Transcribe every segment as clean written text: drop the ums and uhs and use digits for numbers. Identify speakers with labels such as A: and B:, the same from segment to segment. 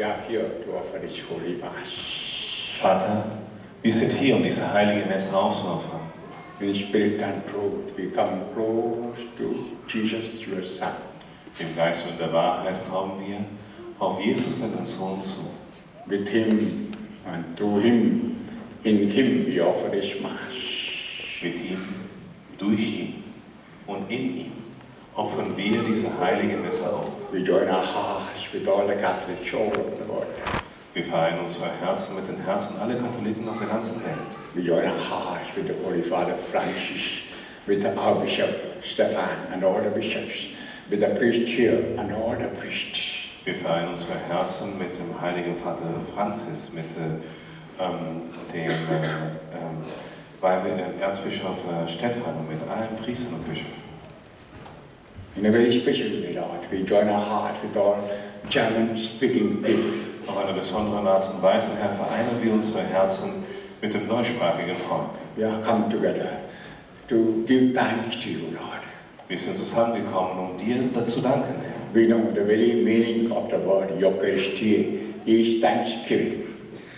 A: we are here to offer this holy mass.
B: Vater, wir sind hier, um diese heilige Messe aufzuopfern.
A: In spirit and truth, we come close to Jesus, your Son.
B: Im Geist und der Wahrheit kommen wir auf Jesus, deinen Sohn, zu.
A: With Him and through Him, in Him we offer this mass.
B: Mit ihm, durch ihn und in ihm opfern wir diese heilige Messe auf.
A: We join our hearts with all the Catholic church of the world.
B: Wir vereinen unsere Herzen mit den Herzen aller Katholiken auf der ganzen Welt.
A: We join our hearts with the Holy Father Francis, with our Bishop Stefan and all the bishops, with the priest here and all the priests.
B: Wir vereinen unsere Herzen mit dem heiligen Vater Franzis, mit dem Erzbischof Stefan und mit allen Priestern und Bischöfen.
A: In a very special way, Lord, we join our hearts with all German-speaking people.
B: Auf eine besondere Art und Weise, Herr, vereinen wir unsere Herzen mit dem deutschsprachigen Volk.
A: We are come together to give thanks to you, Lord.
B: Wir sind zusammengekommen, um dir dazu danken, Herr.
A: We know the very meaning of the word Eucharistie is thanksgiving.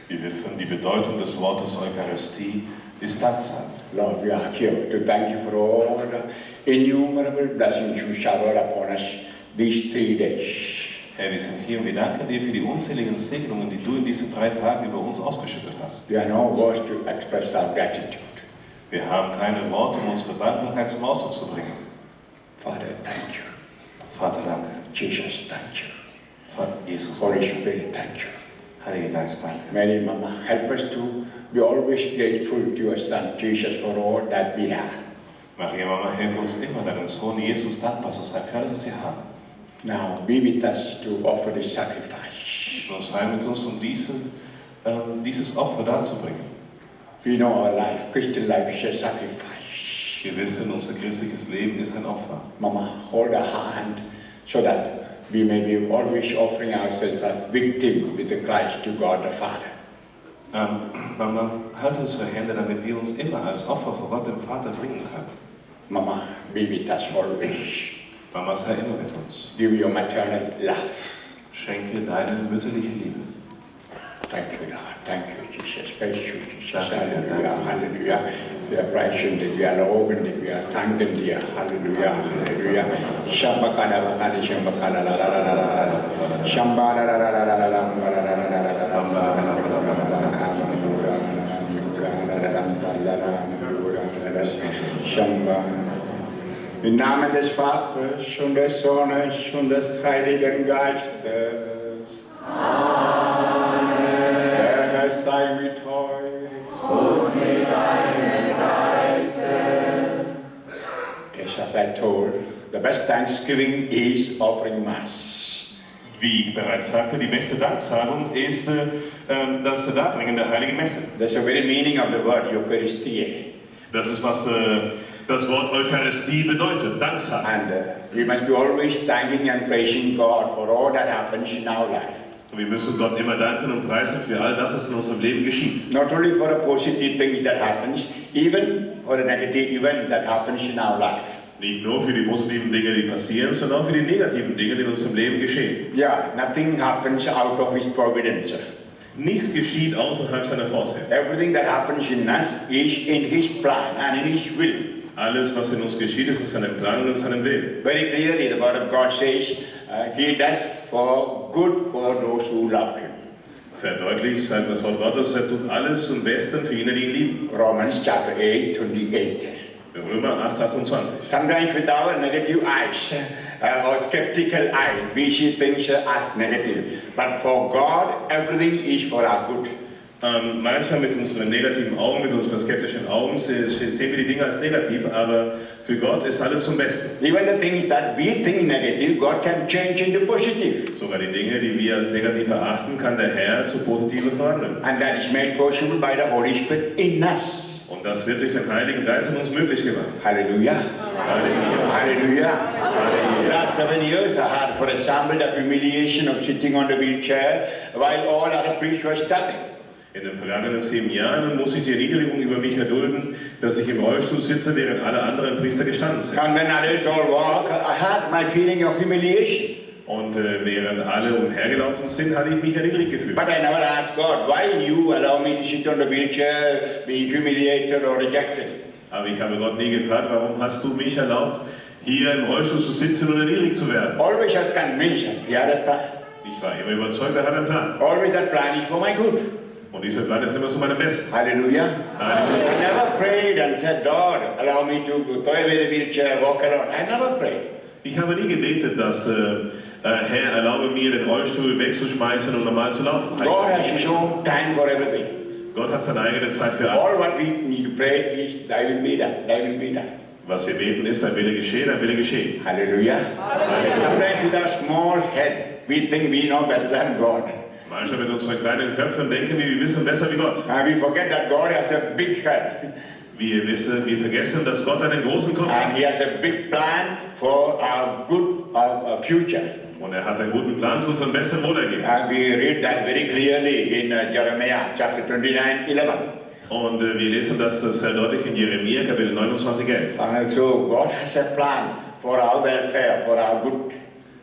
B: Wir wissen, die Bedeutung des Wortes Eucharistie ist Danksagung.
A: Lord, we are here to thank you for all the innumerable blessings you showered upon us these 3 days.
B: Herr, wir sind hier und wir danken dir für die unzähligen Segnungen, die du in diesen 3 Tagen über uns ausgeschüttet hast.
A: We have no words to express our gratitude.
B: Wir haben keine Worte, um unsere Dankbarkeit zum Ausdruck zu bringen.
A: Father, thank you.
B: Vater, danke.
A: Jesus, thank you.
B: Vater, Jesus,
A: Holy
B: danke.
A: Spirit, thank you.
B: Heiliger Geist, danke.
A: Mary, Mama, help us to be always grateful to your Son, Jesus, for all that we have.
B: Maria, Mama, hilf uns immer, deinem Sohn Jesus dankbar zu sein für alles, was wir haben.
A: Now be with us to offer this sacrifice.
B: Und sei mit uns, um dieses Opfer darzubringen.
A: We know our life, Christian life is a sacrifice.
B: Wir wissen, unser christliches Leben ist ein Opfer.
A: Mama, hold our hand so that we may be always offering ourselves as victim with the Christ to God the Father.
B: Mama, halt unsere Hände, damit wir uns immer als Opfer vor Gott, dem Vater, bringen können.
A: Mama, be with us always.
B: Mama, sei immer mit uns.
A: Give your maternal love.
B: Schenke deine mütterliche Liebe.
A: Thank you, Lord. Thank you, Jesus. Praise you, Jesus.
B: Danke,
A: Halleluja,
B: danke.
A: Halleluja. Wir preisen dich, wir loben dich, wir danken dir. Halleluja, Halleluja. Shambakala bakali shambakala la la la la la. Shambara la la la la la la. Im Namen des Vaters und des Sohnes und des Heiligen Geistes. Amen. Der Herr sei mit euch. Und mit deinem Geiste. As I told, the best Thanksgiving is offering Mass.
B: Wie ich bereits sagte, die beste Danksagung ist das Darbringen der Heiligen Messe.
A: That's the very meaning of the word Eucharistie.
B: Das ist, was das Wort Eucharistie bedeutet, Danksagung.
A: And we must be always thanking and praising God for all that happens in our life.
B: Und wir müssen Gott immer danken und preisen für all das, was in unserem Leben geschieht.
A: Not only for the positive things that happens, even for the negative event that happens in our life.
B: Nicht nur für die positiven Dinge, die passieren, sondern auch für die negativen Dinge, die in unserem Leben geschehen.
A: Yeah, nothing happens out of His providence.
B: Nichts geschieht außerhalb seiner Vorsehung.
A: Everything that happens in us is in His plan and in His will.
B: Alles, was in uns geschieht, ist in seinem Plan und in seinem Willen.
A: Very clearly, the Word of God says, He does for good for those who love Him.
B: Sehr deutlich sagt das Wort Gottes, er tut alles zum Besten für jene, die ihn lieben.
A: Romans chapter 8, 28.
B: Römer 8, 28.
A: Sometimes with our negative eyes or skeptical eye, we see things as negative. But for God, everything is for our good.
B: Manchmal mit unseren negativen Augen, mit unseren skeptischen Augen sehen wir die Dinge als negativ, aber für Gott ist alles zum Besten.
A: Even the things that we think negative, God can change into positive.
B: Sogar die Dinge, die wir als negativ erachten, kann der Herr zu Positiven verwandeln.
A: And that is made possible by the Holy Spirit in us.
B: Und das wird durch den Heiligen Geist in uns möglich gemacht.
A: Hallelujah.
B: Halleluja.
A: Hallelujah. Hallelujah. Last 7 years I had, for example, the humiliation of sitting on the wheelchair while all other priests were standing.
B: In den vergangenen 7 Jahren muss ich die Erniedrigung über mich erdulden, dass ich im Rollstuhl sitze, während alle anderen Priester gestanden sind.
A: And when others all walk, I had my feeling of humiliation.
B: Und während alle umhergelaufen sind, hatte ich mich erniedrigt gefühlt.
A: But I never asked God, why you allow me to sit on the wheelchair, be humiliated or rejected?
B: Aber ich habe Gott nie gefragt, warum hast du mich erlaubt, hier im Rollstuhl zu sitzen und erniedrigt zu werden?
A: Always has conviction. He had a plan.
B: Ich war immer überzeugt, er hat einen Plan.
A: Always that plan is for my good.
B: Und dieser Plan ist immer zu meinem Besten.
A: Hallelujah.
B: Halleluja.
A: I never prayed and said, God, allow me to throw away the wheelchair, walk around. I never prayed.
B: Ich habe nie gebetet, dass Herr, erlaube mir, den Rollstuhl wegzuschmeißen und normal zu laufen.
A: God has His own time for everything.
B: Gott hat seine eigene Zeit für alles.
A: All what we need to pray is, thy will be done, thy will be done.
B: Was wir beten ist, dein Wille geschehen, dein Wille geschehen.
A: Hallelujah. Sometimes with our small head, we think we know better than God.
B: Manchmal mit unseren kleinen Köpfen denken wir wissen besser wie Gott.
A: And we forget that God has a big head.
B: Wir vergessen, dass Gott einen großen Kopf hat.
A: And He has a big plan for our good our future.
B: Und er hat einen guten Plan zu unserem besten Wohlergehen.
A: And we read that very clearly in Jeremiah chapter 29:11.
B: Und wir lesen das sehr deutlich in Jeremia, Kapitel 29, 11.
A: So God has a plan for our welfare, for our good.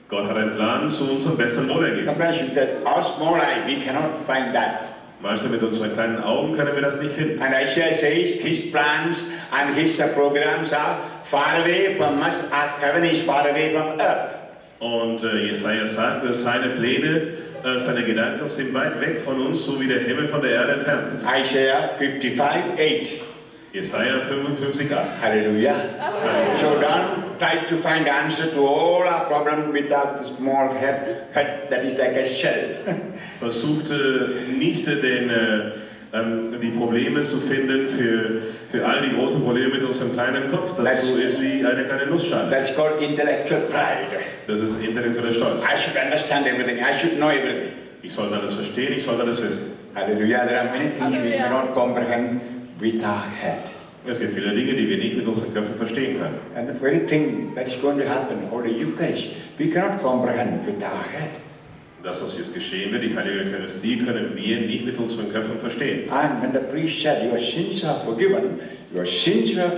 B: Gott hat einen Plan zu unserem besten Wohlergehen.
A: Sometimes with our small eye, we cannot find that.
B: Manchmal mit unseren kleinen Augen können wir das nicht finden.
A: And Isaiah says His plans and His programs are far away from us as heaven is far away from earth.
B: Und Jesaja sagt, seine Pläne, seine Gedanken sind weit weg von uns, so wie der Himmel von der Erde entfernt ist.
A: Isaiah 55:8.
B: Jesaja 55, 8.
A: Hallelujah. So don't try to find answer to all our problems without the small head that is like a shell.
B: Versucht nicht die Probleme zu finden für all die großen Probleme mit unserem kleinen Kopf. Das so ist wie eine kleine Nussschale.
A: That's called intellectual pride.
B: Das ist intellektueller Stolz.
A: I should understand everything. I should know everything.
B: Ich sollte alles verstehen, ich sollte alles wissen.
A: Hallelujah. There are many things we cannot comprehend with our head.
B: Es gibt viele Dinge, die wir nicht mit unseren Köpfen verstehen können.
A: And the very thing that is going to happen, or you guys, we cannot comprehend with our head.
B: Das, was jetzt geschehen wird, die heilige Eucharistie, können wir nicht mit unseren Köpfen verstehen.
A: And when the priest said, your sins are forgiven, your sins were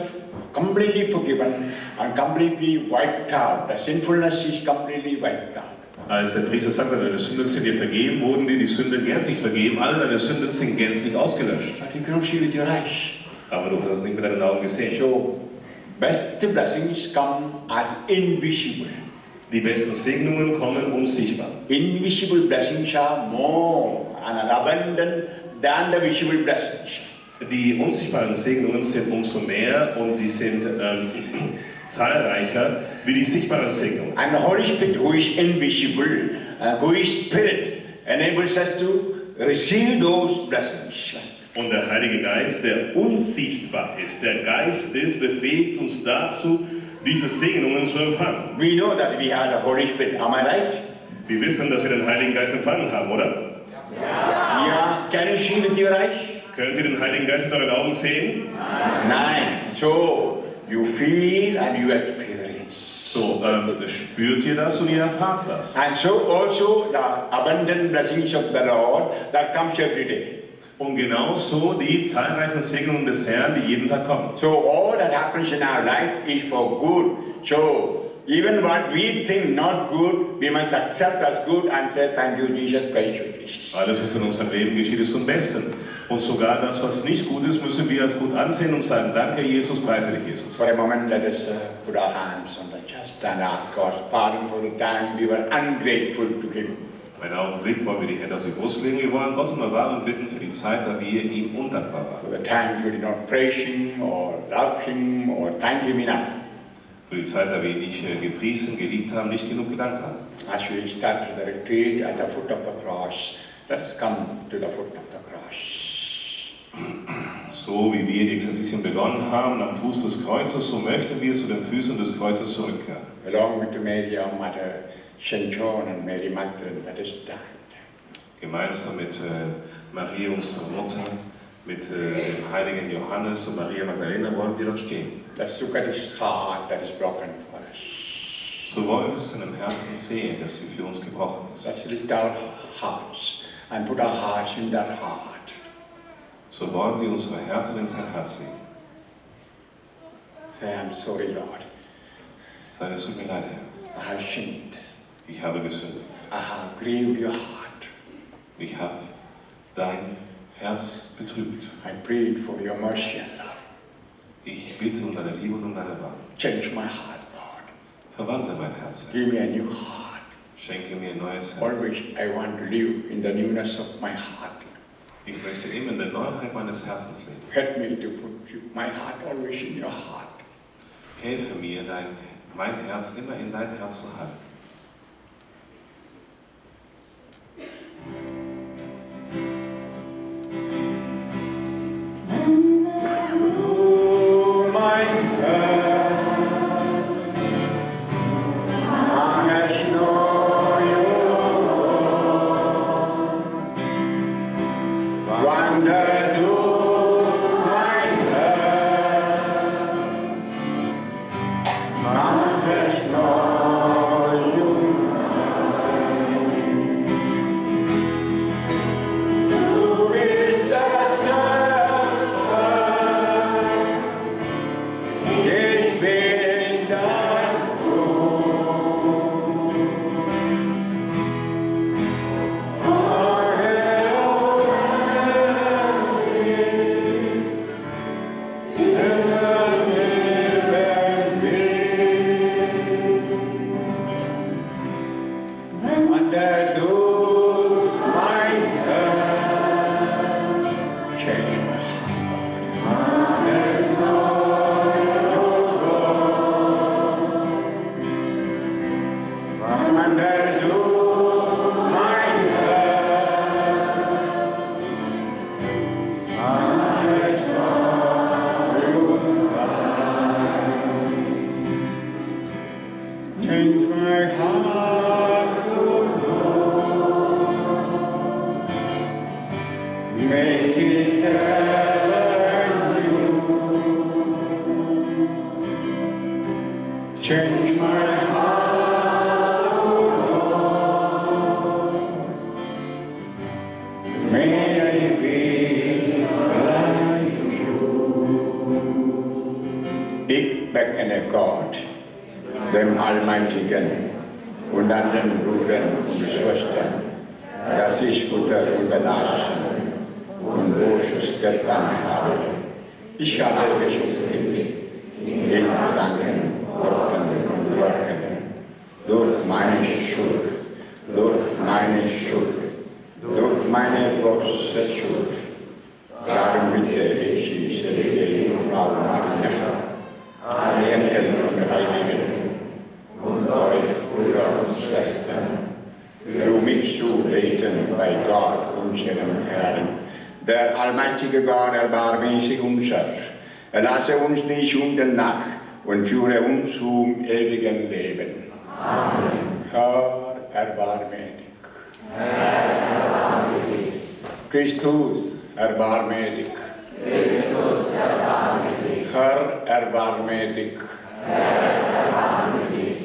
A: completely forgiven and completely wiped out. The sinfulness is completely wiped out.
B: Als der Priester sagte, deine Sünden sind dir vergeben, wurden dir die Sünden gänzlich vergeben, alle deine Sünden sind gänzlich ausgelöscht.
A: But you cannot see with your eyes.
B: Aber du hast es nicht mit deinen Augen gesehen.
A: So, best blessings come as invisible.
B: Die besten Segnungen kommen unsichtbar.
A: Invisible blessings are more and abundant than the visible blessings.
B: Die unsichtbaren Segnungen sind umso mehr und die sind zahlreicher wie die sichtbaren Segnungen.
A: And the Holy Spirit, who is invisible, who is Spirit, enables us to receive those blessings.
B: Und der Heilige Geist, der unsichtbar ist, der Geist ist, befähigt uns dazu, diese Segnungen zu empfangen.
A: We know that we have the Holy Spirit, am I right?
B: Wir wissen, dass wir den Heiligen Geist empfangen haben, oder?
A: Yeah. Can you see with your eyes?
B: Könnt ihr den Heiligen Geist mit euren Augen sehen?
A: Nein. So, you feel and you experience.
B: So, spürt ihr das und ihr erfahrt das.
A: And so also the abundant blessings of the Lord that comes every day.
B: Und genauso die zahlreichen Segnungen des Herrn, die jeden Tag kommen.
A: So all that happens in our life is for good. So even what we think not good, we must accept as good and say thank you Jesus, praise you Jesus.
B: Alles, was in unserem Leben geschieht, ist zum Besten. Und sogar das, was nicht gut ist, müssen wir als gut ansehen und sagen, danke Jesus, preise dich Jesus.
A: For a moment let us put our hands on the chest and ask God's pardon for the time we were ungrateful to Him.
B: Einen Augenblick wollen wir die Hände auf die Brust legen. Wir wollen Gott um Erbarmen bitten für die Zeit, da wir ihm undankbar waren.
A: For the times we did not praise Him or love Him or thank Him enough.
B: Für die Zeit, da wir ihn nicht gepriesen, geliebt haben, nicht genug gedankt haben.
A: As we start the retreat at the foot of the cross, let's come to the foot of the cross.
B: So wie wir die Exerzitien begonnen haben, am Fuß des Kreuzes, so möchten wir zu den Füßen des Kreuzes zurückkehren.
A: Along with Mary, our mother, St. John and Mary Magdalene, let us stand.
B: Gemeinsam mit Maria, unserer Mutter, mit dem heiligen Johannes und Maria Magdalena wollen wir dort stehen.
A: Let's look at His heart that is broken for us.
B: So wollen wir es in dem Herzen sehen, das für uns gebrochen ist.
A: Let's lift our hearts and put our hearts in that heart.
B: So wollen wir unsere Herzen in sein Herz legen.
A: Say, I'm sorry, Lord.
B: Sei es tut mir leid, Herr.
A: I have sinned.
B: Ich habe gesündigt.
A: I have grieved your heart.
B: Ich habe dein Herz betrübt.
A: I plead for your mercy and love.
B: Ich bitte um deine Liebe und um deine Wahl.
A: Change my heart, Lord.
B: Verwandle mein Herz.
A: Give me a new heart.
B: Schenke mir ein neues Herz.
A: Always I want to live in the newness of my heart.
B: Ich möchte immer in der Neuheit meines Herzens leben.
A: Help me to put my heart always in your heart.
B: Helfe mir, mein Herz immer in dein Herz zu halten. Change my heart, O Lord. Make it ever new. Change my heart, O Lord. May I be like you. Ich bekenne Gott, dem Allmächtigen und an den Brüdern und Schwestern, dass ich Butter überlassen und Böses getan habe. Ich habe gesündigt in Gedanken, Worten und Worten, durch meine Schuld, durch meine große Schuld. Darum bitte ich die selige Jungfrau Maria, alle Engel und Heiligen, und euch, Brüder und Schwestern, für mich zu beten bei Gott, unserem Herrn. Der allmächtige Gott, erbarme sich unser, erlasse uns die Sünden nach und führe uns zum ewigen Leben. Amen. Herr, erbarme dich. Herr, erbarme dich. Christus, erbarme dich. Christus, erbarme dich. Herr, erbarme dich. Herr, erbarme dich.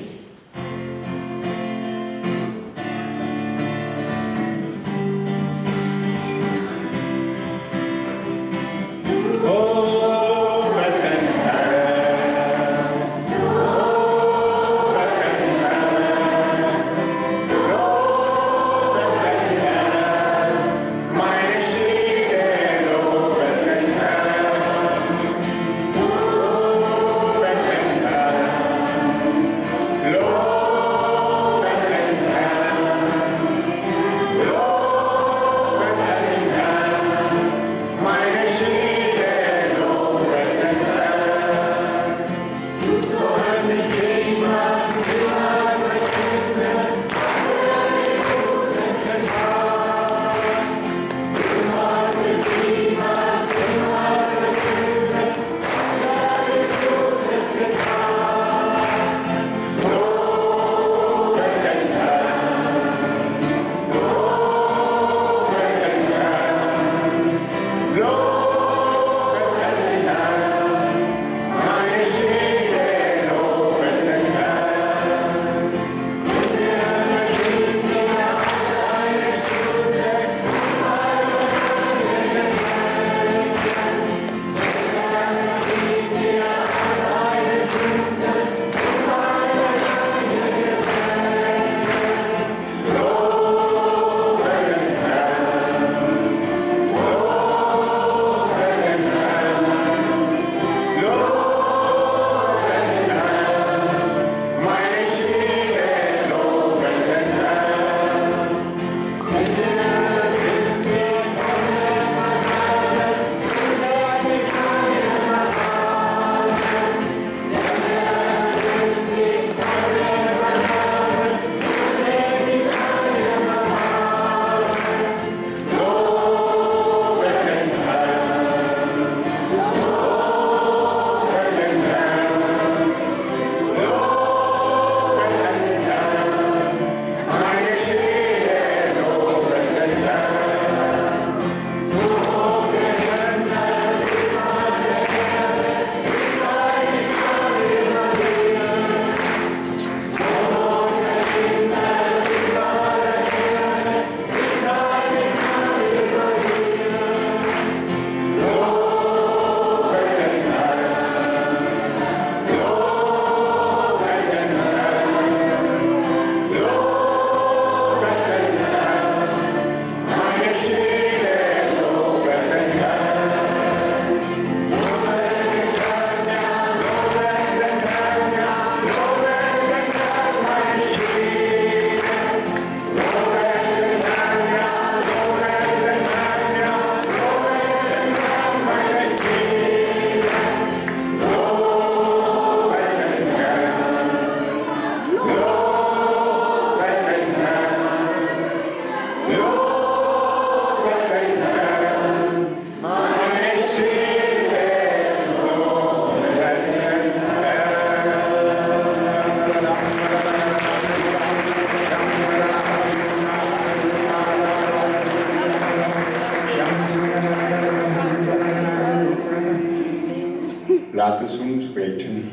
A: es uns beten.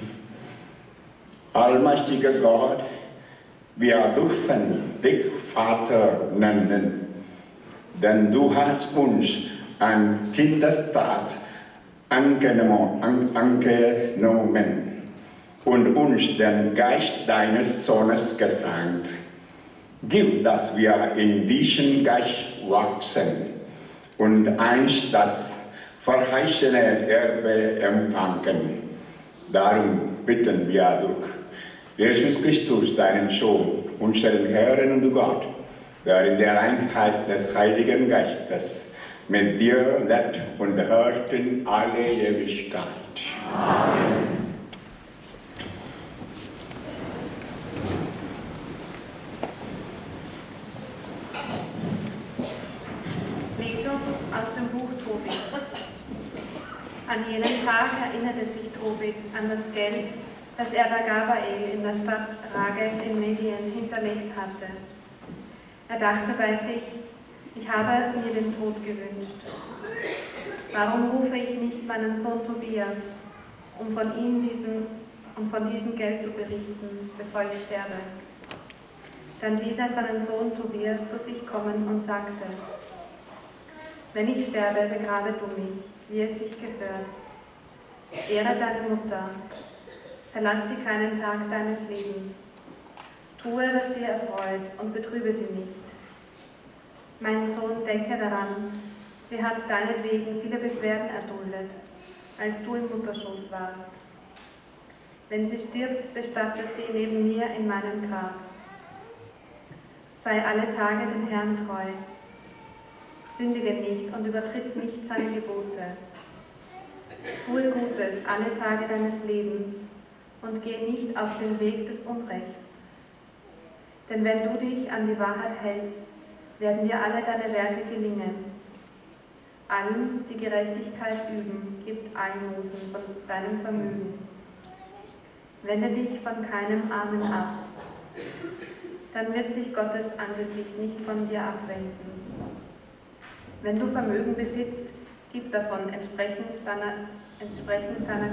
A: Allmächtiger Gott, wir dürfen dich Vater nennen, denn du hast uns an Kindestat angenommen und uns den Geist deines Sohnes gesandt. Gib, dass wir in diesem Geist wachsen und einst das verheißene Erbe empfangen. Darum bitten wir durch Jesus Christus, deinen Sohn, unseren Herrn und Gott, der in der Einheit des Heiligen Geistes mit dir lebt und herrscht in alle Ewigkeit. Amen.
C: Lesung aus dem Buch Tobit. An jenen Tag erinnerte sich Tobit an das Geld, das er bei Gabael in der Stadt Rages in Medien hinterlegt hatte. Er dachte bei sich, ich habe mir den Tod gewünscht. Warum rufe ich nicht meinen Sohn Tobias, um von diesem Geld zu berichten, bevor ich sterbe? Dann ließ er seinen Sohn Tobias zu sich kommen und sagte, wenn ich sterbe, begrabe du mich, wie es sich gehört. Ehre deine Mutter, verlass sie keinen Tag deines Lebens. Tue, was sie erfreut und betrübe sie nicht. Mein Sohn, denke daran, sie hat deinetwegen viele Beschwerden erduldet, als du im Mutterschoß warst. Wenn sie stirbt, bestatte sie neben mir in meinem Grab. Sei alle Tage dem Herrn treu. Sündige nicht und übertritt nicht seine Gebote. Tue Gutes alle Tage deines Lebens und gehe nicht auf den Weg des Unrechts. Denn wenn du dich an die Wahrheit hältst, werden dir alle deine Werke gelingen. Allen, die Gerechtigkeit üben, gibt Almosen von deinem Vermögen. Wende dich von keinem Armen ab, dann wird sich Gottes Angesicht nicht von dir abwenden. Wenn du Vermögen besitzt, gib davon entsprechend seiner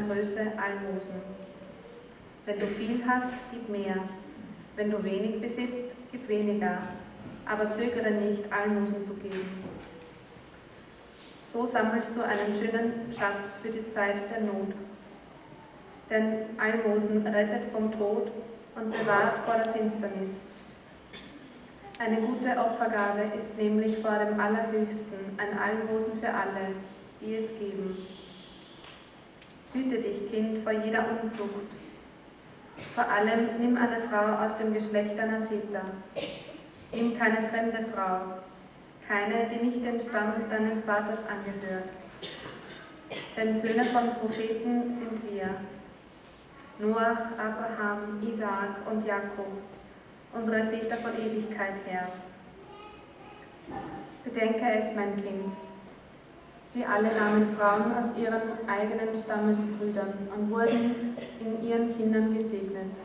C: Größe Almosen. Wenn du viel hast, gib mehr. Wenn du wenig besitzt, gib weniger, aber zögere nicht, Almosen zu geben. So sammelst du einen schönen Schatz für die Zeit der Not. Denn Almosen rettet vom Tod und bewahrt vor der Finsternis. Eine gute Opfergabe ist nämlich vor dem Allerhöchsten ein Almosen für alle, die es geben. Hüte dich, Kind, vor jeder Unzucht. Vor allem nimm eine Frau aus dem Geschlecht deiner Väter. Nimm keine fremde Frau, keine, die nicht den Stamm deines Vaters angehört. Denn Söhne von Propheten sind wir. Noach, Abraham, Isaak und Jakob, unsere Väter von Ewigkeit her. Bedenke es, mein Kind. Sie alle nahmen Frauen aus ihren eigenen Stammesbrüdern und wurden in ihren Kindern gesegnet.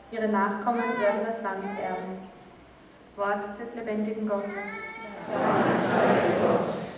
C: Ihre Nachkommen werden das Land erben. Wort des lebendigen Gottes.
D: Yes.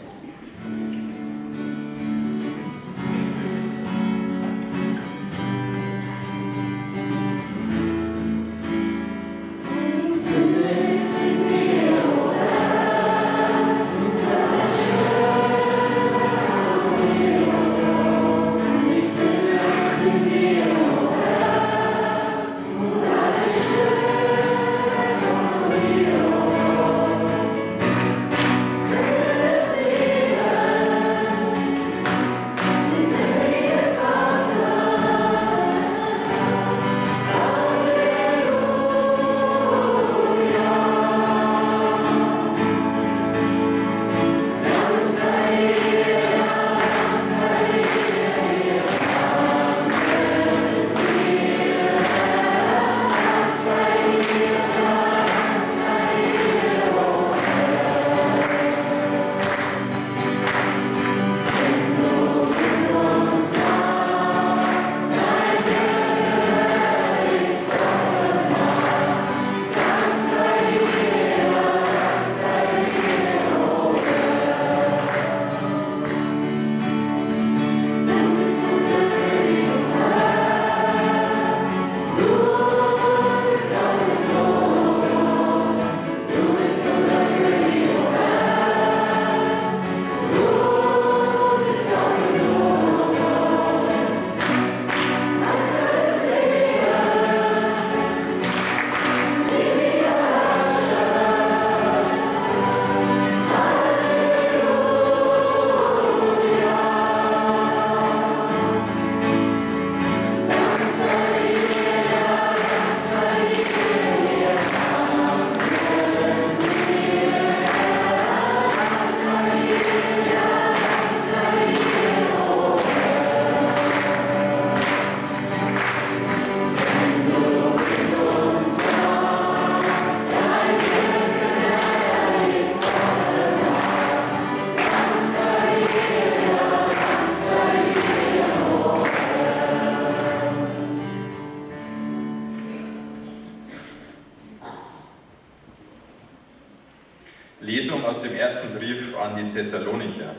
D: Lesung aus dem ersten Brief an die Thessalonicher.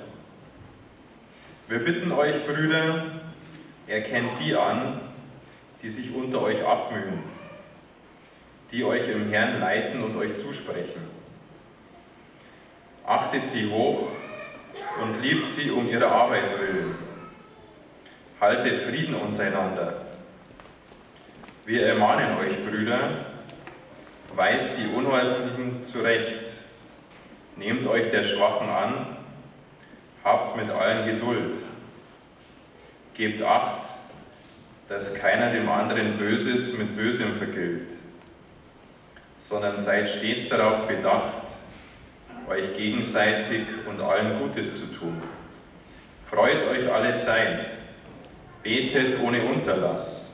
D: Wir bitten euch, Brüder, erkennt die an, die sich unter euch abmühen, die euch im Herrn leiten und euch zusprechen. Achtet sie hoch und liebt sie um ihre Arbeit willen. Haltet Frieden untereinander. Wir ermahnen euch, Brüder, weist die Unordentlichen zurecht, nehmt euch der Schwachen an, habt mit allen Geduld. Gebt Acht, dass keiner dem anderen Böses mit Bösem vergilt, sondern seid stets darauf bedacht, euch gegenseitig und allen Gutes zu tun. Freut euch alle Zeit, betet ohne Unterlass,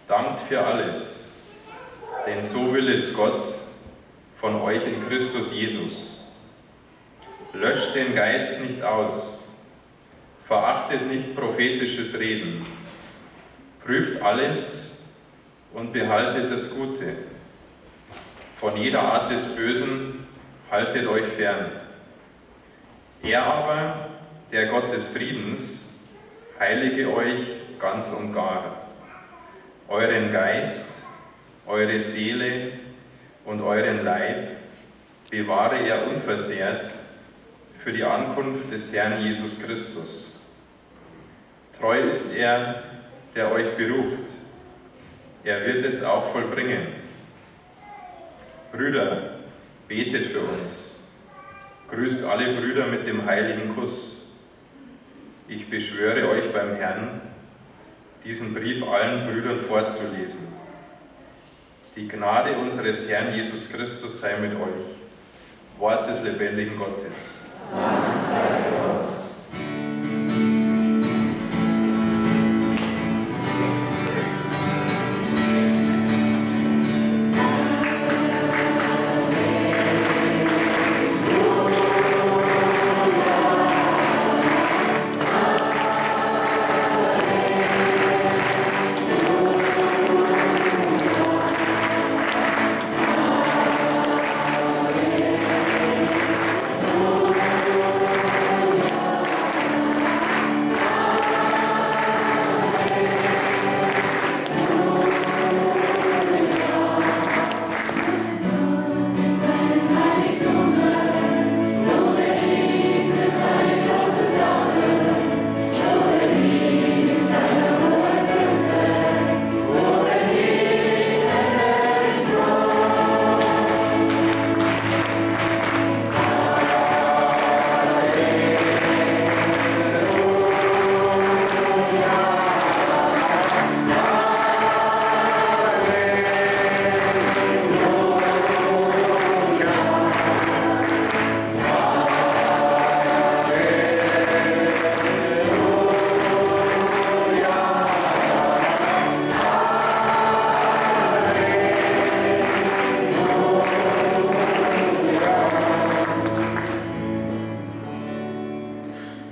D: dankt für alles, denn so will es Gott von euch in Christus Jesus. Löscht den Geist nicht aus, verachtet nicht prophetisches Reden, prüft alles und behaltet das Gute. Von jeder Art des Bösen haltet euch fern. Er aber, der Gott des Friedens, heilige euch ganz und gar. Euren Geist, eure Seele und euren Leib bewahre er unversehrt für die Ankunft des Herrn Jesus Christus. Treu ist er, der euch beruft. Er wird es auch vollbringen. Brüder, betet für uns. Grüßt alle Brüder mit dem heiligen Kuss. Ich beschwöre euch beim Herrn, diesen Brief allen Brüdern vorzulesen. Die Gnade unseres Herrn Jesus Christus sei mit euch. Wort des lebendigen Gottes.
B: Dank sei Gott.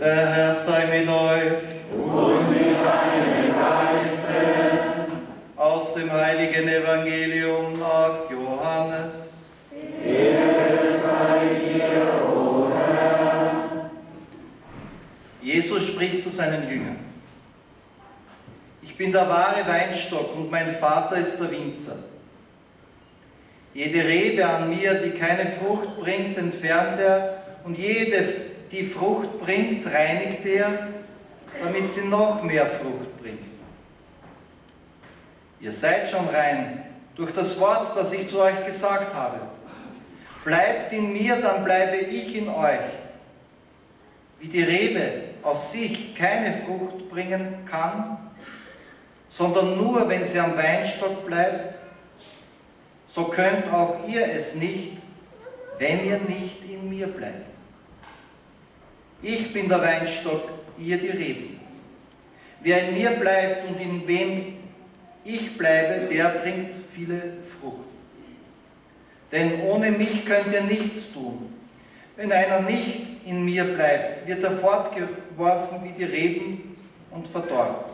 E: Der Herr sei mit euch.
B: Und mit deinem Geiste.
E: Aus dem heiligen Evangelium nach Johannes.
B: Ehre sei dir, o Herr.
E: Jesus spricht zu seinen Jüngern. Ich bin der wahre Weinstock und mein Vater ist der Winzer. Jede Rebe an mir, die keine Frucht bringt, entfernt er, und jede, die Frucht bringt, reinigt er, damit sie noch mehr Frucht bringt. Ihr seid schon rein durch das Wort, das ich zu euch gesagt habe. Bleibt in mir, dann bleibe ich in euch. Wie die Rebe aus sich keine Frucht bringen kann, sondern nur, wenn sie am Weinstock bleibt, so könnt auch ihr es nicht, wenn ihr nicht in mir bleibt. Ich bin der Weinstock, ihr die Reben. Wer in mir bleibt und in wem ich bleibe, der bringt viele Frucht. Denn ohne mich könnt ihr nichts tun. Wenn einer nicht in mir bleibt, wird er fortgeworfen wie die Reben und verdorrt.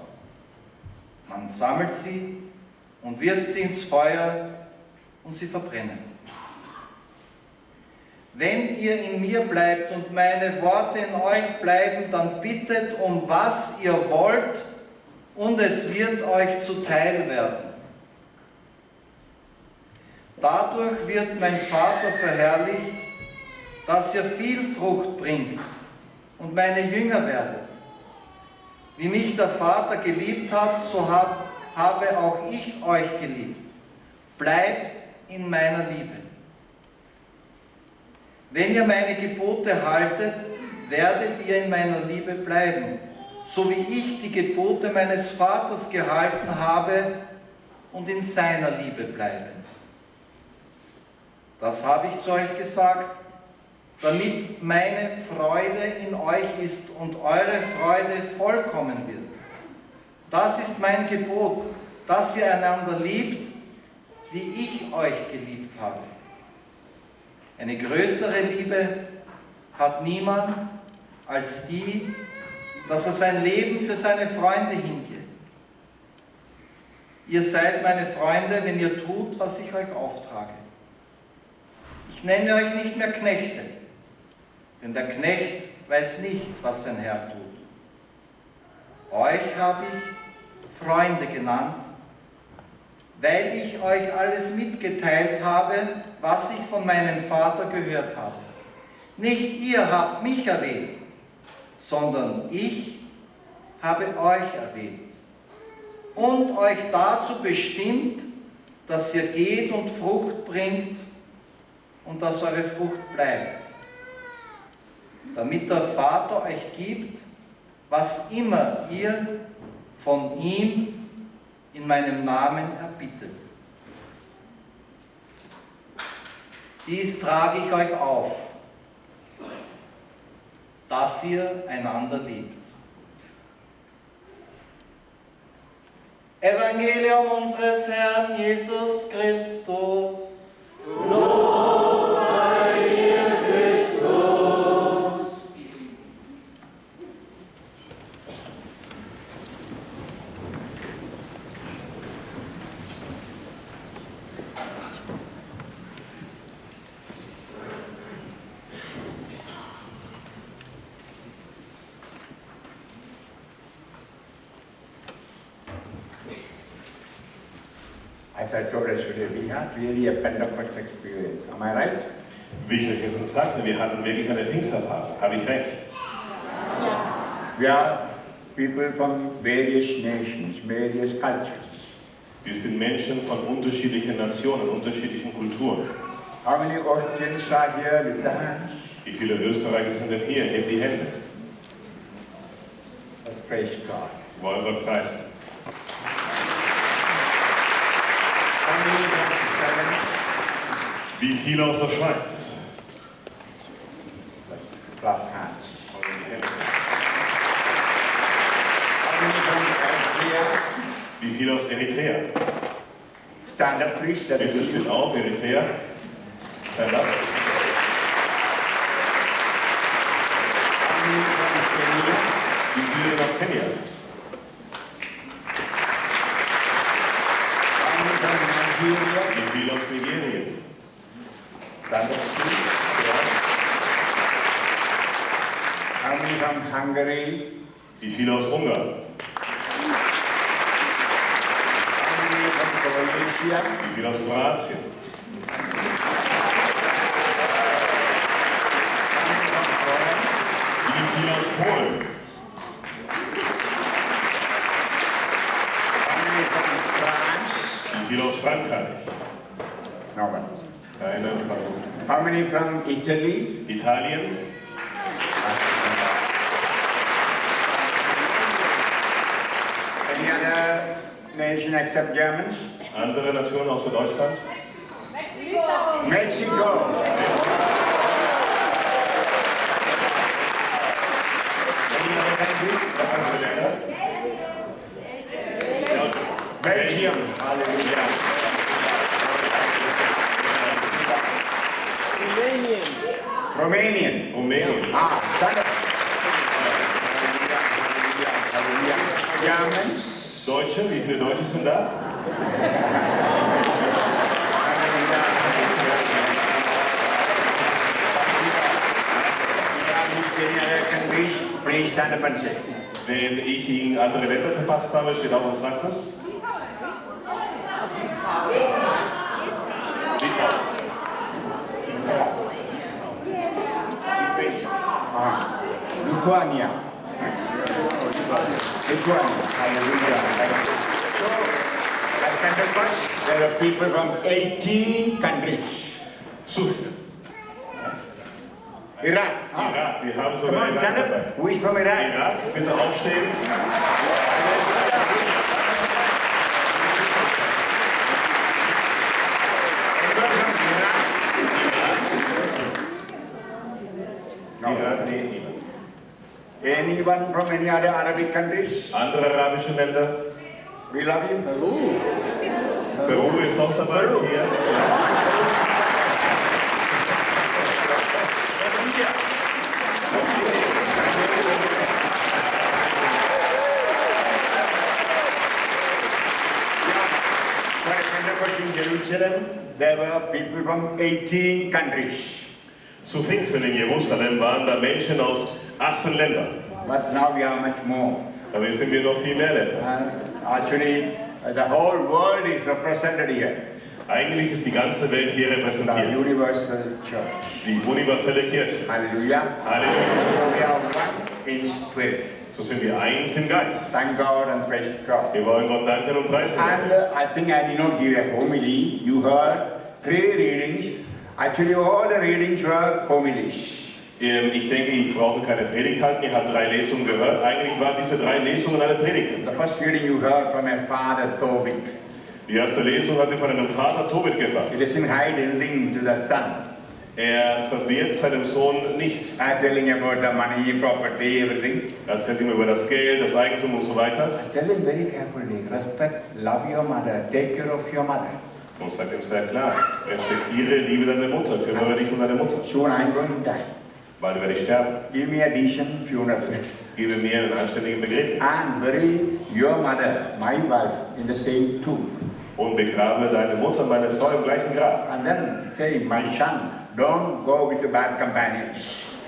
E: Man sammelt sie und wirft sie ins Feuer und sie verbrennen. Wenn ihr in mir bleibt und meine Worte in euch bleiben, dann bittet um was ihr wollt und es wird euch zuteil werden. Dadurch wird mein Vater verherrlicht, dass ihr viel Frucht bringt und meine Jünger werdet. Wie mich der Vater geliebt hat, so habe auch ich euch geliebt. Bleibt in meiner Liebe. Wenn ihr meine Gebote haltet, werdet ihr in meiner Liebe bleiben, so wie ich die Gebote meines Vaters gehalten habe und in seiner Liebe bleibe. Das habe ich zu euch gesagt, damit meine Freude in euch ist und eure Freude vollkommen wird. Das ist mein Gebot, dass ihr einander liebt, wie ich euch geliebt habe. Eine größere Liebe hat niemand als die, dass er sein Leben für seine Freunde hingibt. Ihr seid meine Freunde, wenn ihr tut, was ich euch auftrage. Ich nenne euch nicht mehr Knechte, denn der Knecht weiß nicht, was sein Herr tut. Euch habe ich Freunde genannt, weil ich euch alles mitgeteilt habe, was ich von meinem Vater gehört habe. Nicht ihr habt mich erwählt, sondern ich habe euch erwählt und euch dazu bestimmt, dass ihr geht und Frucht bringt und dass eure Frucht bleibt, damit der Vater euch gibt, was immer ihr von ihm in meinem Namen erbittet. Dies trage ich euch auf, dass ihr einander liebt. Evangelium unseres Herrn Jesus Christus.
B: Los sei dir, Christus.
A: As I told us today, we had really a Pentecost experience. Am I right?
F: Wie ich euch gestern sagte, wir hatten wirklich eine Pfingsterfahrt. Habe ich recht?
A: We are people from various nations, various cultures.
F: Wir sind Menschen von unterschiedlichen Nationen, unterschiedlichen Kulturen.
A: How many Austrians are here with the hands?
F: Wie viele Österreicher sind denn hier? Hebt die Hände.
A: Let's praise God.
F: Wollen wir preisen.
A: How many from Germany?
F: Wie viele aus der Schweiz?
A: Let's clap hands.
F: Wollen wir die Hände.
A: How many from Eritrea?
F: Wie viele aus Eritrea?
A: Stand up, please. That
F: Bitte
A: is
F: steht auf, Eritrea. Stand up.
A: How many from Kenya?
F: Wie viele denn aus Kenia?
A: How many from Nigeria?
F: Wie viele aus Nigerien?
A: Stand up, please. How many from Hungary?
F: Wie viele aus Ungarn?
A: How many from Croatia?
F: Wie viele aus Kroatien? Wie viele aus Polen?
A: How many from France?
F: Wie viele aus Frankreich?
A: No one.
F: Keine.
A: How many from Italy?
F: Italien?
A: Any other nation except Germans?
F: Andere Nationen außer Deutschland?
A: Mexico. Any other country?
F: Andere Länder?
A: Belgium. Hallelujah. Romanian.
F: Rumänien?
A: Ah, stand up. Hallelujah. Hallelujah. Germans.
F: Deutsche? Wie viele Deutsche sind da?
A: any other countries, please stand up and say.
F: Wenn ich Ihnen andere Länder verpasst habe, steht auf und sagt das.
A: Lithuania. Lithuania. Hallelujah. So, at Pentecost, there are people from 18 countries.
F: Super.
A: Iraq.
F: Irak, wir haben
A: Come
F: sogar
A: on,
F: Irak
A: stand
F: dabei.
A: up. Who is from Iraq?
F: Irak, bitte aufstehen. Irak, nee, niemand.
A: Anyone from any other Arabic countries?
F: Andere arabische Länder.
A: We love you.
F: Peru ist auch dabei.
A: Peru.
F: Hier.
A: In Jerusalem, there were people from 18 countries.
F: Zu Pfingsten in Jerusalem waren da Menschen aus 18 Ländern.
A: But now we are much more.
F: Aber jetzt sind wir noch viel mehr Länder.
A: Actually, the whole world is represented here.
F: Eigentlich ist die ganze Welt hier
A: The
F: repräsentiert.
A: universal church.
F: Die universelle Kirche.
A: Hallelujah.
F: Halleluja.
A: So we are one in spirit.
F: So sind wir eins im Geist.
A: Thank God and praise God.
F: Wir wollen Gott danken und preisen.
A: And I think I did not give a homily. You heard 3 readings. Actually, all the readings were homilies.
F: Ich denke, ich brauche keine Predigt halten. Ihr habt 3 Lesungen gehört. Eigentlich waren diese 3 Lesungen alle Predigten.
A: The first reading you heard from a father, Tobit.
F: Die erste Lesung hat ihr von einem Vater Tobit gehört.
A: It doesn't hide anything to the son.
F: Er verwehrt seinem Sohn nichts.
A: Telling about the money, property, everything.
F: Er erzählt ihm über das Geld, das Eigentum und so weiter.
A: Tell him very carefully, respect, love your mother, take care of your mother.
F: Und sagt ihm sehr klar, respektiere, liebe deine Mutter, kümmere dich um deine Mutter.
A: Soon I'm going to die.
F: Bald werde ich sterben.
A: Give me a decent funeral.
F: Gebe mir einen anständigen Begräbnis.
A: And bury your mother, my wife, in the same tomb.
F: Und begrabe deine Mutter, meine Frau im gleichen Grab.
A: And then say, my son, don't go with the bad companions.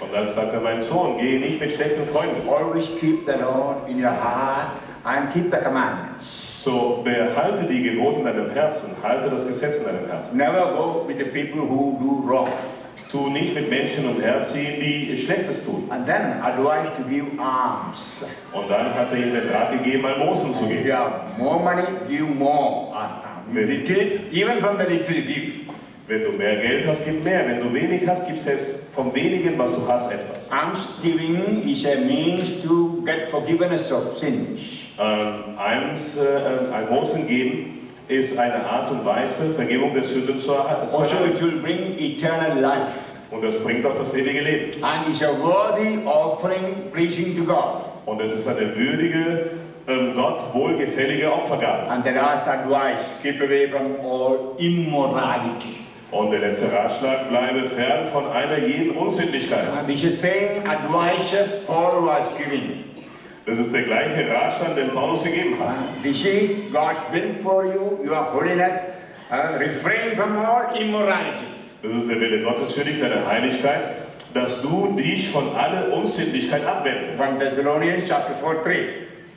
F: Und dann sagt er, mein Sohn, geh nicht mit schlechten Freunden.
A: Always keep the Lord in your heart and keep the commandments.
F: So behalte die Gebote in deinem Herzen, halte das Gesetz in deinem Herzen.
A: Never go with the people who do wrong.
F: Tu nicht mit Menschen umherziehen, die Schlechtes tun.
A: And then advise to give alms.
F: Und dann hat er ihm den Rat gegeben, Almosen zu
A: If
F: geben.
A: you have more money, give more. Little, even from the little give.
F: Wenn du mehr Geld hast, gib mehr. Wenn du wenig hast, gib selbst vom wenigen, was du hast, etwas.
A: Almsgiving is a means to get forgiveness of sins.
F: Almosen geben ist eine Art und Weise, Vergebung der Sünden zu erhalten.
A: Also it will bring eternal life.
F: Und das bringt auch das ewige Leben.
A: And is a worthy offering pleasing to God.
F: Und es ist eine würdige, Gott wohlgefällige Opfergabe.
A: And the last advice, keep away from all immorality.
F: Und der letzte Ratschlag, bleibe fern von einer jeden Unsündlichkeit.
A: And this is same advice Paul was giving.
F: Das ist der gleiche Ratschlag, den Paulus gegeben hat.
A: This is God's will for you, your holiness. Refrain from all immorality.
F: Das ist der Wille Gottes für dich, deine Heiligkeit, dass du dich von aller Unsittlichkeit abwendest.
A: 1 Thessalonians chapter 4, 3.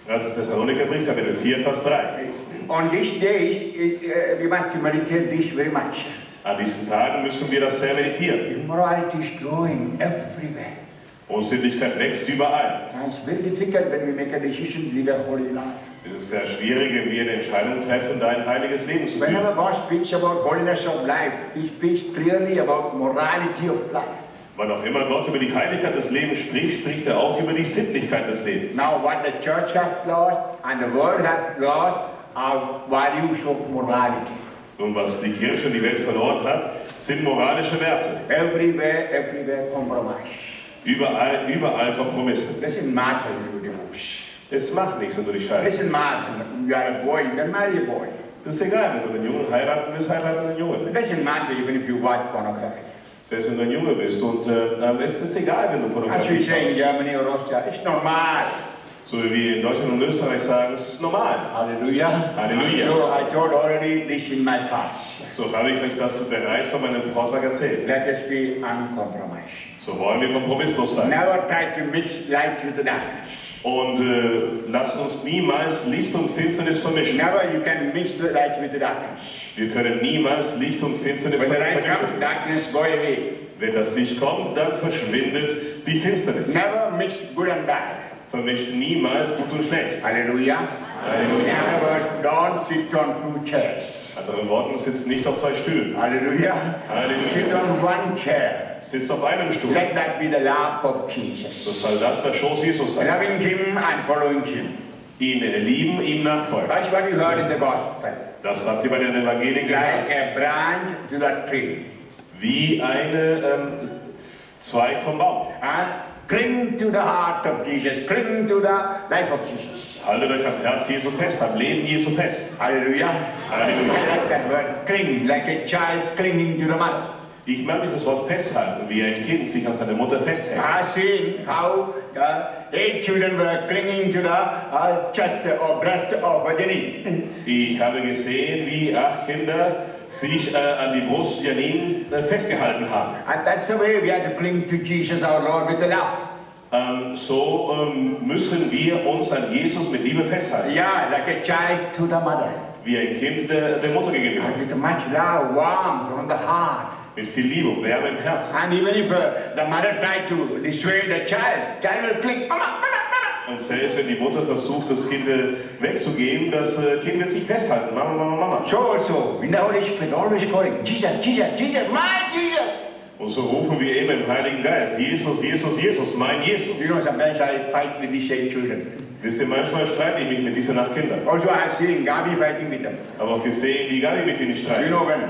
F: Das ist Thessalonikerbrief, Kapitel 4, Vers 3.
A: On these days, we must meditate this very much.
F: An diesen Tagen müssen wir das sehr meditieren.
A: Immorality is growing everywhere.
F: Unsittlichkeit wächst überall.
A: And it's very difficult when we make a decision to live a holy life.
F: Es ist sehr schwierig, wenn wir eine Entscheidung treffen, dein heiliges Leben zu führen.
A: Whenever God speaks about holiness of life, He speaks clearly about morality of life.
F: Wann auch immer Gott über die Heiligkeit des Lebens spricht, spricht er auch über die Sittlichkeit des Lebens.
A: Now what the church has lost and the world has lost are values of morality.
F: Und was die Kirche und die Welt verloren hat, sind moralische Werte.
A: Everywhere compromise.
F: Überall Kompromisse.
A: Doesn't matter if you divorce.
F: Es macht nichts, wenn du dich scheidest.
A: Doesn't matter. You are a boy, you can marry a boy.
F: Das ist egal, wenn du einen Jungen heiraten willst, heiraten einen Jungen.
A: It doesn't matter even if you watch pornography.
F: Selbst wenn du ein Junge bist und es ist egal, wenn du
A: As
F: Pornografie
A: we say in
F: schaust.
A: Germany or Austria, it's normal.
F: So wie wir in Deutschland und Österreich sagen, es ist normal.
A: Hallelujah.
F: Halleluja.
A: So I told already this in my class.
F: So habe ich euch das bereits bei meinem Vortrag erzählt.
A: Let us be uncompromised.
F: So wollen wir kompromisslos sein.
A: Never try to mix light with the darkness.
F: Und lasst uns niemals Licht und Finsternis vermischen.
A: Never you can mix the light with the darkness.
F: Wir können niemals Licht und Finsternis
A: When the light
F: vermischen.
A: comes, darkness go away.
F: Wenn das Licht kommt, dann verschwindet die Finsternis.
A: Never mix good and bad.
F: Vermischt niemals gut und schlecht.
A: Hallelujah.
F: Halleluja.
A: In other words, don't sit on two chairs.
F: Anderen Worten, sitzt nicht auf 2 Stühlen.
A: Hallelujah.
F: Halleluja.
A: Sit on one chair.
F: Sitzt auf einem Stuhl.
A: Let that be the lap of
F: So
A: Jesus.
F: soll das der Schoß Jesus sein.
A: Loving him and following him.
F: Ihn lieben, ihm nachfolgen.
A: That's what you heard in the gospel.
F: Das habt ihr bei den Evangelien
A: Like
F: gehört.
A: a branch to the tree.
F: Wie eine Zweig vom Baum.
A: Cling to the heart of Jesus. Cling to the life of Jesus.
F: Haltet euch am Herz Jesu fest, am Leben Jesu fest.
A: Hallelujah.
F: Halleluja.
A: I like that word, cling, like a child clinging to the mother.
F: Ich mag dieses Wort festhalten, wie ein Kind sich an seine Mutter festhält.
A: I've seen how 8 children were clinging to the chest or breast of Janine.
F: Ich habe gesehen, wie 8 Kinder sich an die Brust Janins festgehalten haben.
A: And that's the way we have to cling to Jesus our Lord with the love.
F: Müssen wir uns an Jesus mit Liebe festhalten.
A: Yeah, like a child to the mother.
F: Wie ein Kind der Mutter gegenüber.
A: And with much love, warmth from the heart.
F: Mit viel Liebe und Wärme im Herzen.
A: And even if the mother tried to dissuade the child will cling, Mama, Mama, Mama.
F: Und selbst wenn die Mutter versucht, das Kind wegzugehen, das Kind wird sich festhalten. Mama, Mama, Mama.
A: So also, in the Holy Spirit, always calling, Jesus, Jesus, Jesus, my Jesus.
F: Und so rufen wir immer im Heiligen Geist, Jesus, Jesus, Jesus, mein Jesus.
A: You know, sometimes I fight with these 8 children.
F: Wisst ihr, manchmal streite ich mich mit diesen 8 Kindern.
A: Also I have seen Gabi fighting with them.
F: Aber auch gesehen, wie Gabi mit ihnen
A: You
F: streitet.
A: know when?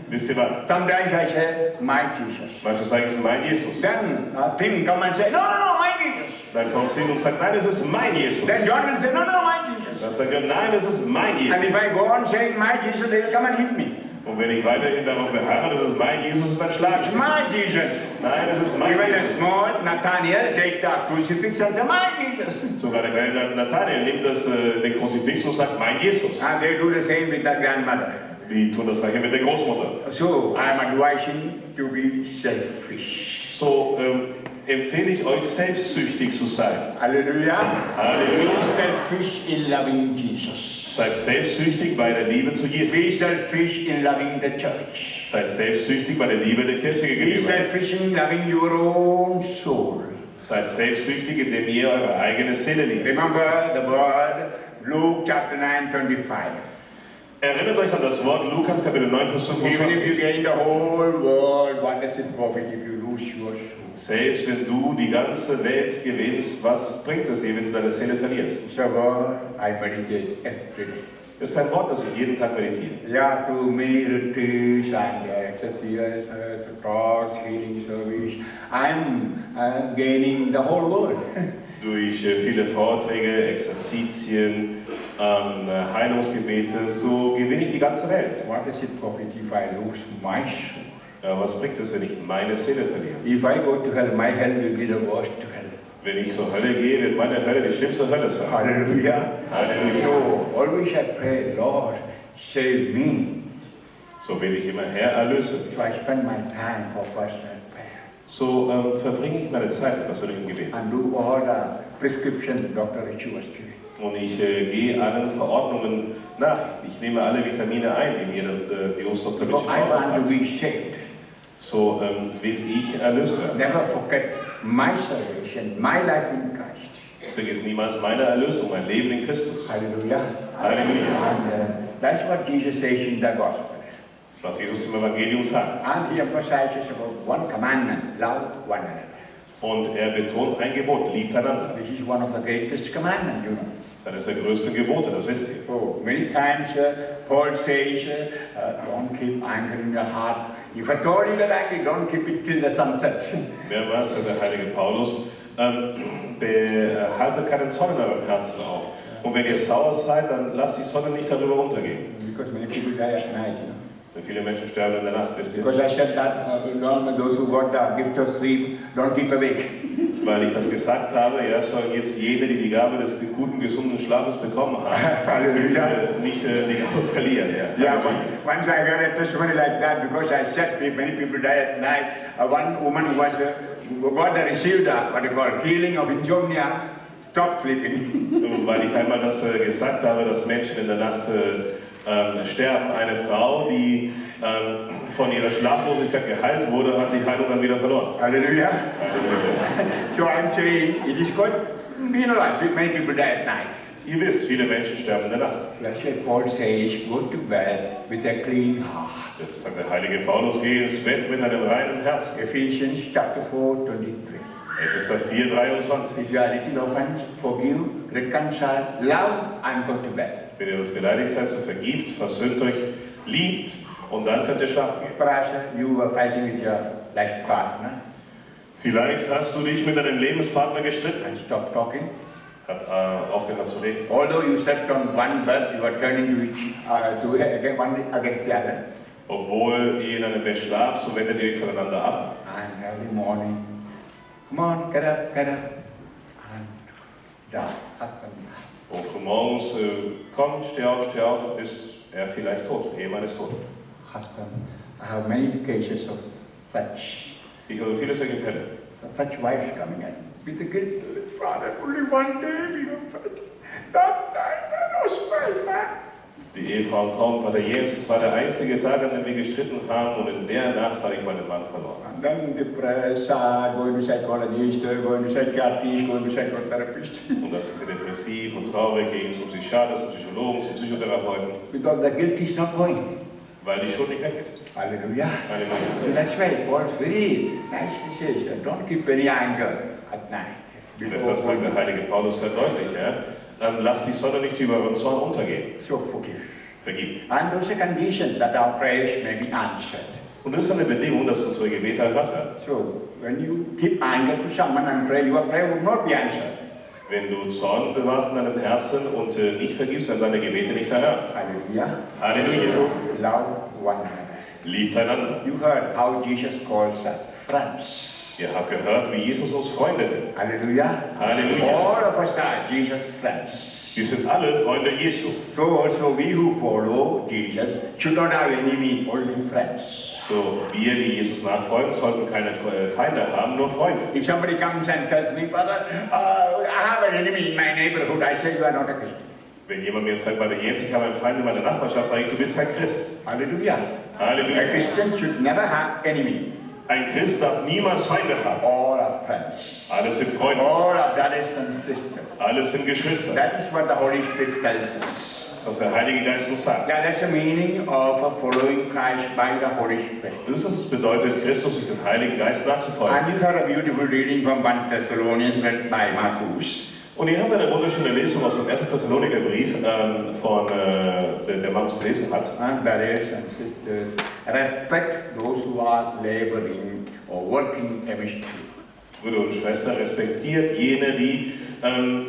F: Wisst ihr was?
A: Sometimes I say, my Jesus.
F: Manchmal sage ich, es ist mein Jesus.
A: Then Tim come and say, no, no, no, my Jesus.
F: Dann kommt Tim und sagt, nein, es ist mein Jesus.
A: Then John will say, no, no, my Jesus.
F: Dann sagt er, nein, es ist mein
A: And
F: Jesus.
A: if I go on saying my Jesus, they will come and hit me.
F: Und wenn ich weiterhin darauf beharre, dass es mein Jesus ist, dann schlage ich
A: It's
F: sie.
A: my Jesus.
F: Nein, es ist mein
A: Even a
F: Jesus.
A: small Nathaniel take the crucifix and say, my Jesus.
F: Sogar der kleine Nathanael nimmt den Kruzifix und sagt, mein Jesus.
A: And they do the same with the grandmother.
F: Die tun das gleiche mit der Großmutter.
A: So I am advising to be selfish.
F: So empfehle ich euch, selbstsüchtig zu sein.
A: Hallelujah.
F: Halleluja.
A: Be selfish in loving Jesus.
F: Seid selbstsüchtig bei der Liebe zu Jesus.
A: Be selfish in loving the church.
F: Seid selbstsüchtig bei der Liebe der Kirche
A: Be
F: gegenüber.
A: selfish in loving your own soul.
F: Seid selbstsüchtig, indem ihr eure eigene Seele liebt.
A: Remember the word, Luke chapter 9, 25.
F: Erinnert euch an das Wort Lukas Kapitel 9, Vers
A: Even if you
F: 25.
A: gain the whole world, what does it profit if you lose your soul?
F: Selbst wenn du die ganze Welt gewinnst, was bringt es dir, wenn du deine Seele verlierst?
A: It's a word I meditate every day.
F: Das ist ein Wort, das ich jeden Tag meditiere.
A: Yeah, through many retreats and exercises, talks, healing service, I'm gaining the whole world.
F: Durch viele Vorträge, Exerzitien, Heilungsgebete, so gewinne ich die ganze Welt.
A: What does it profit if I lose my soul?
F: Was bringt es, wenn ich meine Seele verliere?
A: If I go to hell, my hell will be the worst to hell.
F: Wenn ich zur Hölle gehe, wird meine Hölle die schlimmste Hölle sein.
A: Hallelujah.
F: Halleluja.
A: So always I pray, Lord, save me.
F: So bete ich immer, Herr, erlöse mich.
A: So I spend my time for personal prayer
F: So verbringe ich meine Zeit mit persönlichem Gebet.
A: and do all the prescriptions Dr. Richie was giving.
F: Und ich gehe allen Verordnungen nach. Ich nehme alle Vitamine ein, die mir die Dr.
A: Because
F: Richie
A: I want
F: verordnet
A: to
F: hat.
A: be saved.
F: So will ich erlöst werden.
A: Never forget my salvation, my life in Christ.
F: Vergiss niemals meine Erlösung, mein Leben in Christus.
A: Hallelujah.
F: Halleluja.
A: And that's what Jesus says in the gospel.
F: Das, was Jesus im Evangelium sagt.
A: And he emphasizes about one commandment, love one another.
F: Und er betont ein Gebot, liebt einander.
A: This is one of the greatest commandments, you know.
F: Das ist eines der größten Gebote, das wisst ihr.
A: So many times Paul says, don't keep anger in your heart. If at all you get angry, don't keep it till the sunset.
F: Mehrmals sagt der heilige Paulus, behaltet keinen Zorn in eurem Herzen auf. Und wenn ihr sauer seid, dann lasst die Sonne nicht darüber untergehen.
A: Because many people die at night, you know.
F: Denn viele Menschen sterben in der Nacht, wisst ihr.
A: Because I said that those who got the gift of sleep, don't keep awake.
F: weil ich das gesagt habe, ja, sollen jetzt jene, die die Gabe des guten, gesunden Schlafes bekommen haben, jetzt, nicht die Gabe verlieren. Ja.
A: Yeah, once I heard a testimony like that because I said many people die at night. One woman was got received what you call healing of insomnia, stopped sleeping.
F: Weil ich einmal das gesagt habe, dass Menschen in der Nacht sterben. Eine Frau, die von ihrer Schlaflosigkeit geheilt wurde, hat die Heilung dann wieder verloren.
A: Hallelujah.
F: Halleluja.
A: So I'm saying it is good. You know, many people die at night.
F: Ihr wisst, viele Menschen sterben in der Nacht.
A: That's why Paul says, go to bed with a clean heart.
F: Das sagt der heilige Paulus, geh ins Bett mit einem reinen Herzen.
A: Ephesians chapter 4:23.
F: Epheser 4,23.
A: If you are little offended, forgive, reconcile, love, and go to bed.
F: Wenn ihr etwas beleidigt seid, so vergibt, versöhnt euch, liebt und dann könnt ihr schlafen gehen.
A: Perhaps you were fighting with your life partner
F: Vielleicht hast du dich mit deinem Lebenspartner gestritten,
A: and stopped talking.
F: hat aufgehört zu reden.
A: Although you slept on one bed, you were turning to each one against the other.
F: Obwohl ihr in einem Bett schlaft, so wendet ihr euch voneinander ab.
A: And every morning, come on, get up, get up. And the husband died.
F: Und frühmorgens, komm, steh auf, ist er vielleicht tot. Ehemann ist tot.
A: Husband, I have many cases of such.
F: Ich habe viele solche Fälle.
A: Such wives coming in with the guilt. Father, only one day we were fighting. That night I lost my man.
F: Die Ehefrauen kommen, Pater James, es war der einzige Tag, an dem wir gestritten haben und in der Nacht habe ich meinen Mann verloren.
A: And then depressed, sad, going to psychologist, going to psychiatrist, going to psychotherapist.
F: Und das ist depressiv und traurig, gehen zum Psychiater, zum Psychologen, zum Psychotherapeuten,
A: Because the guilt is not going.
F: weil die Schuld nicht weggeht.
A: Hallelujah. So
F: Halleluja.
A: that's why Paul's very nicely says, don't keep any anger at night.
F: Und deshalb sagt der heilige Paulus sehr deutlich, ja, lass die Sonne nicht über unseren Zorn untergehen.
A: So forgive.
F: Vergib.
A: And there's a condition that our prayers may be answered.
F: Und das ist eine Bedingung, dass unsere Gebete erhört werden.
A: So when you keep anger to someone and pray, your prayer would not be answered.
F: Wenn du Zorn bewahrst in deinem Herzen und nicht vergibst, werden deine Gebete nicht erhört.
A: Hallelujah.
F: Halleluja.
A: Love one another.
F: Liebt einander.
A: You heard how Jesus calls us friends.
F: Ihr habt gehört, wie Jesus uns Freunde nennt.
A: Hallelujah.
F: Halleluja.
A: All of us are Jesus' friends.
F: Wir sind alle Freunde Jesu.
A: So also we who follow Jesus should not have enemy, only friends.
F: So, wir, die Jesus nachfolgen, sollten keine Feinde haben, nur Freunde.
A: If somebody comes and tells me, Father, I have an enemy in my neighborhood, I say you are not a Christian.
F: Wenn jemand mir sagt, Pater James, ich habe einen Feind in meiner Nachbarschaft, sage ich, du bist kein Christ.
A: Hallelujah.
F: Halleluja.
A: A Christian should never have enemy.
F: Ein Christ darf niemals Feinde haben.
A: All are friends.
F: Alle sind Freunde.
A: All are brothers and sisters.
F: Alle sind Geschwister.
A: That is what the Holy Spirit tells us.
F: Was der Heilige Geist uns sagt.
A: Yeah, that's the meaning of following Christ by the Holy Spirit.
F: Das ist, was es bedeutet, Christus durch den Heiligen Geist nachzufolgen.
A: And you heard a beautiful reading from 1 Thessalonians read by Marcus.
F: Und ihr habt eine wunderschöne Lesung aus dem 1. Thessalonikerbrief von der Markus gelesen hat.
A: And brothers and sisters, respect those who are laboring or working amidst you.
F: Brüder und Schwestern, respektiert jene, die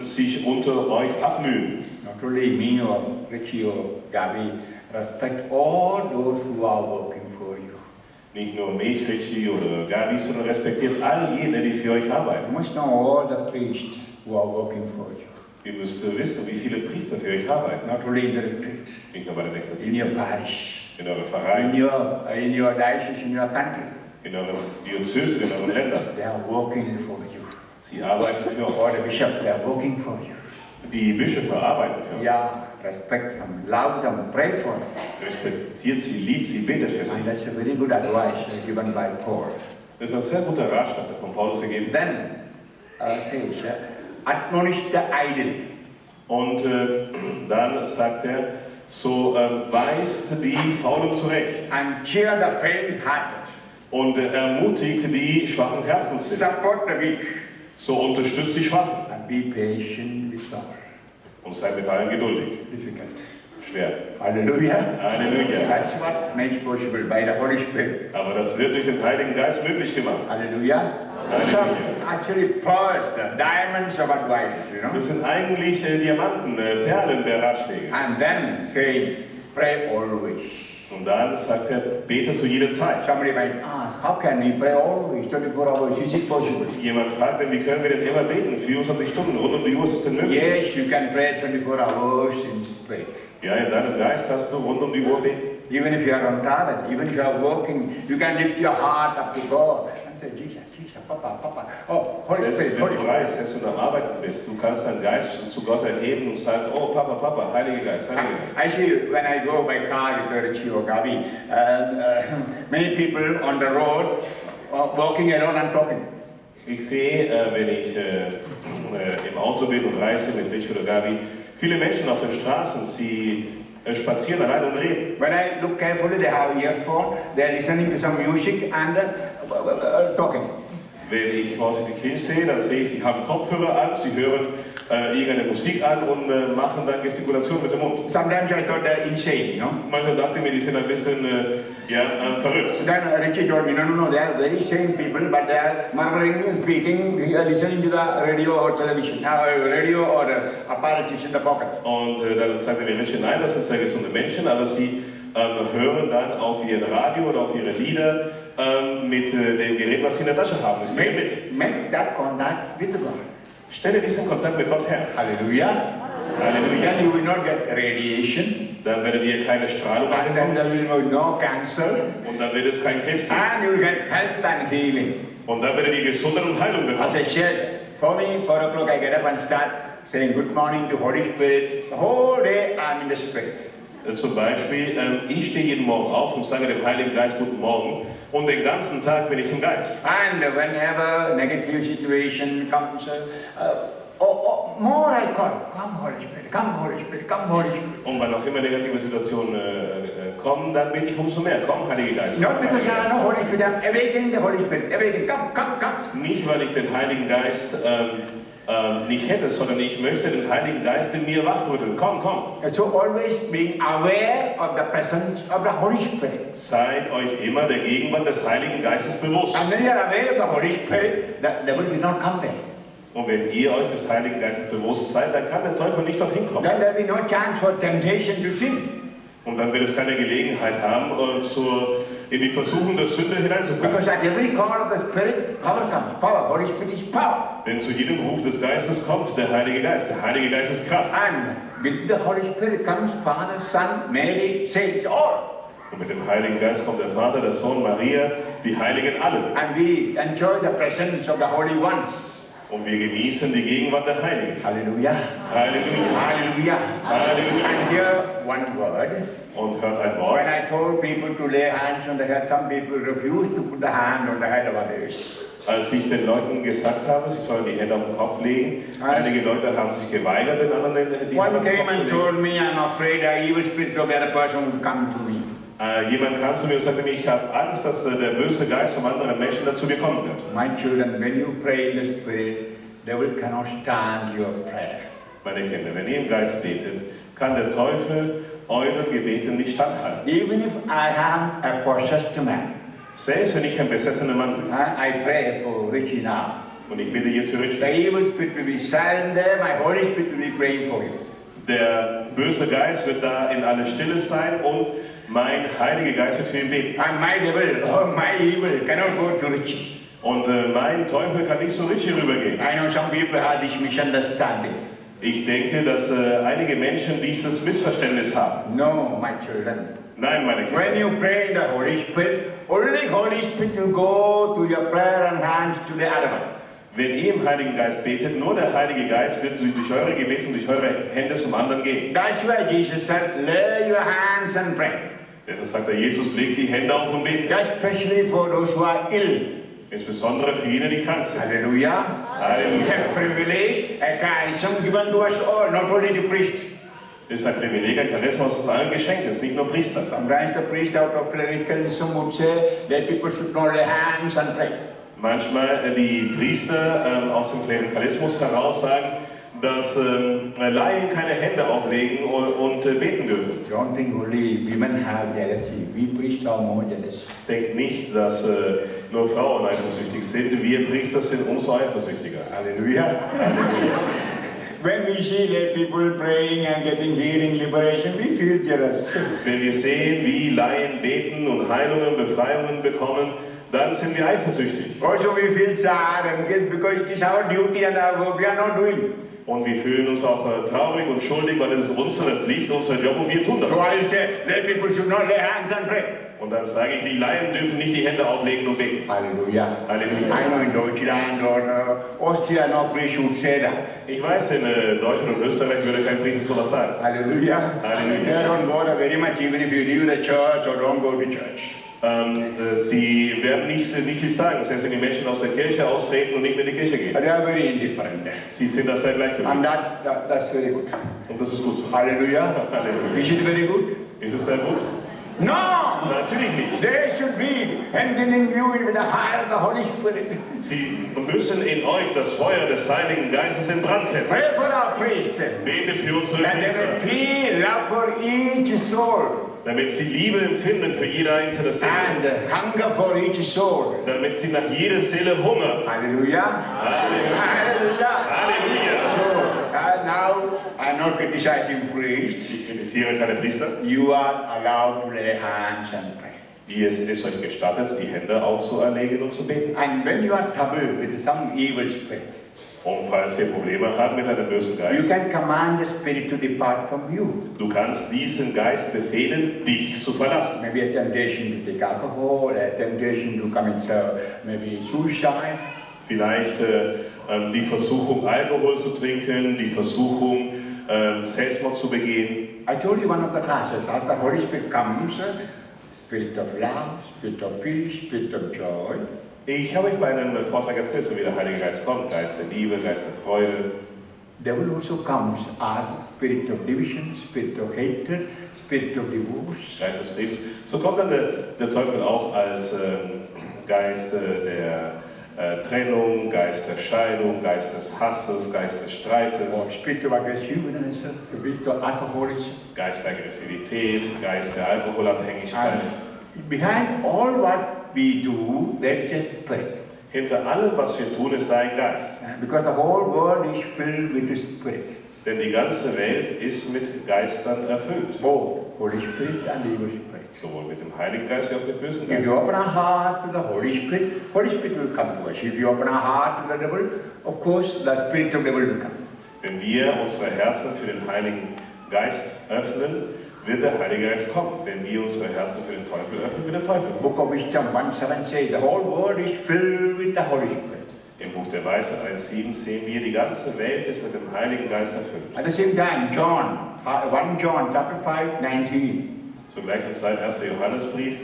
F: sich unter euch abmühen.
A: Not only me or Richie or Gabi, respect all those who are working for you.
F: Nicht nur mich, Richie oder Gabi, sondern respektiert all jene, die für euch arbeiten.
A: You must know all the priests who are working for you.
F: Ihr müsst wissen, wie viele Priester für euch arbeiten.
A: Not only in the retreat,
F: Nicht nur bei den
A: in your
F: Exerzitien,
A: parish,
F: in eurem Verein,
A: in your diocese, in your country.
F: in euren Diözesen, in euren Ländern.
A: They are working for you.
F: Sie arbeiten für
A: Or
F: euch.
A: the bishops, they are working for you.
F: Die Bischöfe arbeiten für euch.
A: Yeah, respect them, love them, pray for them.
F: Respektiert sie, liebt sie, betet für
A: And
F: sie.
A: that's a very good advice given by Paul.
F: Das ist ein sehr guter Ratschlag, der von Paulus gegeben.
A: Then, says, admonish the idle.
F: Und dann sagt er, so weist die Faulen zurecht
A: And cheer the faint-hearted.
F: und ermutigt die schwachen Herzens sind.
A: Support the weak.
F: So unterstützt die Schwachen
A: And be patient with all.
F: und seid mit allen geduldig.
A: Difficult.
F: Schwer.
A: Hallelujah.
F: Halleluja.
A: That's what makes possible by the Holy Spirit.
F: Aber das wird durch den Heiligen Geist möglich gemacht.
A: Hallelujah. Some actually pearls, diamonds of advice, you know.
F: Das sind eigentlich Diamanten, Perlen der Ratschläge.
A: And then saying, pray always.
F: Und dann sagt er, bete zu jeder Zeit.
B: Somebody might ask, how can we pray always, 24 hours? Is it possible?
F: Jemand fragt dann, wie können wir denn immer beten? 24 Stunden, rund um die Uhr ist es denn möglich?
B: Yes, you can pray 24 hours in spirit.
F: Ja, in deinem Geist kannst du rund um die Uhr beten.
B: Even if you are on travel, even if you are working, you can lift your heart up to God and say, Jesus, Jesus, Papa, Papa. Oh, Holy
F: Selbst
B: Spirit,
F: wenn
B: Holy
F: du
B: Spirit.
F: weißt, dass du am Arbeiten bist, du kannst deinen Geist zu Gott erheben und sagen, oh Papa, Papa, Heiliger Geist, Heiliger Geist.
B: I see when I go by car with Richie or Gabi, many people on the road walking alone and talking.
F: Ich sehe, wenn ich im Auto bin und reise mit Rich oder Gabi, viele Menschen auf den Straßen, sie spazieren allein und reden.
B: When I look carefully, they have earphone, they are listening to some music and talking.
F: Wenn ich vorsichtig hinsehe, dann sehe ich, sie haben Kopfhörer an, sie hören irgendeine Musik an und machen dann Gestikulation mit dem Mund.
B: Sometimes I thought they're insane, you know.
F: Manchmal dachte ich mir, die sind ein bisschen verrückt.
B: So then Richie told me, no, they are very sane people, but they are murmuring, speaking, listening to the radio or television, radio or the apparatus in the pocket.
F: Und dann sagte mir Richie, nein, das sind sehr gesunde Menschen, aber sie hören dann auf ihr Radio oder auf ihre Lieder mit dem Gerät, was sie in der Tasche haben. Sie sehen mit.
B: Make that contact with God.
F: Stelle diesen Kontakt mit Gott her.
B: Hallelujah.
F: Halleluja.
B: Then you will not get radiation.
F: Dann werdet ihr keine Strahlung
B: And then
F: bekommen.
B: there will be no cancer.
F: Und dann wird es keinen Krebs geben.
B: And you will get health and healing.
F: Und dann werdet ihr Gesundheit und Heilung
B: As
F: bekommen.
B: I said, for me, 4 o'clock I get up and start saying good morning to Holy Spirit. The whole day I'm in the Spirit.
F: Zum Beispiel, ich stehe jeden Morgen auf und sage dem Heiligen Geist Guten Morgen und den ganzen Tag bin ich im Geist.
B: And whenever negative situation comes, more I call, come Holy Spirit, come Holy Spirit, come Holy Spirit.
F: Und wenn auch immer negative Situationen kommen, dann bin ich umso mehr. Komm, Heiliger Geist.
B: Not
F: Komm,
B: because
F: Heiliger
B: I
F: Geist.
B: know Holy Spirit, I'm awakening the Holy Spirit, awakening, come.
F: Nicht, weil ich den Heiligen Geist nicht hätte, sondern ich möchte den Heiligen Geist in mir wachrütteln. Komm.
B: So always being aware of the presence of the Holy Spirit.
F: Seid euch immer der Gegenwart des Heiligen Geistes bewusst.
B: And when you are aware of the Holy Spirit, the devil will not come there.
F: Und wenn ihr euch des Heiligen Geistes bewusst seid, dann kann der Teufel nicht dorthin kommen.
B: Then there will be no chance for temptation to sin.
F: Und dann wird es keine Gelegenheit haben, in die Versuchung der Sünde hineinzufallen.
B: Because at every call of the Spirit, power comes. Power. Holy Spirit is power.
F: Denn zu jedem Ruf des Geistes kommt der Heilige Geist. Der Heilige Geist ist Kraft.
B: And with the Holy Spirit comes Father, Son, Mary, saints, all.
F: Und mit dem Heiligen Geist kommt der Vater, der Sohn, Maria, die Heiligen alle.
B: And we enjoy the presence of the Holy Ones.
F: Und wir genießen die Gegenwart der Heiligen.
B: Hallelujah.
F: Halleluja.
B: Hallelujah.
F: Halleluja.
B: And here one word.
F: Und hört ein Wort.
B: When I told people to lay hands on the head, some people refused to put the hand on the head of others.
F: Als ich den Leuten gesagt habe, sie sollen die Hände auf den Kopf legen, einige Leute haben sich geweigert, den anderen die Hände auf
B: One
F: den
B: came
F: Kopf
B: and
F: zu legen.
B: told me, I'm afraid the evil spirit of the other person will come to me.
F: Jemand kam zu mir und sagte mir, ich habe Angst, dass der böse Geist von anderen Menschen dazu mir kommen wird.
B: My children, when you pray in the Spirit, devil cannot stand your prayer.
F: Meine Kinder, wenn ihr im Geist betet, kann der Teufel euren Gebeten nicht standhalten.
B: Even if I am a possessed man,
F: Selbst wenn ich ein besessener Mann bin
B: I pray for Richie now.
F: und ich bete jetzt für Richard,
B: The evil spirit will be silent there, my Holy Spirit will be praying for you.
F: der böse Geist wird da in aller Stille sein und mein Heiliger Geist wird für ihn beten.
B: And my devil, my evil cannot go to Richie.
F: Und mein Teufel kann nicht zu Richie rübergehen.
B: I know some people have this misunderstanding.
F: Ich denke, dass einige Menschen dieses Missverständnis haben.
B: No, my children.
F: Nein, meine Kinder.
B: When you pray in the Holy Spirit, only Holy Spirit will go to your prayer and hands to the other one.
F: Wenn ihr im Heiligen Geist betet, nur der Heilige Geist wird durch eure Gebete und durch eure Hände zum anderen gehen.
B: That's why Jesus said, lay your hands and pray.
F: Deshalb sagt er, Jesus, legt die Hände auf und betet.
B: Especially for those who are ill.
F: Insbesondere für jene, die krank sind.
B: Hallelujah. It's
F: Halleluja.
B: a privilege, a charism given to us all, not only the priests.
F: Es ist ein Privileg, ein Charisma, das uns allen geschenkt ist, nicht nur Priester.
B: Sometimes the priest out of clericalism would say that people should not lay hands and pray.
F: Manchmal die Priester aus dem Klerikalismus heraus sagen, dass Laien keine Hände auflegen und beten dürfen.
B: Don't think only women have jealousy. We priests are more jealous.
F: Denkt nicht, dass nur Frauen eifersüchtig sind. Wir Priester sind umso eifersüchtiger.
B: Hallelujah. When we see lay people praying and getting healing, liberation, we feel jealous.
F: Wenn wir sehen, wie Laien beten und Heilungen, Befreiungen bekommen, dann sind wir eifersüchtig.
B: Also we feel sad and guilt because it is our duty and our work we are not doing.
F: Und wir fühlen uns auch traurig und schuldig, weil es ist unsere Pflicht, unser Job und wir tun das.
B: So I say, lay people should not lay hands and pray.
F: Und dann sage ich, die Laien dürfen nicht die Hände auflegen und beten.
B: Halleluja.
F: Halleluja.
B: I know in Deutschland or Austria no priest would say that.
F: Ich weiß, in Deutschland und Österreich würde kein Priester sowas sagen.
B: Hallelujah.
F: Hallelujah.
B: They don't bother very much even if you leave the church or don't go to church.
F: Sie werden nicht viel sagen, selbst wenn die Menschen aus der Kirche austreten und nicht mehr in die Kirche gehen.
B: They are very indifferent.
F: Sie sind das sehr gleichgültig.
B: And that's very good.
F: Und das ist gut so.
B: Hallelujah.
F: Halleluja.
B: Is it very good?
F: Ist es sehr gut?
B: No!
F: Natürlich nicht.
B: There should be ending you with the fire of the Holy Spirit.
F: Sie müssen in euch das Feuer des Heiligen Geistes in Brand setzen.
B: Pray for our priests.
F: Bete für unsere
B: And they will
F: Priester,
B: feel love for each soul.
F: damit sie Liebe empfinden für jede einzelne Seele.
B: And hunger for each soul.
F: Damit sie nach jeder Seele hungern.
B: Hallelujah.
F: Halleluja.
B: Hallelujah.
F: Halleluja.
B: So, now I'm not criticizing priests.
F: Ich kritisiere keine Priester.
B: You are allowed to lay hands and pray.
F: Wie es ist euch gestattet, die Hände aufzuerlegen und zu beten.
B: And when you are troubled with some evil spirit,
F: Und falls ihr Probleme habt mit einem bösen
B: you
F: Geist,
B: can command the spirit to depart from you.
F: du kannst diesen Geist befehlen, dich zu verlassen.
B: Maybe a temptation to take alcohol, a temptation to commit maybe suicide.
F: Vielleicht die Versuchung, Alkohol zu trinken, die Versuchung, Selbstmord zu begehen.
B: I told you one of the classes, as the Holy Spirit comes, spirit of love, spirit of peace, spirit of joy.
F: Ich habe euch bei einem Vortrag erzählt, so wie der Heilige Geist kommt, Geist der Liebe, Geist der Freude.
B: Devil also comes as spirit of division, spirit of hatred, spirit of divorce.
F: Geist des Friedens. So kommt dann der Teufel auch als Geist der Trennung, Geist der Scheidung, Geist des Hasses, Geist des
B: Or
F: Streites,
B: spirit of aggressiveness, spirit of alcoholism.
F: Geist der Aggressivität, Geist der Alkoholabhängigkeit.
B: And behind all what we do, there's just spirit.
F: Hinter allem, was wir tun, ist ein Geist.
B: Because the whole world is filled with the spirit.
F: Denn die ganze Welt ist mit Geistern erfüllt.
B: Both Holy Spirit and evil spirit.
F: Sowohl mit dem Heiligen Geist wie auch mit bösen
B: If you
F: Geistern.
B: open our heart to the Holy Spirit will come to us. If you open our heart to the devil, of course the spirit of devil will come.
F: Wenn wir unsere Herzen für den Heiligen Geist öffnen, wird der Heilige Geist kommen. Wenn wir unsere Herzen für den Teufel öffnen, wird der Teufel kommen.
B: Book of Wisdom 1:7 says the whole world is filled with the Holy Spirit.
F: Im Buch der Weisheit 1,7 sehen wir, die ganze Welt ist mit dem Heiligen Geist erfüllt.
B: At the same time, 1 John chapter 5:19.
F: Zur gleichen Zeit 1. Johannesbrief,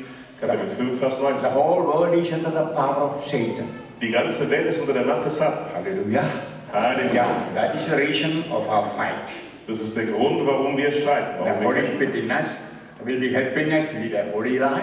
F: Kapitel 5, Vers
B: The
F: 19.
B: whole world is under the power of Satan.
F: Die ganze Welt ist unter der Macht des Satans.
B: Hallelujah.
F: Halleluja.
B: Yeah, that is the reason of our fight.
F: Das ist der Grund, warum wir streiten.
B: The
F: Warum wir
B: Holy
F: kämpfen.
B: Spirit in us will be helping us to lead a holy life.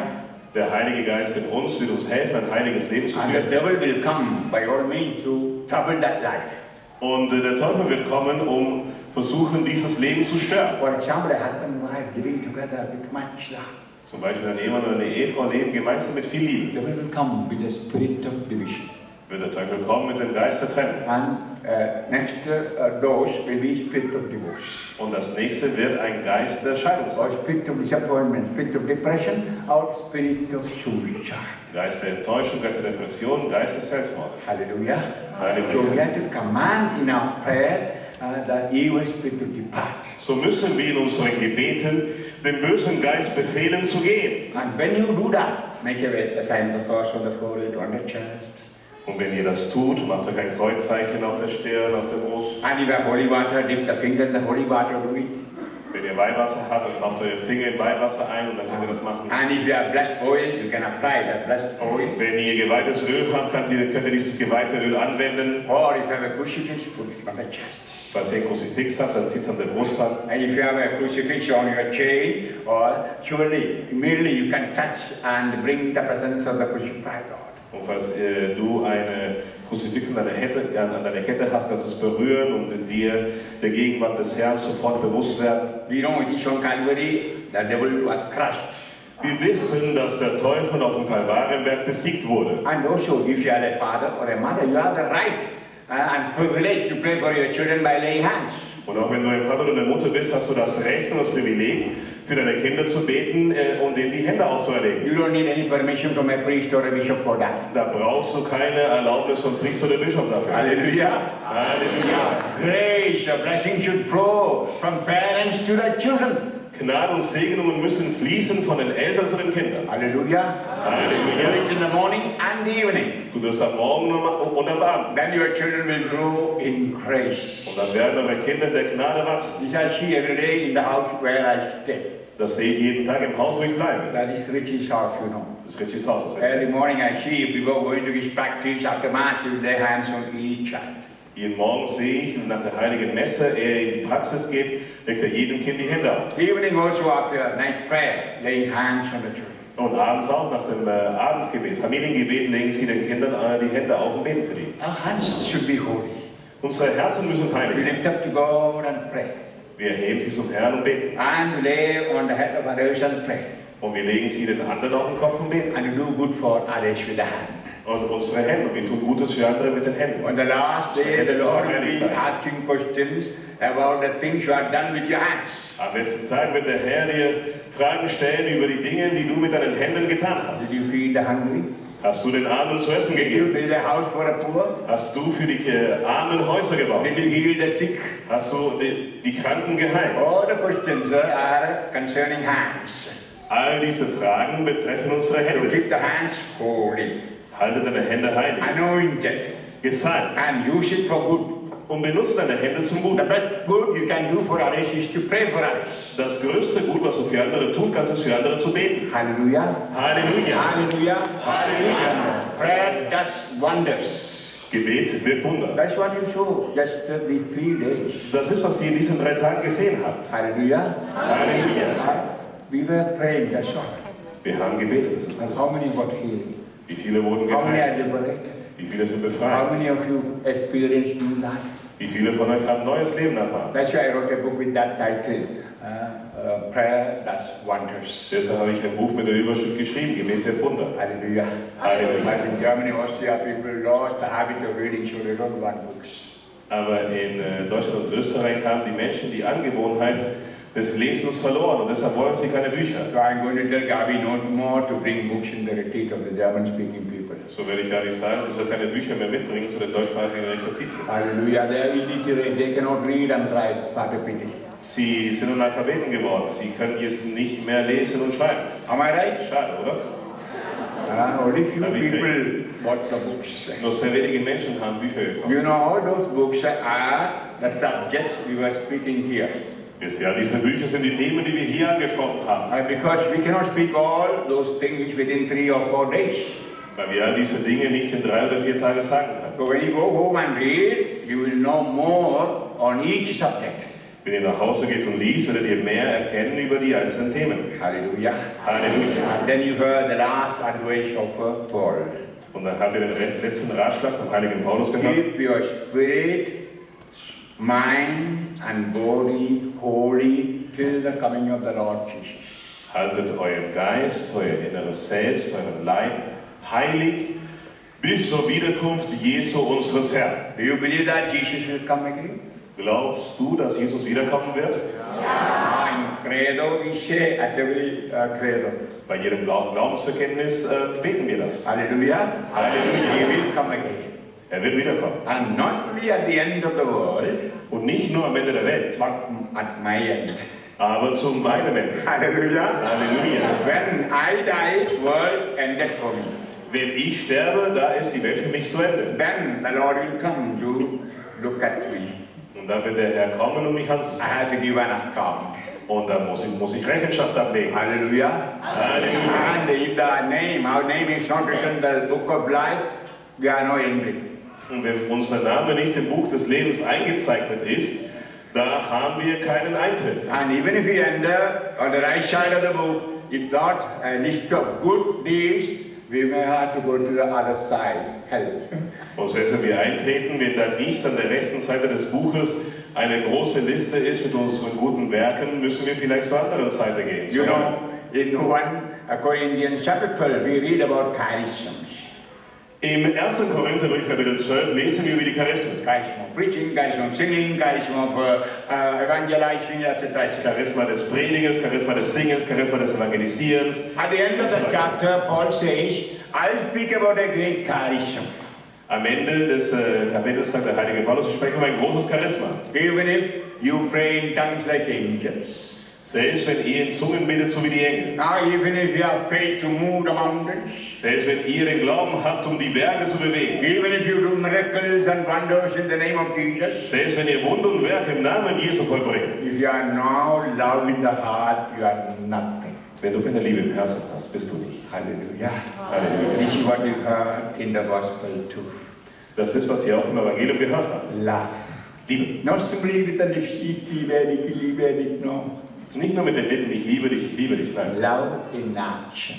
F: Der Heilige Geist in uns wird uns helfen, ein heiliges Leben zu
B: And the
F: führen.
B: devil will come by all means to trouble that life.
F: Und der Teufel wird kommen, um versuchen, dieses Leben zu stören.
B: For example, a husband and wife living together with much love.
F: Zum Beispiel ein Ehemann oder eine Ehefrau leben gemeinsam mit viel Liebe.
B: The devil will come with the spirit of division.
F: Wird der Teufel kommen mit dem Geist der Trennung.
B: And next dose will be spirit of divorce.
F: Und das nächste wird ein Geist der Scheidung
B: Or
F: sein.
B: spirit of disappointment, spirit of depression, or spirit of suicide.
F: Geist der Enttäuschung, Geist der Depression, Geist des Selbstmordes.
B: Hallelujah.
F: Hallelujah.
B: So we have to command in our prayer the evil spirit to depart.
F: So müssen wir in unseren Gebeten dem bösen Geist befehlen zu gehen.
B: And when you do that, make a sign of the cross on the forehead, on the chest.
F: Und wenn ihr das tut, macht euch ein Kreuzzeichen auf der Stirn, auf der Brust.
B: And if you have holy water, dip the finger in the holy water, do it.
F: Wenn ihr Weihwasser habt, dann taucht eure Finger in Weihwasser ein und dann könnt ihr das machen.
B: And if you have blessed oil, you can apply that blessed oil.
F: Wenn ihr geweihtes Öl habt, könnt ihr dieses geweihte Öl anwenden.
B: Or if you have a crucifix, put it on the chest.
F: Falls ihr ein Kruzifix habt, dann zieht es an der Brust an.
B: And if you have a crucifix on your chain, or surely, immediately you can touch and bring the presence of the crucified Lord.
F: Und falls du eine Kruzifix an deiner Kette hast, kannst du es berühren und in dir der Gegenwart des Herrn sofort bewusst werden.
B: We know it is on Calvary, the devil was crushed.
F: Wir wissen, dass der Teufel auf dem Kalvarienberg besiegt wurde.
B: And also, if you are a father or a mother, you have the right and privilege to pray for your children by laying hands.
F: Und auch wenn du ein Vater oder eine Mutter bist, hast du das Recht und das Privileg, für deine Kinder zu beten und ihnen die Hände aufzuerlegen.
B: You don't need any permission from a priest or a bishop for that.
F: Da brauchst du keine Erlaubnis vom Priester oder Bischof dafür.
B: Hallelujah.
F: Halleluja.
B: Grace, a blessing should flow from parents to the children.
F: Gnade und Segnungen müssen fließen von den Eltern zu den Kindern.
B: Hallelujah.
F: Halleluja.
B: Do it in the morning and the evening.
F: Du das am Morgen und am Abend.
B: Then your children will grow in grace.
F: Und dann werden eure Kinder in der Gnade wachsen.
B: This I see every day in the house where I stay.
F: Das sehe ich jeden Tag im Haus, wo ich bleibe.
B: That is Richie's house, you know.
F: Das ist Richies Haus. Das
B: Every
F: heißt,
B: morning I see people going to his practice after mass, he will lay hands on each child.
F: jeden Morgen sehe ich, nach der heiligen Messe, er in die Praxis geht, legt er jedem Kind die Hände auf.
B: Evening also after night prayer, laying hands on the children.
F: Und abends auch, nach dem Abendsgebet, Familiengebet, legen sie den Kindern die Hände auf und beten für die.
B: Our hands should be holy.
F: Unsere Herzen müssen
B: We
F: heilig sein.
B: lift up to God and pray.
F: Wir erheben sie zum Herrn und beten.
B: And lay on the head of others and pray.
F: Und wir legen sie den anderen auf den Kopf und beten.
B: And do good for others with the hand.
F: Und unsere Hände, wir tun Gutes für andere mit den Händen.
B: On the last day, the Lord will be asking questions about the things you have done with your hands.
F: Am letzten Tag wird der Herr dir Fragen stellen über die Dinge, die du mit deinen Händen getan
B: Did
F: hast.
B: you feed the hungry?
F: Hast du den Armen zu essen
B: Did you
F: gegeben?
B: build a house for the poor?
F: Hast du für die Armen Häuser gebaut?
B: Did you heal the sick?
F: Hast du die Kranken geheilt?
B: All the questions are concerning hands.
F: All diese Fragen betreffen unsere
B: So
F: Hände.
B: keep the hands holy,
F: Halte deine Hände heilig,
B: anointed,
F: gesalbt
B: and use it for good.
F: und benutze deine Hände zum
B: The
F: Guten.
B: best good you can do for others is to pray for others.
F: Das größte Gut, was du für andere tun kannst, ist für andere zu beten.
B: Hallelujah.
F: Halleluja.
B: Hallelujah.
F: Halleluja.
B: Prayer does wonders.
F: Gebet wird Wunder.
B: That's what you saw just these 3 days.
F: Das ist, was ihr in diesen 3 Tagen gesehen habt.
B: Hallelujah.
F: Halleluja.
B: We were praying, that's all.
F: Wir haben gebetet, das ist
B: How
F: alles.
B: many got healed?
F: Wie viele wurden
B: How many are
F: geheilt?
B: liberated?
F: Wie viele sind
B: How
F: befreit?
B: many of you experienced new life?
F: Wie viele von euch haben neues Leben erfahren?
B: That's why I wrote a book with that title, Prayer Does Wonders.
F: Deshalb habe ich ein Buch mit der Überschrift geschrieben, Gebet wird Wunder.
B: Hallelujah.
F: Halleluja.
B: But in Germany, Austria, people lost the habit of reading, so they don't want books.
F: Aber in Deutschland und Österreich haben die Menschen die Angewohnheit des Lesens verloren und deshalb wollen sie keine Bücher.
B: So I'm going to tell Gabi no more to bring books in the retreat of the German-speaking people.
F: So werde ich gar nicht sagen, sie soll keine Bücher mehr mitbringen zu den deutschsprachigen Exerzitien.
B: Hallelujah. They are illiterate. They cannot read and write. What a pity.
F: Sie sind Analphabeten geworden, sie können jetzt nicht mehr lesen und schreiben.
B: Am I right?
F: Schade, oder?
B: Only few
F: That'd be
B: people bought the books.
F: Nur sehr wenige Menschen haben Bücher gekauft.
B: You know, all those books are the subjects we were speaking here.
F: Wisst ihr, diese Bücher sind die Themen, die wir hier angesprochen haben.
B: Because we cannot speak all those things within 3 or 4 days.
F: Weil wir all diese Dinge nicht in 3 oder 4 Tagen sagen können.
B: So when you go home and read, you will know more on each subject.
F: Wenn ihr nach Hause geht und liest, werdet ihr mehr erkennen über die einzelnen Themen.
B: Hallelujah.
F: Halleluja.
B: And then you heard the last advice of Paul.
F: Und dann habt ihr den letzten Ratschlag vom heiligen Paulus gehört.
B: Keep your spirit, mind and body holy till the coming of the Lord Jesus.
F: Haltet euren Geist, euer inneres Selbst, euren Leib heilig bis zur Wiederkunft Jesu unseres Herrn.
B: Do you believe that Jesus will come again?
F: Glaubst du, dass Jesus wiederkommen wird?
B: In credo we say at every credo.
F: Bei jedem Glaubensbekenntnis beten wir das.
B: Hallelujah.
F: Halleluja.
B: He will come again.
F: Er wird wiederkommen.
B: And not only at the end of the world,
F: Und nicht nur am Ende der Welt,
B: but at my end.
F: aber zu meinem Ende.
B: Hallelujah.
F: Halleluja.
B: When I die, world ended for me.
F: Wenn ich sterbe, da ist die Welt für mich zu Ende.
B: Then the Lord will come to look at me.
F: Und dann wird der Herr kommen, um mich
B: I
F: anzusehen.
B: have to give an account.
F: Und dann muss ich Rechenschaft ablegen.
B: Hallelujah.
F: Halleluja.
B: And if our name is not written in the book of life, we are no entry.
F: Und wenn unser Name nicht im Buch des Lebens eingezeichnet ist, da haben wir keinen Eintritt.
B: And even if we enter on the right side of the book, if not a list of good deeds, we may have to go to the other side, hell.
F: Und selbst wenn wir eintreten, wenn da nicht an der rechten Seite des Buches eine große Liste ist mit unseren guten Werken, müssen wir vielleicht zur anderen Seite gehen.
B: You know, in 1 Corinthians chapter 12, we read about charisms.
F: Im 1. Korintherbrief Kapitel 12 lesen wir über die Charismen.
A: Charisma of preaching, charisma of singing, charisma of evangelizing, etc.
F: Charisma des Predigers, Charisma des Singens, Charisma des Evangelisierens.
A: At the end of the chapter, Paul says, I'll speak about a great charisma.
F: Am Ende des Kapitels sagt der heilige Paulus, ich spreche über ein großes Charisma.
A: Even if you pray in tongues like angels.
F: Selbst wenn ihr in Zungen betet, so wie die Engel.
A: Now, even if you have faith to move the mountains.
F: Selbst wenn ihr den Glauben habt, um die Berge zu bewegen.
A: Even if you do miracles and wonders in the name of Jesus.
F: Selbst wenn ihr Wunder und Werke im Namen Jesu vollbringt.
A: If you are now love in the heart, you are nothing.
F: Wenn du keine Liebe im Herzen hast, bist du nichts.
A: Hallelujah.
F: Halleluja.
A: This is what you heard in the gospel too.
F: Das ist, was ihr auch im Evangelium gehört habt.
A: Love.
F: Liebe.
A: Not simply with the lips, ich liebe dich, no.
F: Nicht nur mit den Lippen, ich liebe dich, nein.
A: Love in action.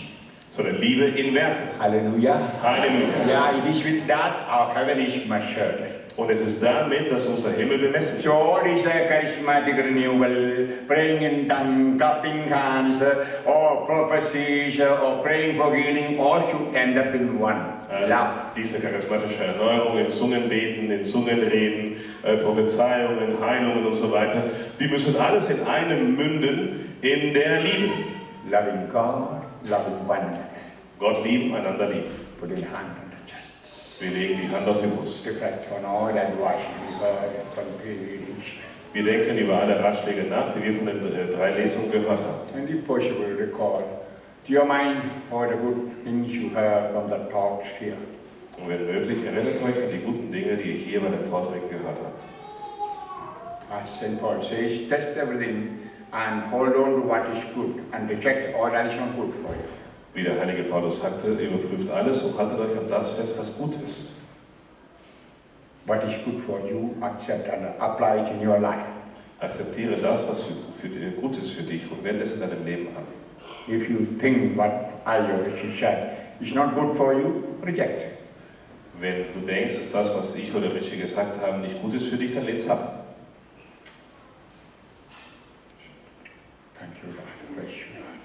F: Sondern Liebe in Werken.
A: Hallelujah.
F: Halleluja.
A: Yeah, it is with that our heaven is measured.
F: Und es ist damit, dass unser Himmel bemessen wird.
A: So all this charismatic renewal, praying in tongues, clapping hands, or prophecies, or praying for healing, all should end up in one. Love.
F: Diese charismatische Erneuerung in Zungen beten, in Zungen reden, Prophezeiungen, Heilungen und so weiter, die müssen alles in einem münden, in der Liebe.
A: Loving God, loving one another.
F: Gott lieben, einander lieben.
A: Put your hand on the chest.
F: Wir legen die Hand auf die Brust.
A: Reflect on all that was we heard from the readings.
F: Wir denken über alle Ratschläge nach, die wir von den 3 Lesungen gehört haben.
A: And if possible, recall to your mind all the good things you heard from the talks here.
F: Und wenn möglich, erinnert euch an die guten Dinge, die ihr hier bei den Vorträgen gehört habt.
A: As St. Paul says, test everything and hold on to what is good and reject all that is not good for you.
F: Wie der heilige Paulus sagte, überprüft alles und haltet euch an das fest, was gut ist.
A: What is good for you, accept and apply it in your life.
F: Akzeptiere das, was gut ist für dich und wende es in deinem Leben an.
A: If you think what she said is not good for you, reject it.
F: Wenn du denkst, dass das, was ich oder Richie gesagt haben, nicht gut ist für dich, dann lehn's ab.
A: Thank you, Lord. Praise you, Lord.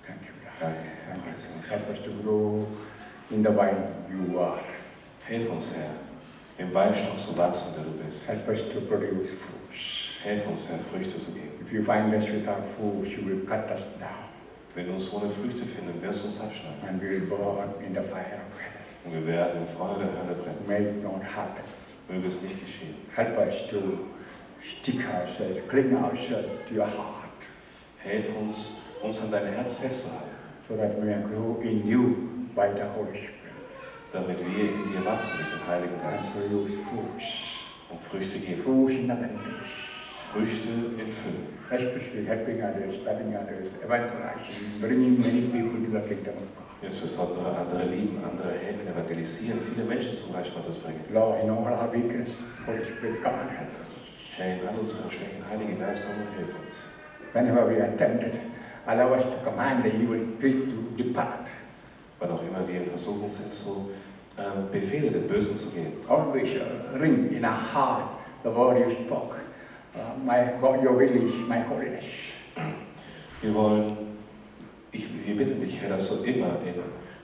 A: Thank you, Lord.
F: Danke.
A: Thank you. Help us to grow in the vine you are.
F: Hilf uns, Herr, im Weinstock zu wachsen, der du bist.
A: Help us to produce fruits.
F: Hilf uns, Herr, Früchte zu geben.
A: If you find us without fruits, you will cut us down.
F: Wenn wir uns ohne Früchte finden, wirst du uns abschneiden.
A: And we will burn in the fire of hell.
F: Und wir werden im Feuer der Hölle brennen.
A: May it not happen.
F: Möge es nicht geschehen.
A: Help us to stick ourselves, cling ourselves to your heart,
F: Hilf uns, uns an dein Herz festzuhalten,
A: so that we may grow in you by the Holy Spirit
F: damit wir in dir wachsen durch den Heiligen
A: and
F: Geist
A: produce fruits,
F: und Früchte geben.
A: fruits in abundance,
F: Früchte in Fülle.
A: especially helping others, loving others, evangelizing, bringing many people to the kingdom of God.
F: Insbesondere andere lieben, andere helfen, evangelisieren, viele Menschen zum Reich Gottes bringen.
A: Lord, in all our weaknesses, Holy Spirit, come and help us.
F: Herr, in all unseren Schwächen, Heiliger Geist, komm und hilf uns.
A: Whenever we are tempted, allow us to command the evil spirit to depart.
F: Wann auch immer wir in Versuchung sind, so Befehle den Bösen zu geben.
A: Always ring in our heart the word you spoke. My God, your will is my holiness.
F: Wir bitten dich, Herr, dass du immer in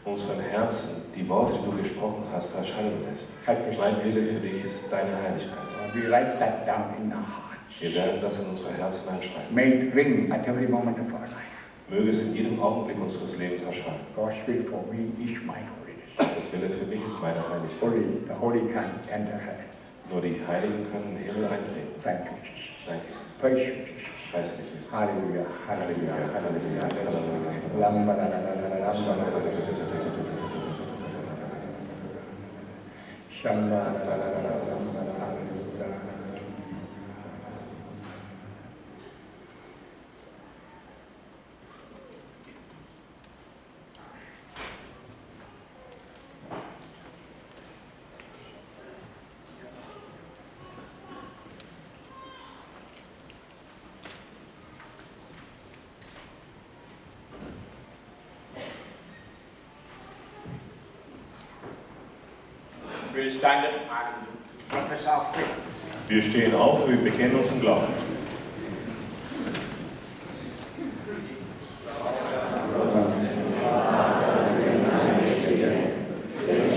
F: unseren Herzen die Worte, die du gesprochen hast, erscheinen lässt. Mein Wille für dich ist deine Heiligkeit.
A: We write that down in our hearts.
F: Wir werden das in unsere Herzen einschreiben.
A: May it ring at every moment of our life.
F: Möge es in jedem Augenblick unseres Lebens erscheinen.
A: God's will for me is my holiness.
F: Gottes Wille für mich ist meine Heiligkeit.
A: Only the holy can enter heaven.
F: Nur die Heiligen können in den Himmel eintreten.
A: Thank you, Jesus.
F: Danke, Jesus.
A: Praise you, Jesus.
F: Preis dich, Jesus.
A: Hallelujah, hallelujah, hallelujah, hallelujah. We'll stand up and profess our faith.
F: Wir stehen auf und wir bekennen uns im Glauben.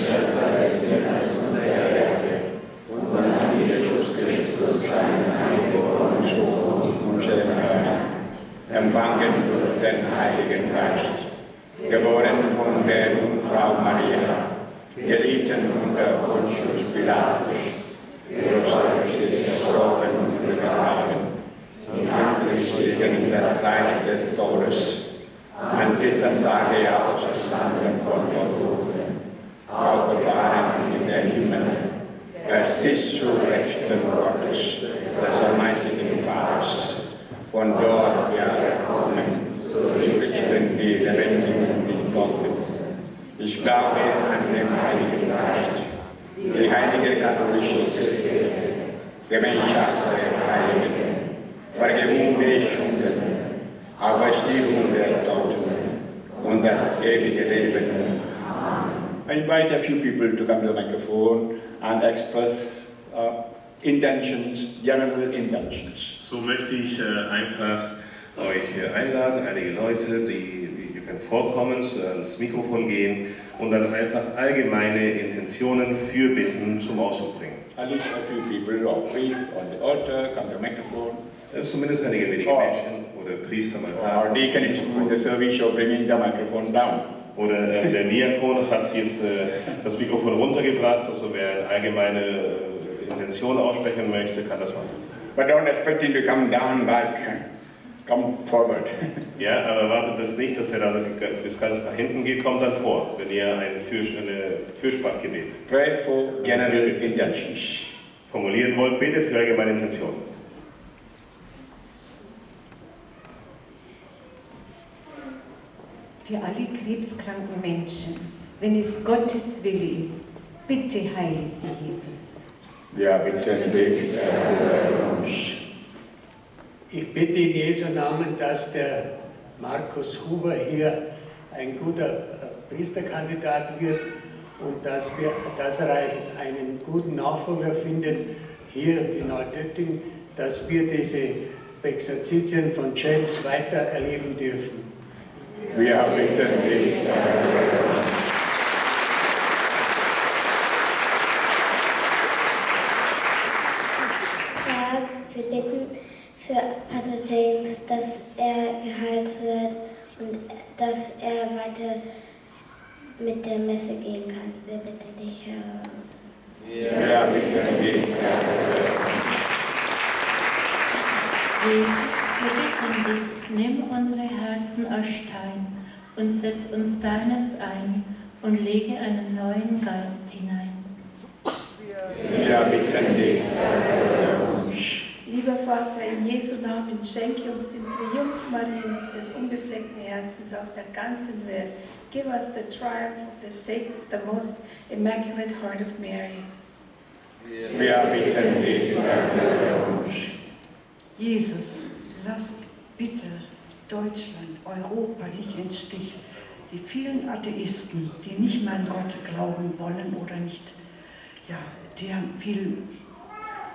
B: Amen.
A: Pilatus, großartig erschrocken und begraben, und endlich gegen das Reich des Todes, am dritten Tage auferstanden von den Toten, aufgefahren in den Himmel, er sitzt zu Rechten Gottes, des allmächtigen Vaters, von dort wird er kommen, zu richten die Lebendigen und die Toten. Ich glaube an den Heiligen Geist, die heilige katholische Kirche, Gemeinschaft der Heiligen, Vergebung der Sünden, Auferstehung der Toten und das ewige Leben. I invite a few people to come to the microphone and express intentions, general intentions.
F: So möchte ich einfach euch einladen, einige Leute, die können vorkommen, ans Mikrofon gehen und dann einfach allgemeine Intentionen, Fürbitten zum Ausdruck bringen.
A: At least a few people or priest on the altar, come to the microphone.
F: Zumindest einige wenige Menschen oder Priester am Altar.
A: Or deacon is doing the service of bringing the microphone down.
F: Oder der Diakon hat jetzt das Mikrofon runtergebracht, also wer eine allgemeine Intention aussprechen möchte, kann das machen.
A: But don't expect him to come down back, come forward.
F: Ja, aber erwartet das nicht, dass er dann bis ganz nach hinten geht, kommt dann vor, wenn ihr ein Fürsprachgebet
A: Pray for general intentions.
F: formulieren wollt, betet für allgemeine Intentionen.
G: Für alle krebskranken Menschen, wenn es Gottes Wille ist, bitte heile sie, Jesus.
A: Wir bitten dich, erhöre uns.
B: Ich bitte in Jesu Namen, dass der Markus Huber hier ein guter Priesterkandidat wird und dass er einen guten Nachfolger findet hier in Altötting, dass wir diese Exerzitien von James weiter erleben dürfen.
A: Wir bitten dich, erhöre uns.
H: Wir bitten für Pater James, dass er geheilt wird und dass er weiter mit der Messe gehen kann. Wir bitten dich, Herr.
A: Wir bitten dich, erhöre uns.
I: Jesus, wir bitten dich, nimm unsere Herzen als Stein und setz uns deines ein und lege einen neuen Geist hinein.
A: Wir bitten dich, erhöre uns.
C: Lieber Vater, in Jesu Namen schenke uns den Triumph Mariens des unbefleckten Herzens auf der ganzen Welt. Give us the triumph of the most immaculate heart of Mary.
A: Wir bitten dich, erhöre uns.
G: Jesus, lass bitte Deutschland, Europa nicht im Stich. Die vielen Atheisten, die nicht mehr an Gott glauben wollen oder nicht, ja, die haben viel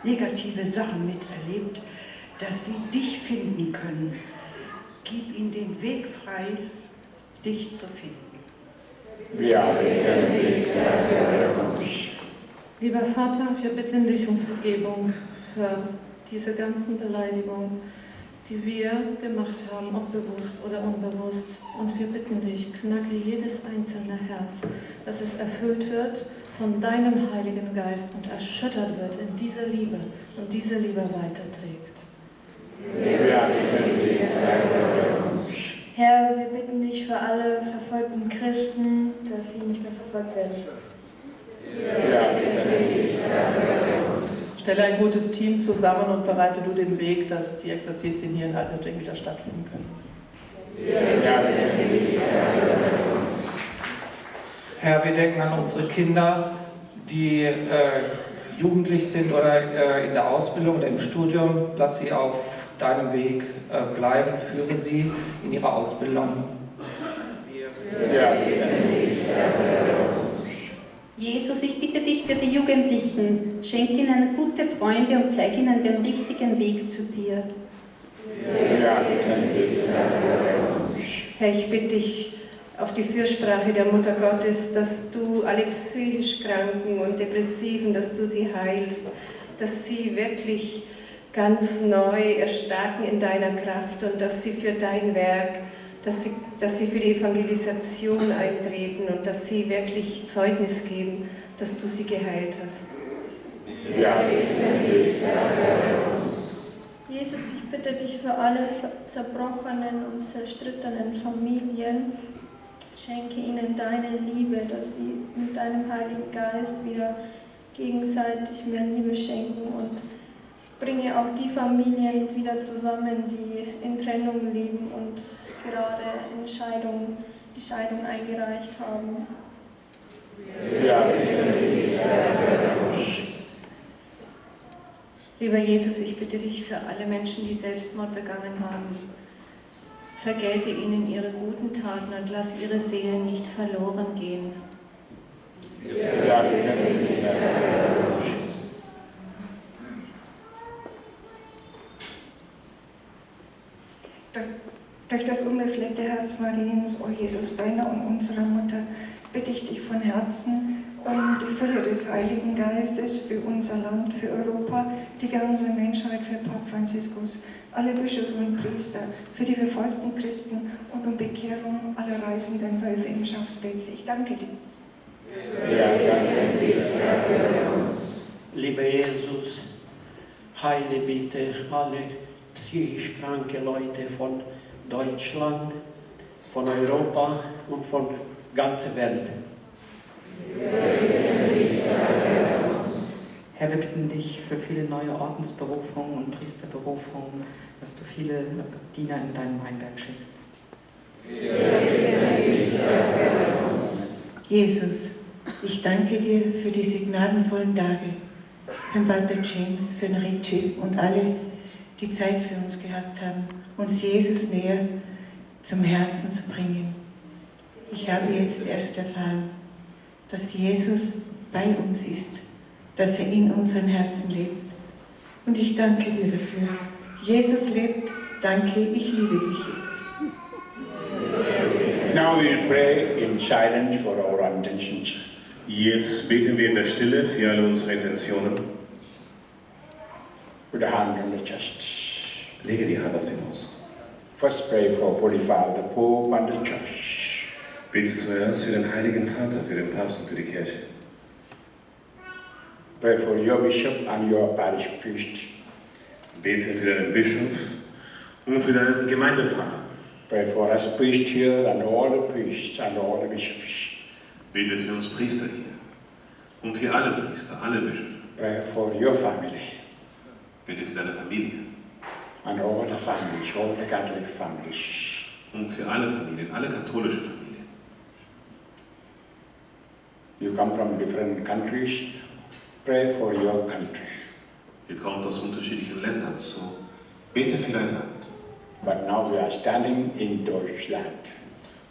G: negative Sachen miterlebt, dass sie dich finden können. Gib ihnen den Weg frei, dich zu finden.
A: Wir bitten dich, erhöre uns.
I: Lieber Vater, wir bitten dich um Vergebung für diese ganzen Beleidigungen, die wir gemacht haben, ob bewusst oder unbewusst. Und wir bitten dich, knacke jedes einzelne Herz, dass es erfüllt wird von deinem Heiligen Geist und erschüttert wird in dieser Liebe und diese Liebe weiterträgt.
A: Wir bitten dich, erhöre uns.
H: Herr, wir bitten dich für alle verfolgten Christen, dass sie nicht mehr verfolgt werden.
A: Wir bitten dich, erhöre uns.
J: Stelle ein gutes Team zusammen und bereite du den Weg, dass die Exerzitien hier in Altötting wieder stattfinden können.
A: Wir bitten dich, erhöre uns.
K: Herr, wir denken an unsere Kinder, die jugendlich sind oder in der Ausbildung oder im Studium. Lass sie auf deinem Weg bleiben, führe sie in ihrer Ausbildung.
A: Wir bitten dich, erhöre uns.
I: Jesus, ich bitte dich für die Jugendlichen, schenk ihnen gute Freunde und zeig ihnen den richtigen Weg zu dir.
A: Wir bitten dich, erhöre uns.
C: Herr, ich bitte dich auf die Fürsprache der Mutter Gottes, dass du alle psychisch Kranken und Depressiven, dass du sie heilst, dass sie wirklich ganz neu erstarken in deiner Kraft und dass sie für dein Werk, dass sie für die Evangelisation eintreten und dass sie wirklich Zeugnis geben, dass du sie geheilt hast.
B: Wir bitten dich, erhöre uns.
L: Jesus, ich bitte dich für alle zerbrochenen und zerstrittenen Familien, schenke ihnen deine Liebe, dass sie mit deinem Heiligen Geist wieder gegenseitig mehr Liebe schenken und bringe auch die Familien wieder zusammen, die in Trennung leben und gerade die Scheidung eingereicht haben.
B: Wir bitten dich, erhöre uns.
I: Lieber Jesus, ich bitte dich für alle Menschen, die Selbstmord begangen haben. Vergelte ihnen ihre guten Taten und lass ihre Seelen nicht verloren gehen.
B: Wir bitten dich, erhöre uns.
G: Durch das unbefleckte Herz Mariens, o Jesus, deiner und unserer Mutter, bitte ich dich von Herzen um die Fülle des Heiligen Geistes für unser Land, für Europa, die ganze Menschheit, für Papst Franziskus, alle Bischöfe und Priester, für die verfolgten Christen und um Bekehrung aller reisenden Wölfe im Schafsplatz. Ich danke dir.
B: Wir danken dich, erhöre uns.
M: Lieber Jesus, heile bitte alle psychisch kranke Leute von Deutschland, von Europa und von der ganzen Welt.
N: Herr, wir bitten dich für viele neue Ordensberufungen und Priesterberufungen, dass du viele Diener in deinem Weinberg schickst.
G: Jesus, ich danke dir für diese gnadenvollen Tage, Herrn Walter James, für den Richie und alle, die Zeit für uns gehabt haben, uns Jesus näher zum Herzen zu bringen. Ich habe jetzt erst erfahren, dass Jesus bei uns ist, dass er in unseren Herzen lebt. Und ich danke dir dafür. Jesus lebt, danke, ich liebe dich.
A: Now we'll pray in silence for our intentions.
F: Jetzt beten wir in der Stille für alle unsere Intentionen.
A: With a hand on the chest.
F: Lege die Hand auf die Brust.
A: First pray for Holy Father, the Pope and the Church.
F: Bete zuerst für den Heiligen Vater, für den Papst und für die Kirche.
A: Pray for your bishop and your parish priest.
F: Bete für deinen Bischof und für deinen Gemeindepfarrer.
A: Pray for us priests here and all the priests and all the bishops.
F: Bete für uns Priester hier und für alle Priester, alle Bischöfe.
A: Pray for your family.
F: Bete für deine Familie.
A: And all the families, all the Catholic families.
F: Und für alle Familien, alle katholische Familien.
A: You come from different countries, pray for your country.
F: Ihr kommt aus unterschiedlichen Ländern, so bete für dein Land.
A: But now we are standing in Deutschland.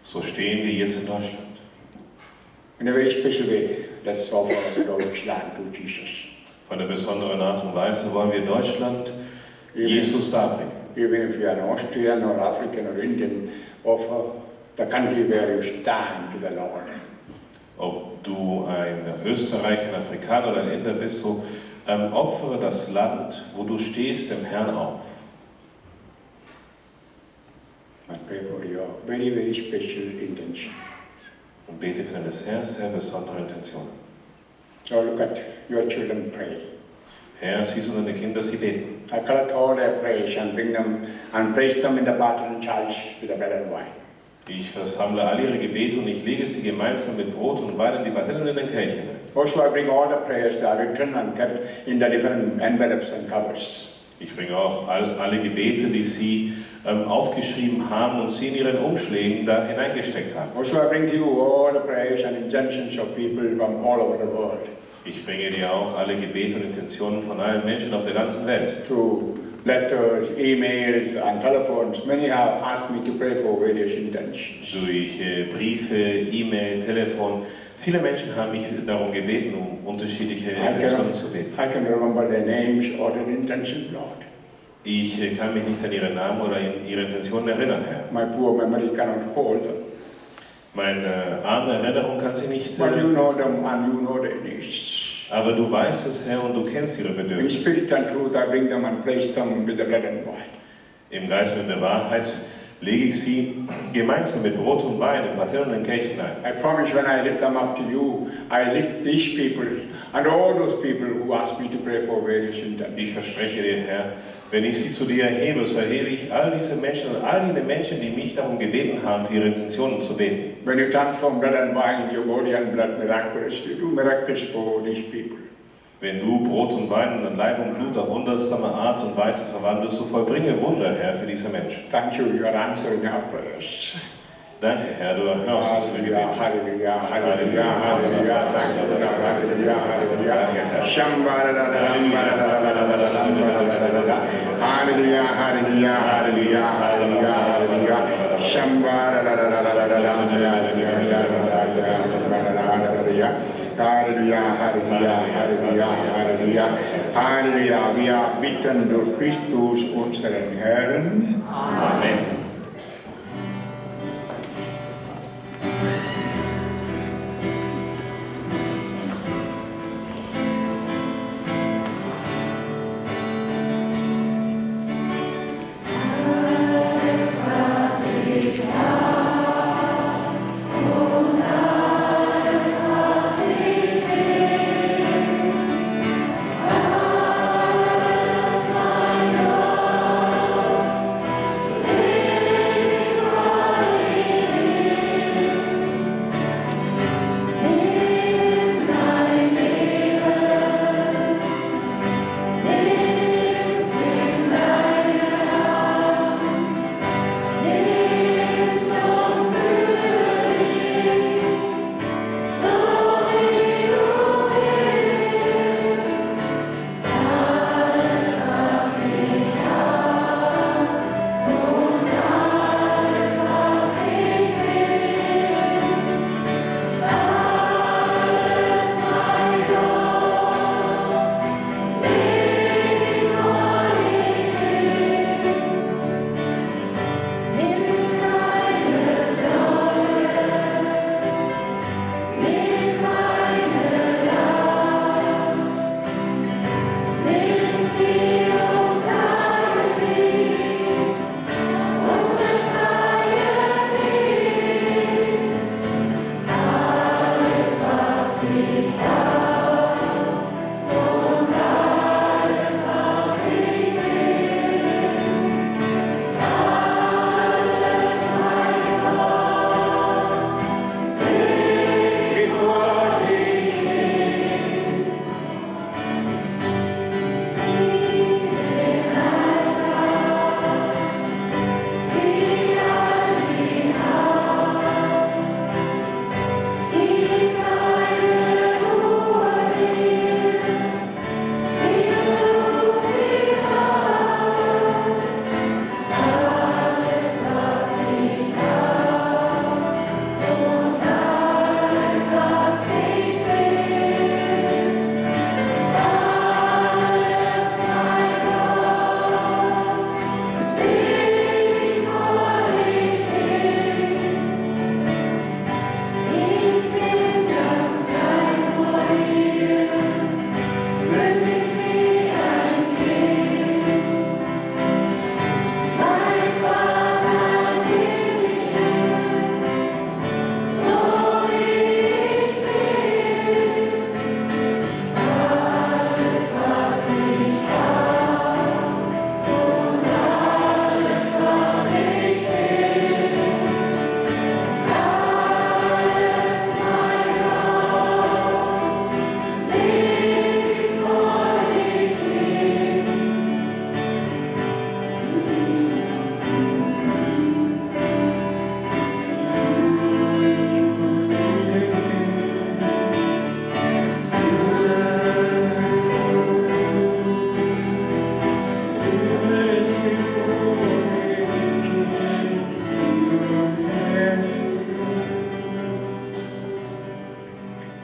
F: So stehen wir jetzt in Deutschland.
A: In a very special way, let's offer Deutschland to Jesus.
F: Auf eine besondere Art und Weise wollen wir Deutschland Jesus darbringen.
A: Even if you are an Austrian or African or Indian, offer the country where you stand to the Lord.
F: Ob du ein Österreicher, ein Afrikaner oder ein Inder bist, so opfere das Land, wo du stehst, dem Herrn auf.
A: And pray for your very, very special intention.
F: Und bete für deine sehr, sehr besondere Intention.
A: So look at your children pray.
F: Herr, siehst du deine Kinder, sie beten.
A: I collect all their praise and bring them and place them in the Barton chalice with the bread and wine.
F: Ich versammle all ihre Gebete und ich lege sie gemeinsam mit Brot und Wein in die Batennen in den Kelchen.
A: Also I bring all the prayers that are written and kept in the different envelopes and covers.
F: Ich bringe auch alle Gebete, die sie aufgeschrieben haben und sie in ihren Umschlägen da hineingesteckt haben.
A: Also I bring to you all the prayers and intentions of people from all over the world.
F: Ich bringe dir auch alle Gebete und Intentionen von allen Menschen auf der ganzen Welt.
A: Through letters, emails and telephones, many have asked me to pray for various intentions.
F: Durch Briefe, E-Mail, Telefon. Viele Menschen haben mich darum gebeten, um unterschiedliche Intentionen zu beten.
A: I can remember their names or their intentions, Lord.
F: Ich kann mich nicht an ihre Namen oder ihre Intentionen erinnern, Herr.
A: My poor memory cannot hold them.
F: Meine arme Erinnerung kann sie nicht.
A: But you know them and you know their needs.
F: Aber du weißt es, Herr, und du kennst ihre
A: In
F: Bedürfnisse.
A: spirit and truth, I bring them and place them with the bread and wine.
F: Im Geist und in der Wahrheit lege ich sie gemeinsam mit Brot und Wein im paternalen Kelch hinein.
A: I promise when I lift them up to you, I lift these people and all those people who ask me to pray for various intentions.
F: Ich verspreche dir, Herr, wenn ich sie zu dir erhebe, so erhebe ich all diese Menschen und all jene Menschen, die mich darum gebeten haben, für ihre Intentionen zu beten.
A: When you transform blood and wine into your body and blood miraculously, you do miracles for these people.
F: Wenn du Brot und Wein und Leib und Blut auf wundersame Art und Weise verwandelst, so vollbringe Wunder, Herr, für diese Menschen.
A: Thank you, you are answering our prayers.
F: Danke, Herr, du hörst unsere Gebete.
A: Halleluja, Halleluja, Halleluja, danke, Halleluja, Halleluja. Halleluja, Halleluja, Halleluja, Halleluja, Halleluja. Halleluja, Halleluja, Halleluja, Halleluja, Halleluja. Wir bitten durch Christus, unseren Herrn.
F: Amen.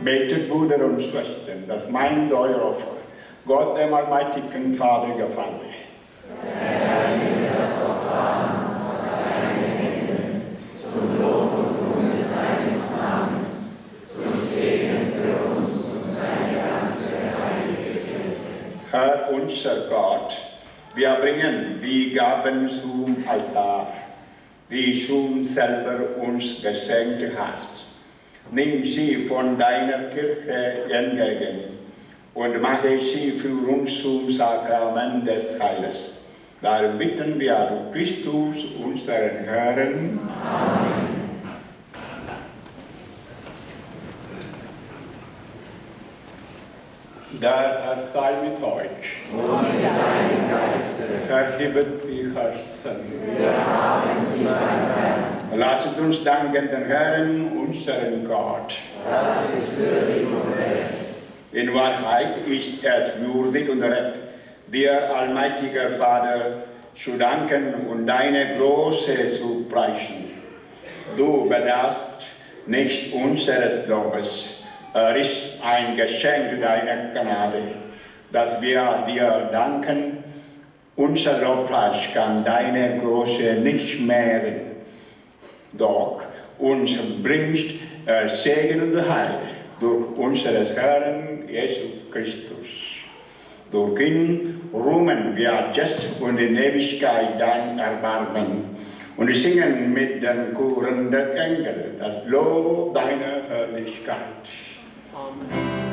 A: Betet, Brüder und Schwestern, dass mein euer Opfer Gott dem allmächtigen Vater gefalle.
B: Zum Lob und Ruhm seines Namens, zum Segen für uns und seine ganze heilige Kirche.
A: Herr unser Gott, wir bringen die Gaben zum Altar die du selber uns geschenkt hast. Nimm sie von deiner Kirche entgegen und mache sie für uns zum Sakrament des Heiles. Darum bitten wir durch Christus, unseren Herrn. Amen. Der Herr sei mit euch.
B: Und mit deinem Geiste.
A: Erhebet die Herzen.
B: Wir haben sie beim Herrn.
A: Lasset uns danken den Herrn, unseren Gott.
B: Das ist würdig und recht.
A: In Wahrheit ist es würdig und recht, dir, allmächtiger Vater, zu danken und deine Große zu preisen. Du bedarfst nicht unseres Lobes. Ist ein Geschenk deiner Gnade, dass wir dir danken. Unser Lobpreis kann deine Große nicht mehren, doch uns bringt Segen und Heil durch unseres Herrn Jesus Christus. Durch ihn ruhen wir jetzt und in Ewigkeit dein Erbarmen und singen mit den Choren der Engel das Lob deiner Herrlichkeit.
B: Amen.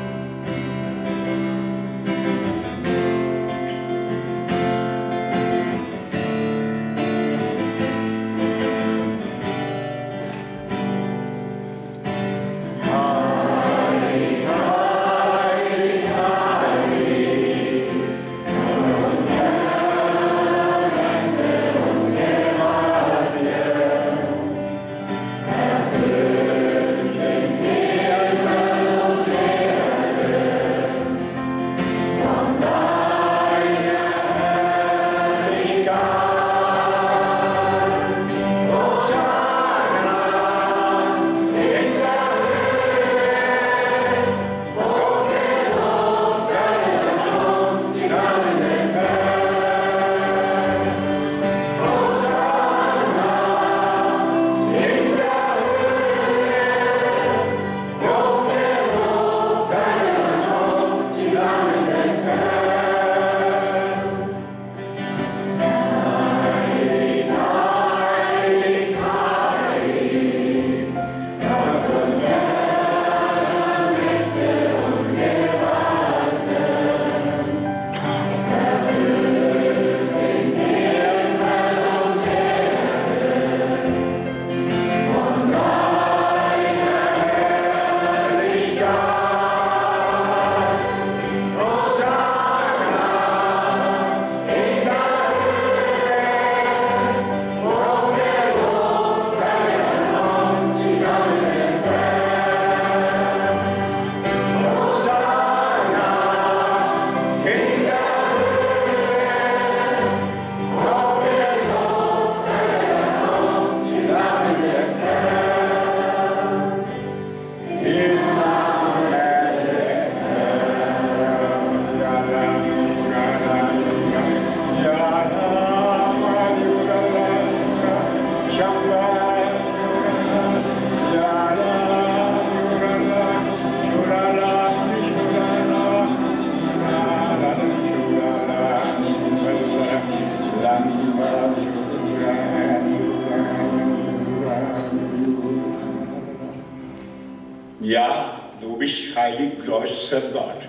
A: Ja, du bist heilig, großer Gott.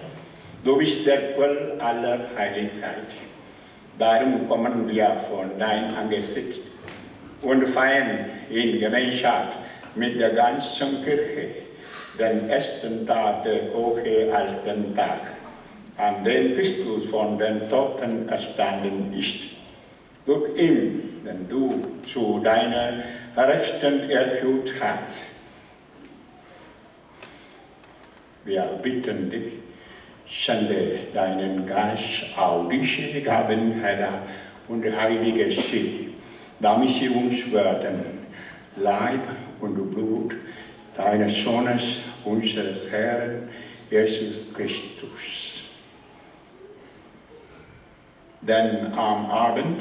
A: Du bist der Quell aller Heiligkeit. Darum kommen wir vor dein Angesicht und feiern in Gemeinschaft mit der ganzen Kirche den ersten Tag der Woche als den Tag, an dem Christus von den Toten erstanden ist. Durch ihn, den du zu deiner Rechten erhöht hast. Wir bitten dich, sende deinen Geist auf diese Gaben herab und heilige sie, damit sie uns werden, Leib und Blut deines Sohnes, unseres Herrn, Jesus Christus. Denn am Abend,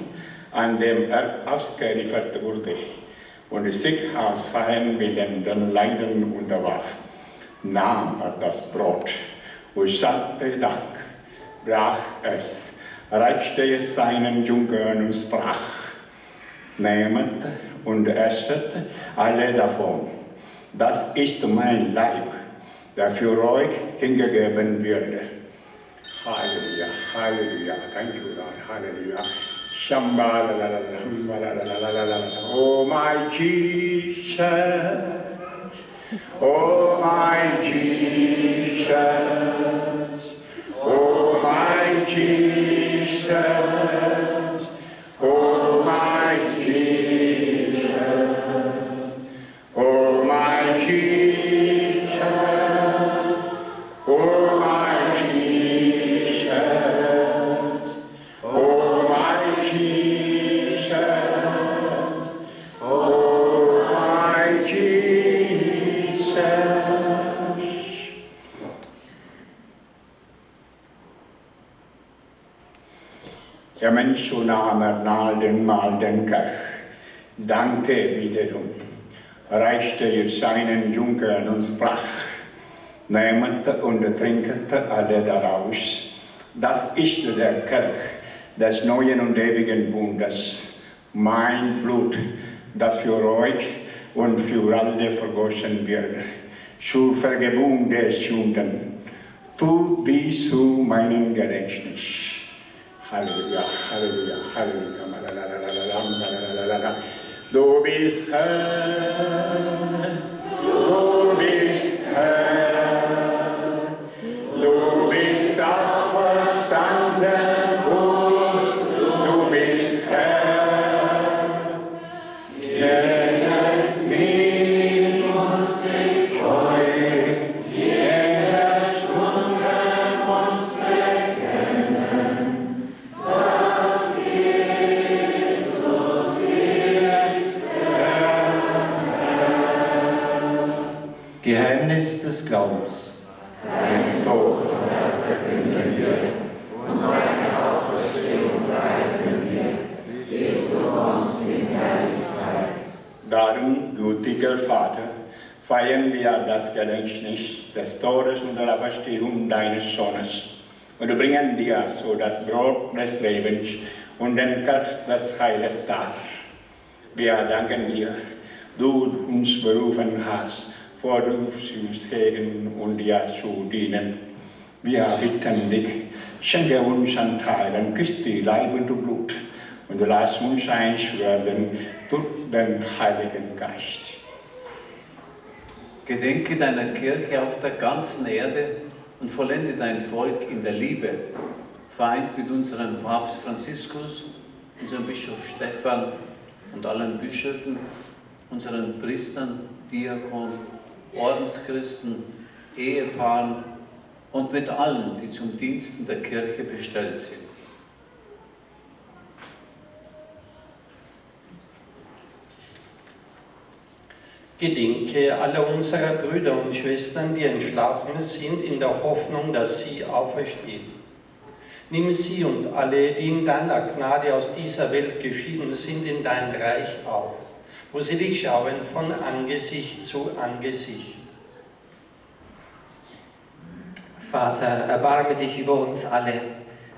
A: an dem er ausgeliefert wurde und sich aus freien Willen den Leiden unterwarf, nahm er das Brot und sagte Dank, brach es, reichte es seinen Jüngern und sprach: Nehmet und esset alle davon. Das ist mein Leib, der für euch hingegeben wird. Halleluja, Halleluja, thank you Lord, Halleluja. Oh my Jesus, oh my Jesus, oh my Jesus, oh my Jesus, oh my Jesus, oh my Jesus, oh my Jesus, oh my Jesus. Der Menschenname mal den Kelch, dankte wiederum, reichte ihr seinen Jüngern und sprach, nehmet und trinket alle daraus. Das ist der Kelch des neuen und ewigen Bundes, mein Blut, das für euch und für alle vergossen wird, zur Vergebung der Sünden. Tut dies zu meinem Gedächtnis. Halleluja, Halleluja, Halleluja. Du bist Herr, du bist Herr, du bist auferstanden und du bist Herr. Jedes Knie muss sich beugen, jeder Stunde muss bekennen, dass Jesus ist Herr.
E: Geheimnis des Glaubens.
B: Dein Tod verkünden wir und deine Auferstehung preisen wir, bis du kommst in Herrlichkeit.
A: Darum, gütiger Vater, feiern wir das Gedächtnis des Todes und der Auferstehung deines Sohnes und bringen dir so das Brot des Lebens und den Kelch des Heiles dar. Wir danken dir, du uns berufen hast, vor du zu sehen und dir zu dienen. Wir bitten dich, schenke uns Anteil an Christi Leib und Blut und lass uns eins werden durch den Heiligen Geist.
O: Gedenke deiner Kirche auf der ganzen Erde und vollende dein Volk in der Liebe, vereint mit unserem Papst Franziskus, unserem Bischof Stephan und allen Bischöfen, unseren Priestern, Diakonen, Ordenschristen, Ehepaaren und mit allen, die zum Diensten der Kirche bestellt sind.
M: Gedenke aller unserer Brüder und Schwestern, die entschlafen sind, in der Hoffnung, dass sie auferstehen. Nimm sie und alle, die in deiner Gnade aus dieser Welt geschieden sind, in dein Reich auf, wo sie dich schauen von Angesicht zu Angesicht.
P: Vater, erbarme dich über uns alle,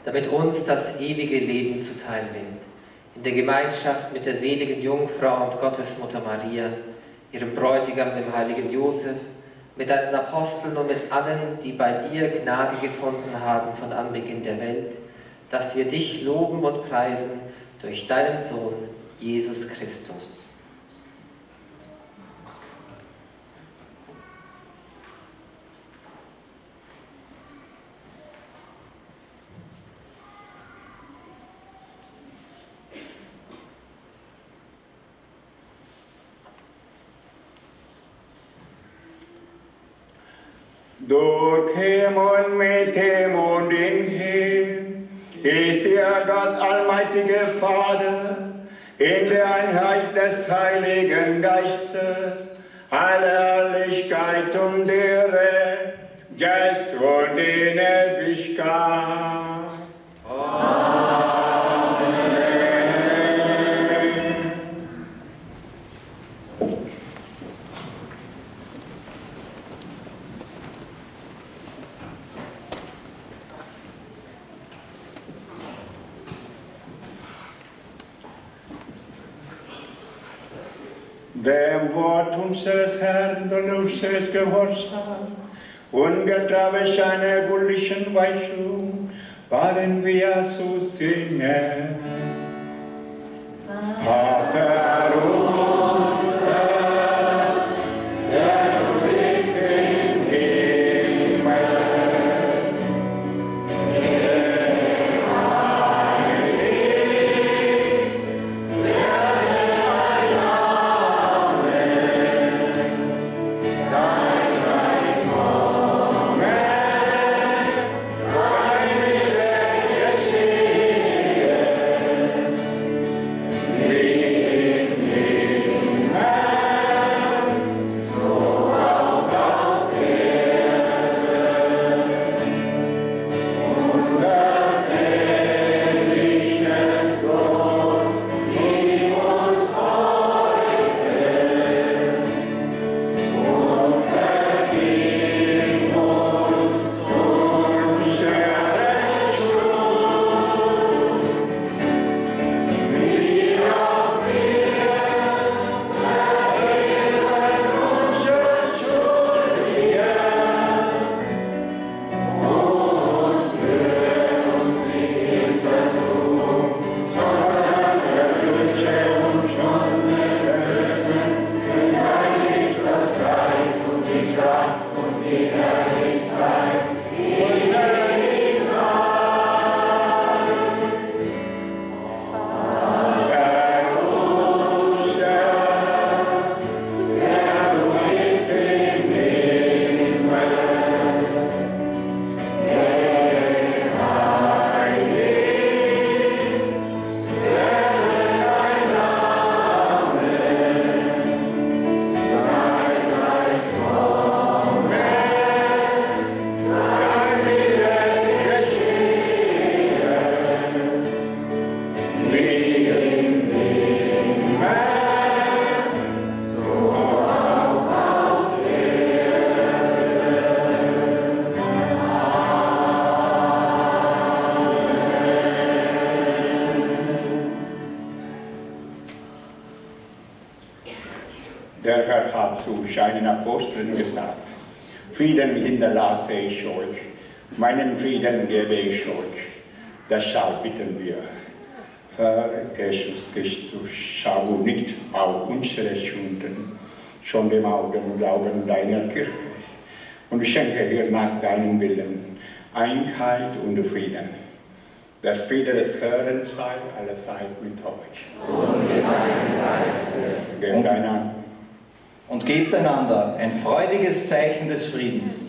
P: damit uns das ewige Leben zuteil wird. In der Gemeinschaft mit der seligen Jungfrau und Gottesmutter Maria, ihrem Bräutigam, dem heiligen Josef, mit deinen Aposteln und mit allen, die bei dir Gnade gefunden haben von Anbeginn der Welt, dass wir dich loben und preisen durch deinen Sohn, Jesus Christus.
A: Durch Himmel mit dem und in Himmel ist der Gott allmächtige Vater in der Einheit des Heiligen Geistes, alle Herrlichkeit und Ehre, jetzt und in Ewigkeit. dem Wort unseres Herrn und unseres Gehorsams und getreu seiner göttlichen Weisung, waren wir zu singen. Vater unser, der du bist im Himmel, der Herr hat zu seinen Aposteln gesagt, Frieden hinterlasse ich euch, meinen Frieden gebe ich euch. Deshalb bitten wir, Herr Jesus Christus, schau nicht auf unsere Sünden, sondern auf den Glauben deiner Kirche und schenke ihr nach deinem Willen Einheit und Frieden. Der Friede des Herrn sei allezeit mit euch.
E: Und mit deinem Geiste.
A: Gebt einander.
E: Und gebt einander ein freudiges Zeichen des Friedens.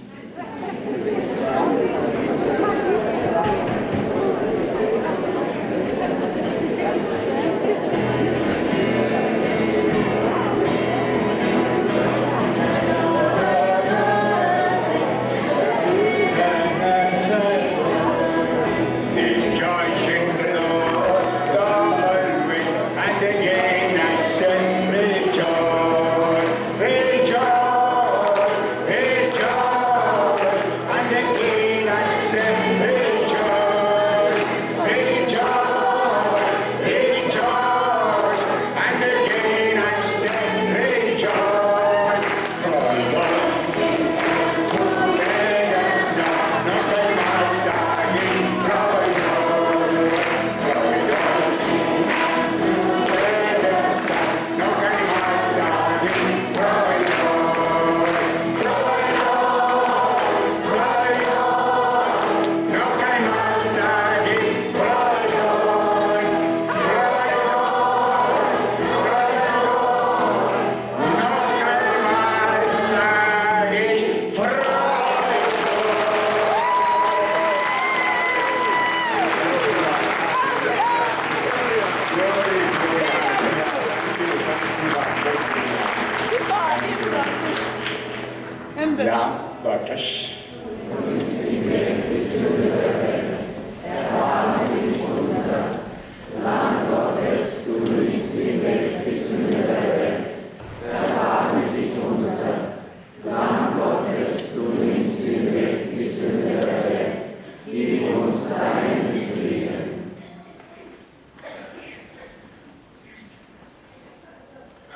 A: Rejoice, rejoice, rejoice.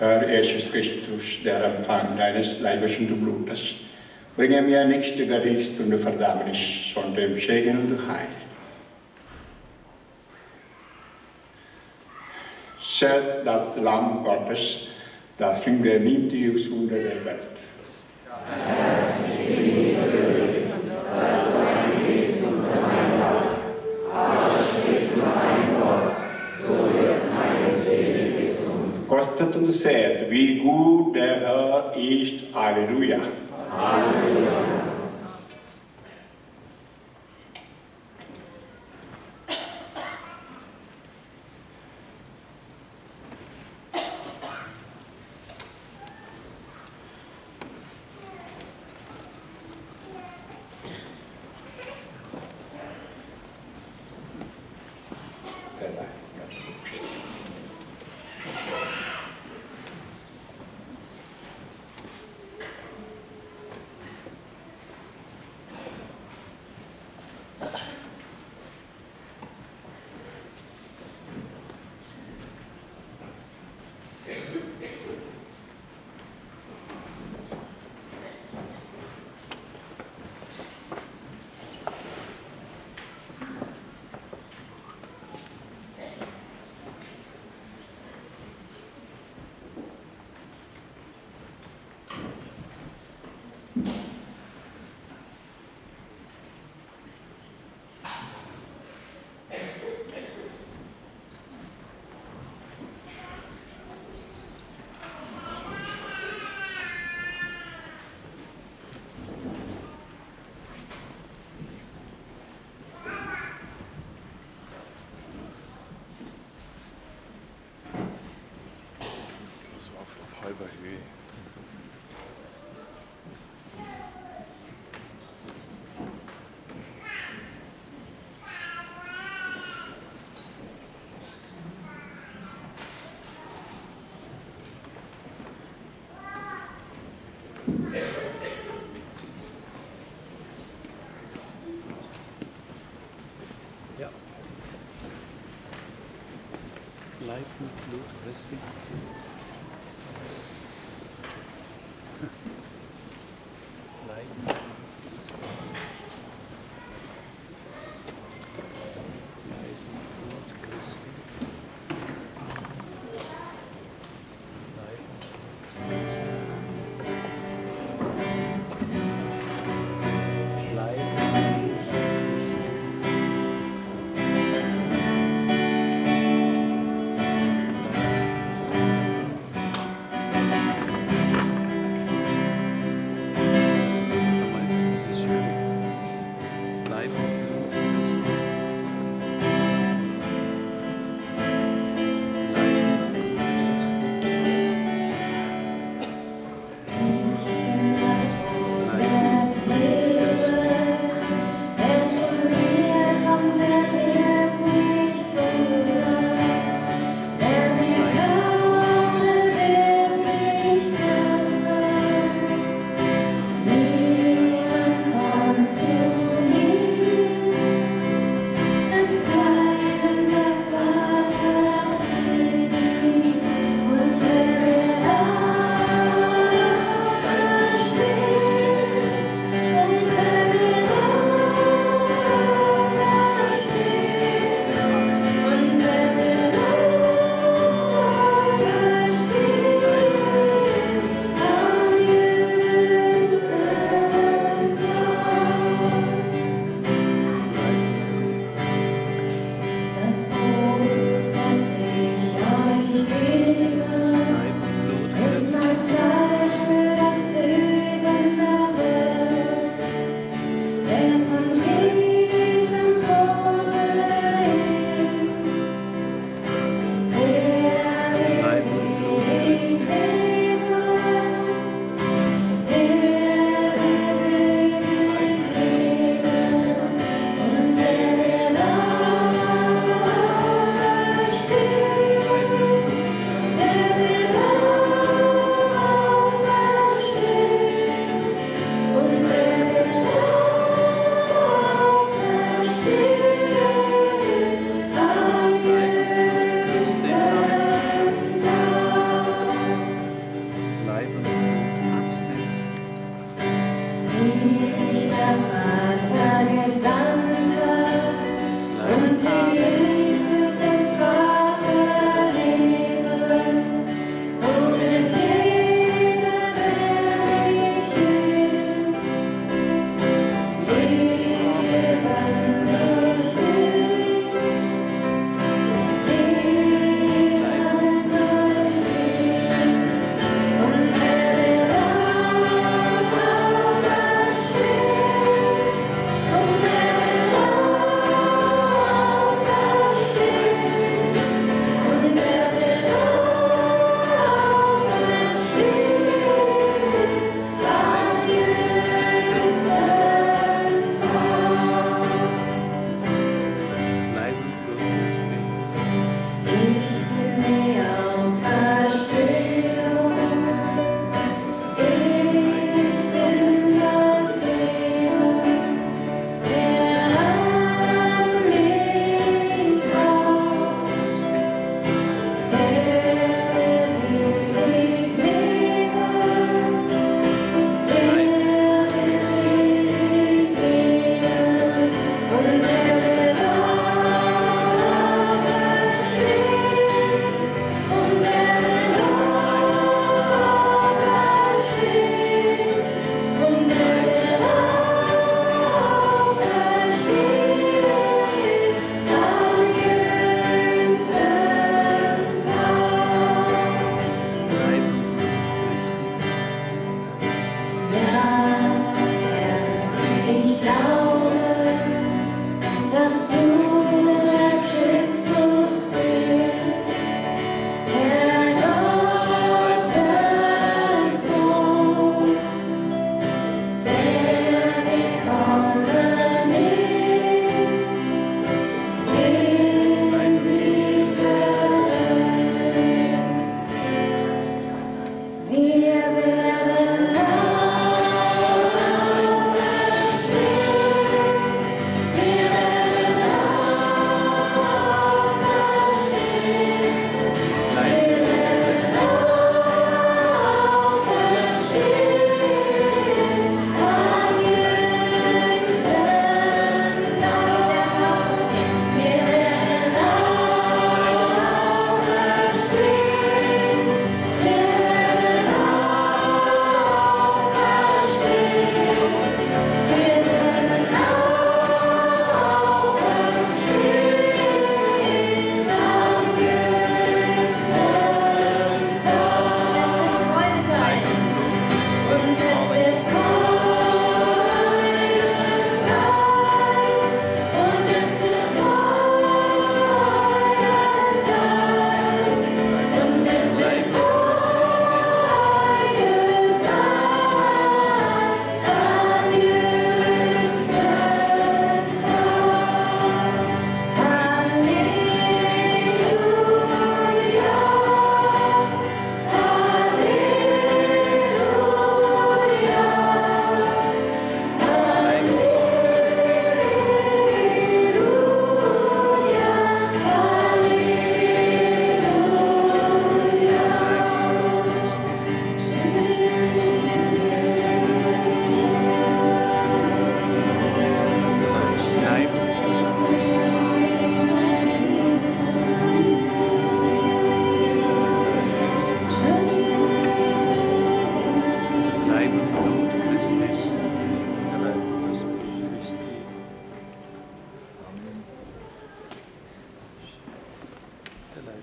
A: Herr Jesus Christus, der Empfang deines Leibes und Blutes, bringe mir nicht die Gericht und die Verdammnis, sondern Segen und Heil. Seht das Lamm Gottes, das nimmt die Sünde der Welt. Kostet und seht, wie gut der Herr ist. Halleluja. Halleluja.
B: Halber Höhe.
O: Ja. Leib und Blut Christi.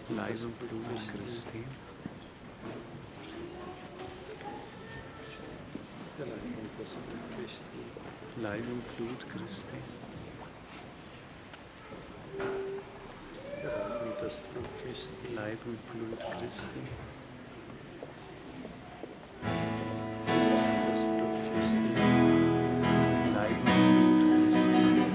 B: Leib und Blut Christi. Leib und Blut Christi. Das Blut Christi. Leib und Blut Christi. Das Blut Christi. Leib und Blut Christi.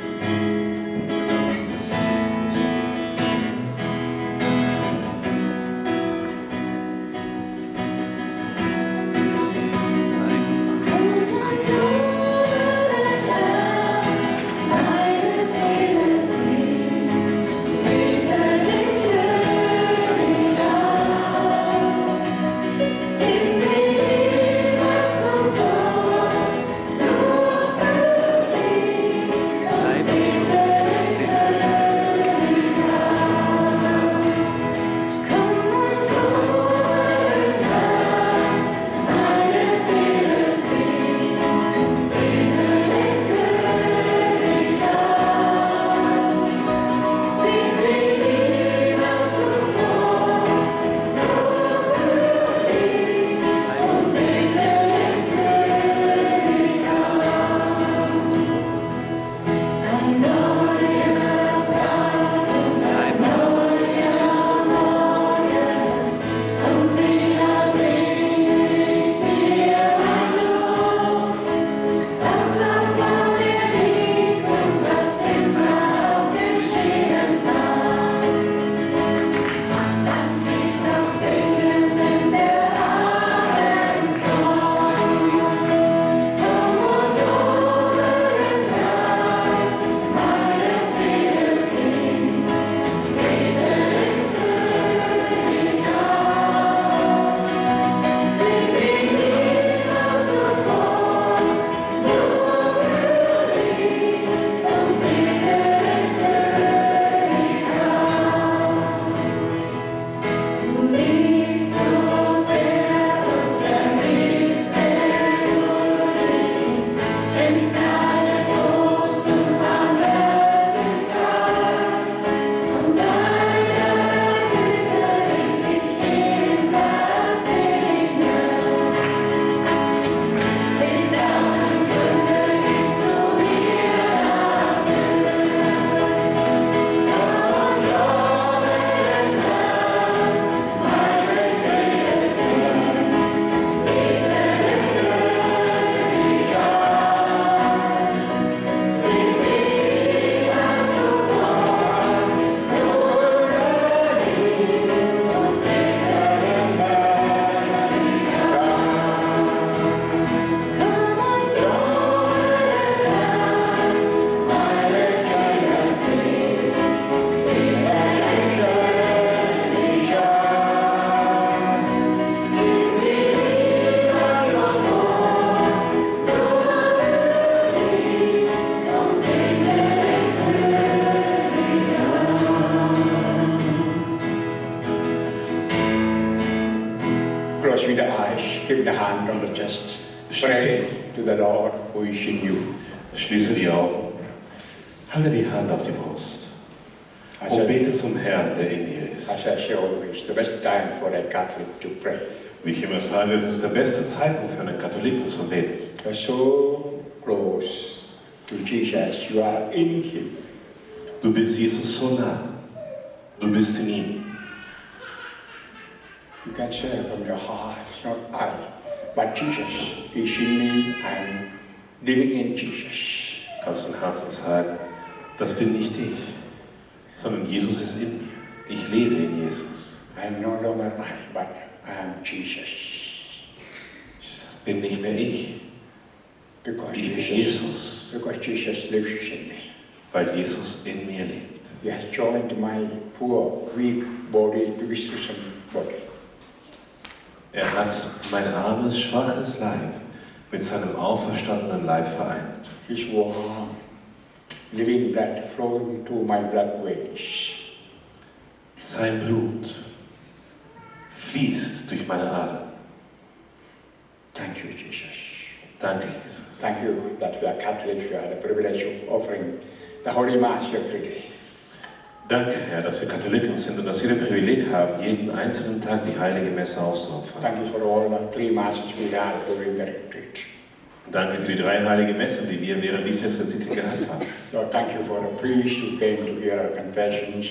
A: Close with the eyes, keep the hand on the chest. Pray to the Lord who is in you.
F: Schließe die Augen. Halte die Hand auf die Brust. Und bete zum Herrn, der in dir ist.
A: As I say always, the best time for a Catholic to pray.
F: Wie ich immer sage, es ist der beste Zeitpunkt für einen Katholiken zum Beten.
A: You're so close to Jesus, you are in him.
F: Du bist Jesus so nah. Du bist in ihm.
A: You can say from your heart, it's not I, but Jesus is in me, I'm living in Jesus.
F: Kannst du im Herzen sagen, das bin nicht ich, sondern Jesus ist in mir. Ich lebe in Jesus.
A: I'm no longer I, but I am Jesus.
F: Es bin nicht mehr ich. Ich bin Jesus.
A: Because Jesus lives in me.
F: Weil Jesus in mir lebt.
A: He has joined my poor, weak body to his risen body.
F: Er hat mein armes, schwaches Leib mit seinem auferstandenen Leib vereint.
A: His warm, living blood flowing through my blood veins.
F: Sein Blut fließt durch meine Adern.
A: Thank you, Jesus.
F: Danke, Jesus.
A: Thank you that we are Catholics. We have the privilege of offering the Holy Mass every day.
F: Danke, Herr, dass wir Katholiken sind und dass wir das Privileg haben, jeden einzelnen Tag die heilige Messe auszuopfern.
B: Thank you for all the 3 masses we had during the retreat.
F: Danke für die 3 heiligen Messen, die wir während dieser Exerzitien gehalten haben.
B: Lord, thank you for the priests who came to hear our confessions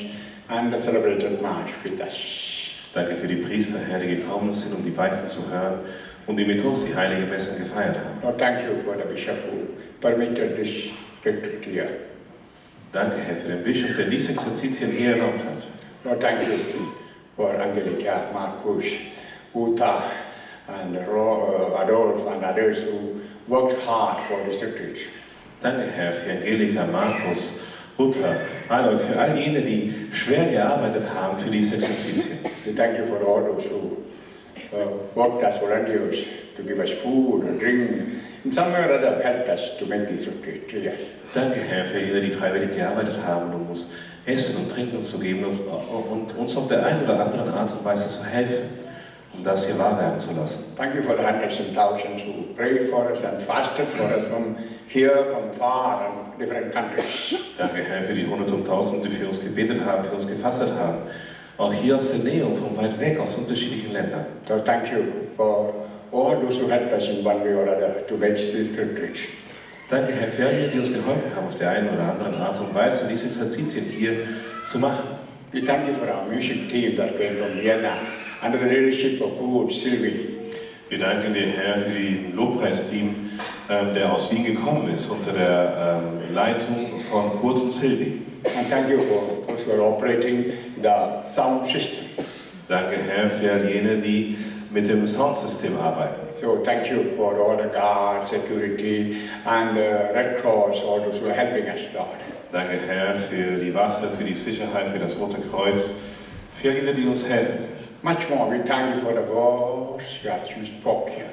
B: and the celebrated Mass with us.
F: Danke für die Priester, Herr, die gekommen sind, um die Beichte zu hören und die mit uns die heilige Messen gefeiert haben.
B: Lord, thank you for the bishop who permitted this retreat here.
F: Danke, Herr, für den Bischof, der diese Exerzitien hier erlaubt hat.
B: Lord, thank you for Angelika, Markus, Uta, and Adolf and others who worked hard for this retreat.
F: Danke, Herr, für Angelika, Markus, Uta, Adolf, für all jene, die schwer gearbeitet haben für diese Exerzitien.
B: We thank you for all those who worked as volunteers to give us food and drink. In some way or other helped us to make this retreat here.
F: Danke, Herr, für jene, die freiwillig gearbeitet haben, um uns Essen und Trinken zu geben und uns auf der einen oder anderen Art und Weise zu helfen, um das hier wahr werden zu lassen.
B: Thank you for the hundreds and thousands who prayed for us and fasted for us from here, from far and different countries.
F: Danke, Herr, für die Hunderte und Tausende, die für uns gebetet haben, für uns gefastet haben, auch hier aus der Nähe und von weit weg, aus unterschiedlichen Ländern.
B: So thank you for all those who helped us in one way or other to make this retreat.
F: Danke, Herr, für alle, die uns geholfen haben, auf der einen oder anderen Art und Weise diese Exerzitien hier zu machen.
B: We thank you for our music team that came from Vienna under the leadership of Kurt Silvi.
F: Wir danken dir, Herr, für die Lobpreisteam, der aus Wien gekommen ist, unter der Leitung von Kurt und Silvi.
B: And thank you for those who are operating the sound system.
F: Danke, Herr, für all jene, die mit dem Soundsystem arbeiten.
B: So thank you for all the guards, security, and the Red Cross, all those who are helping us, Lord.
F: Danke, Herr, für die Wache, für die Sicherheit, für das Rote Kreuz, für all jene, die uns helfen.
B: Much more, we thank you for the words that you spoke here.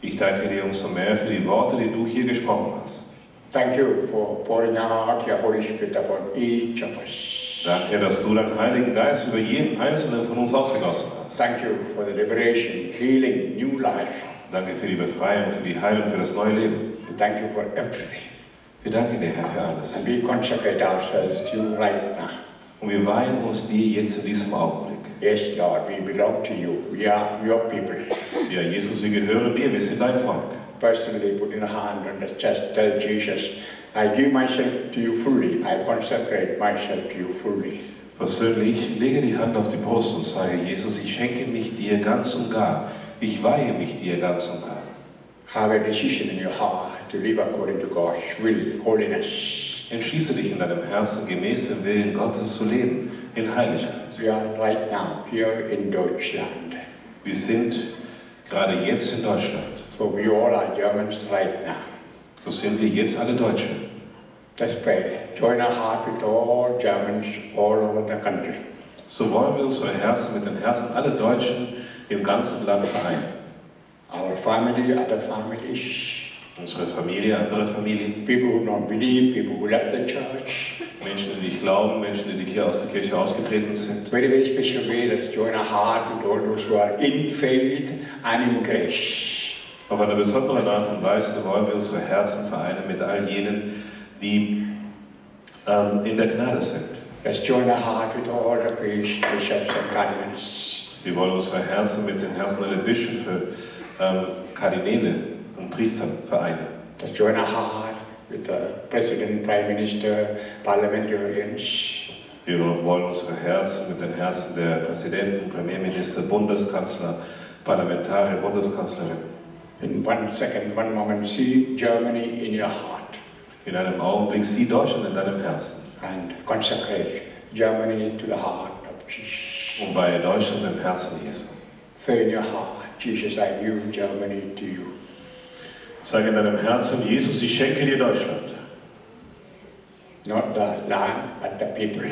F: Ich danke dir umso mehr für die Worte, die du hier gesprochen hast.
B: Thank you for pouring out your Holy Spirit upon each of us.
F: Danke, dass du deinen Heiligen Geist über jeden Einzelnen von uns ausgegossen hast.
B: Thank you for the liberation, healing, new life.
F: Danke für die Befreiung, für die Heilung, für das neue Leben.
B: We thank you for everything.
F: Wir danken dir, Herr, für alles.
B: And we consecrate ourselves to you right now.
F: Und wir weihen uns dir jetzt in diesem Augenblick.
B: Yes, Lord, we belong to you. We are your people.
F: Ja, Jesus, wir gehören dir, wir sind dein Volk.
B: Personally, put in a hand on the chest, tell Jesus, I give myself to you fully. I consecrate myself to you fully.
F: Persönlich lege die Hand auf die Brust und sage, Jesus, ich schenke mich dir ganz und gar. Ich weihe mich dir ganz und gar.
B: Have a decision in your heart to live according to God's will, holiness.
F: Entschließe dich in deinem Herzen, gemäß dem Willen Gottes zu leben, in Heiligkeit.
B: We are right now here in Deutschland.
F: Wir sind gerade jetzt in Deutschland.
B: So we all are Germans right now.
F: So sind wir jetzt alle Deutsche.
B: Let's pray. Join our heart with all Germans all over the country.
F: So wollen wir unsere Herzen mit den Herzen aller Deutschen im ganzen Land vereinen.
B: Our family, other families.
F: Unsere Familie, andere Familien.
B: People who don't believe, people who left the church.
F: Menschen, die nicht glauben, Menschen, die aus der Kirche ausgetreten sind.
B: Very, very special way, let's join our heart with all those who are in faith and in grace.
F: Auf eine besondere Art und Weise wollen wir unsere Herzen vereinen mit all jenen, die in der Gnade sind.
B: Let's join our heart with all the priests, bishops and cardinals.
F: Wir wollen unsere Herzen mit den Herzen aller Bischöfe, Kardinäle und Priester vereinen.
B: Let's join our heart with the President, Prime Minister, parliamentarians.
F: Wir wollen unsere Herzen mit den Herzen der Präsidenten, Premierminister, Bundeskanzler, Parlamentarier, Bundeskanzlerin.
B: In 1 second, 1 moment, see Germany in your heart.
F: In einem Augenblick sieh Deutschland in deinem Herzen.
B: And consecrate Germany to the heart of Jesus.
F: Und weihe Deutschland im Herzen Jesu.
B: Say in your heart, Jesus, I give Germany to you.
F: Sag in deinem Herzen, Jesus, ich schenke dir Deutschland.
B: Not the land, but the people.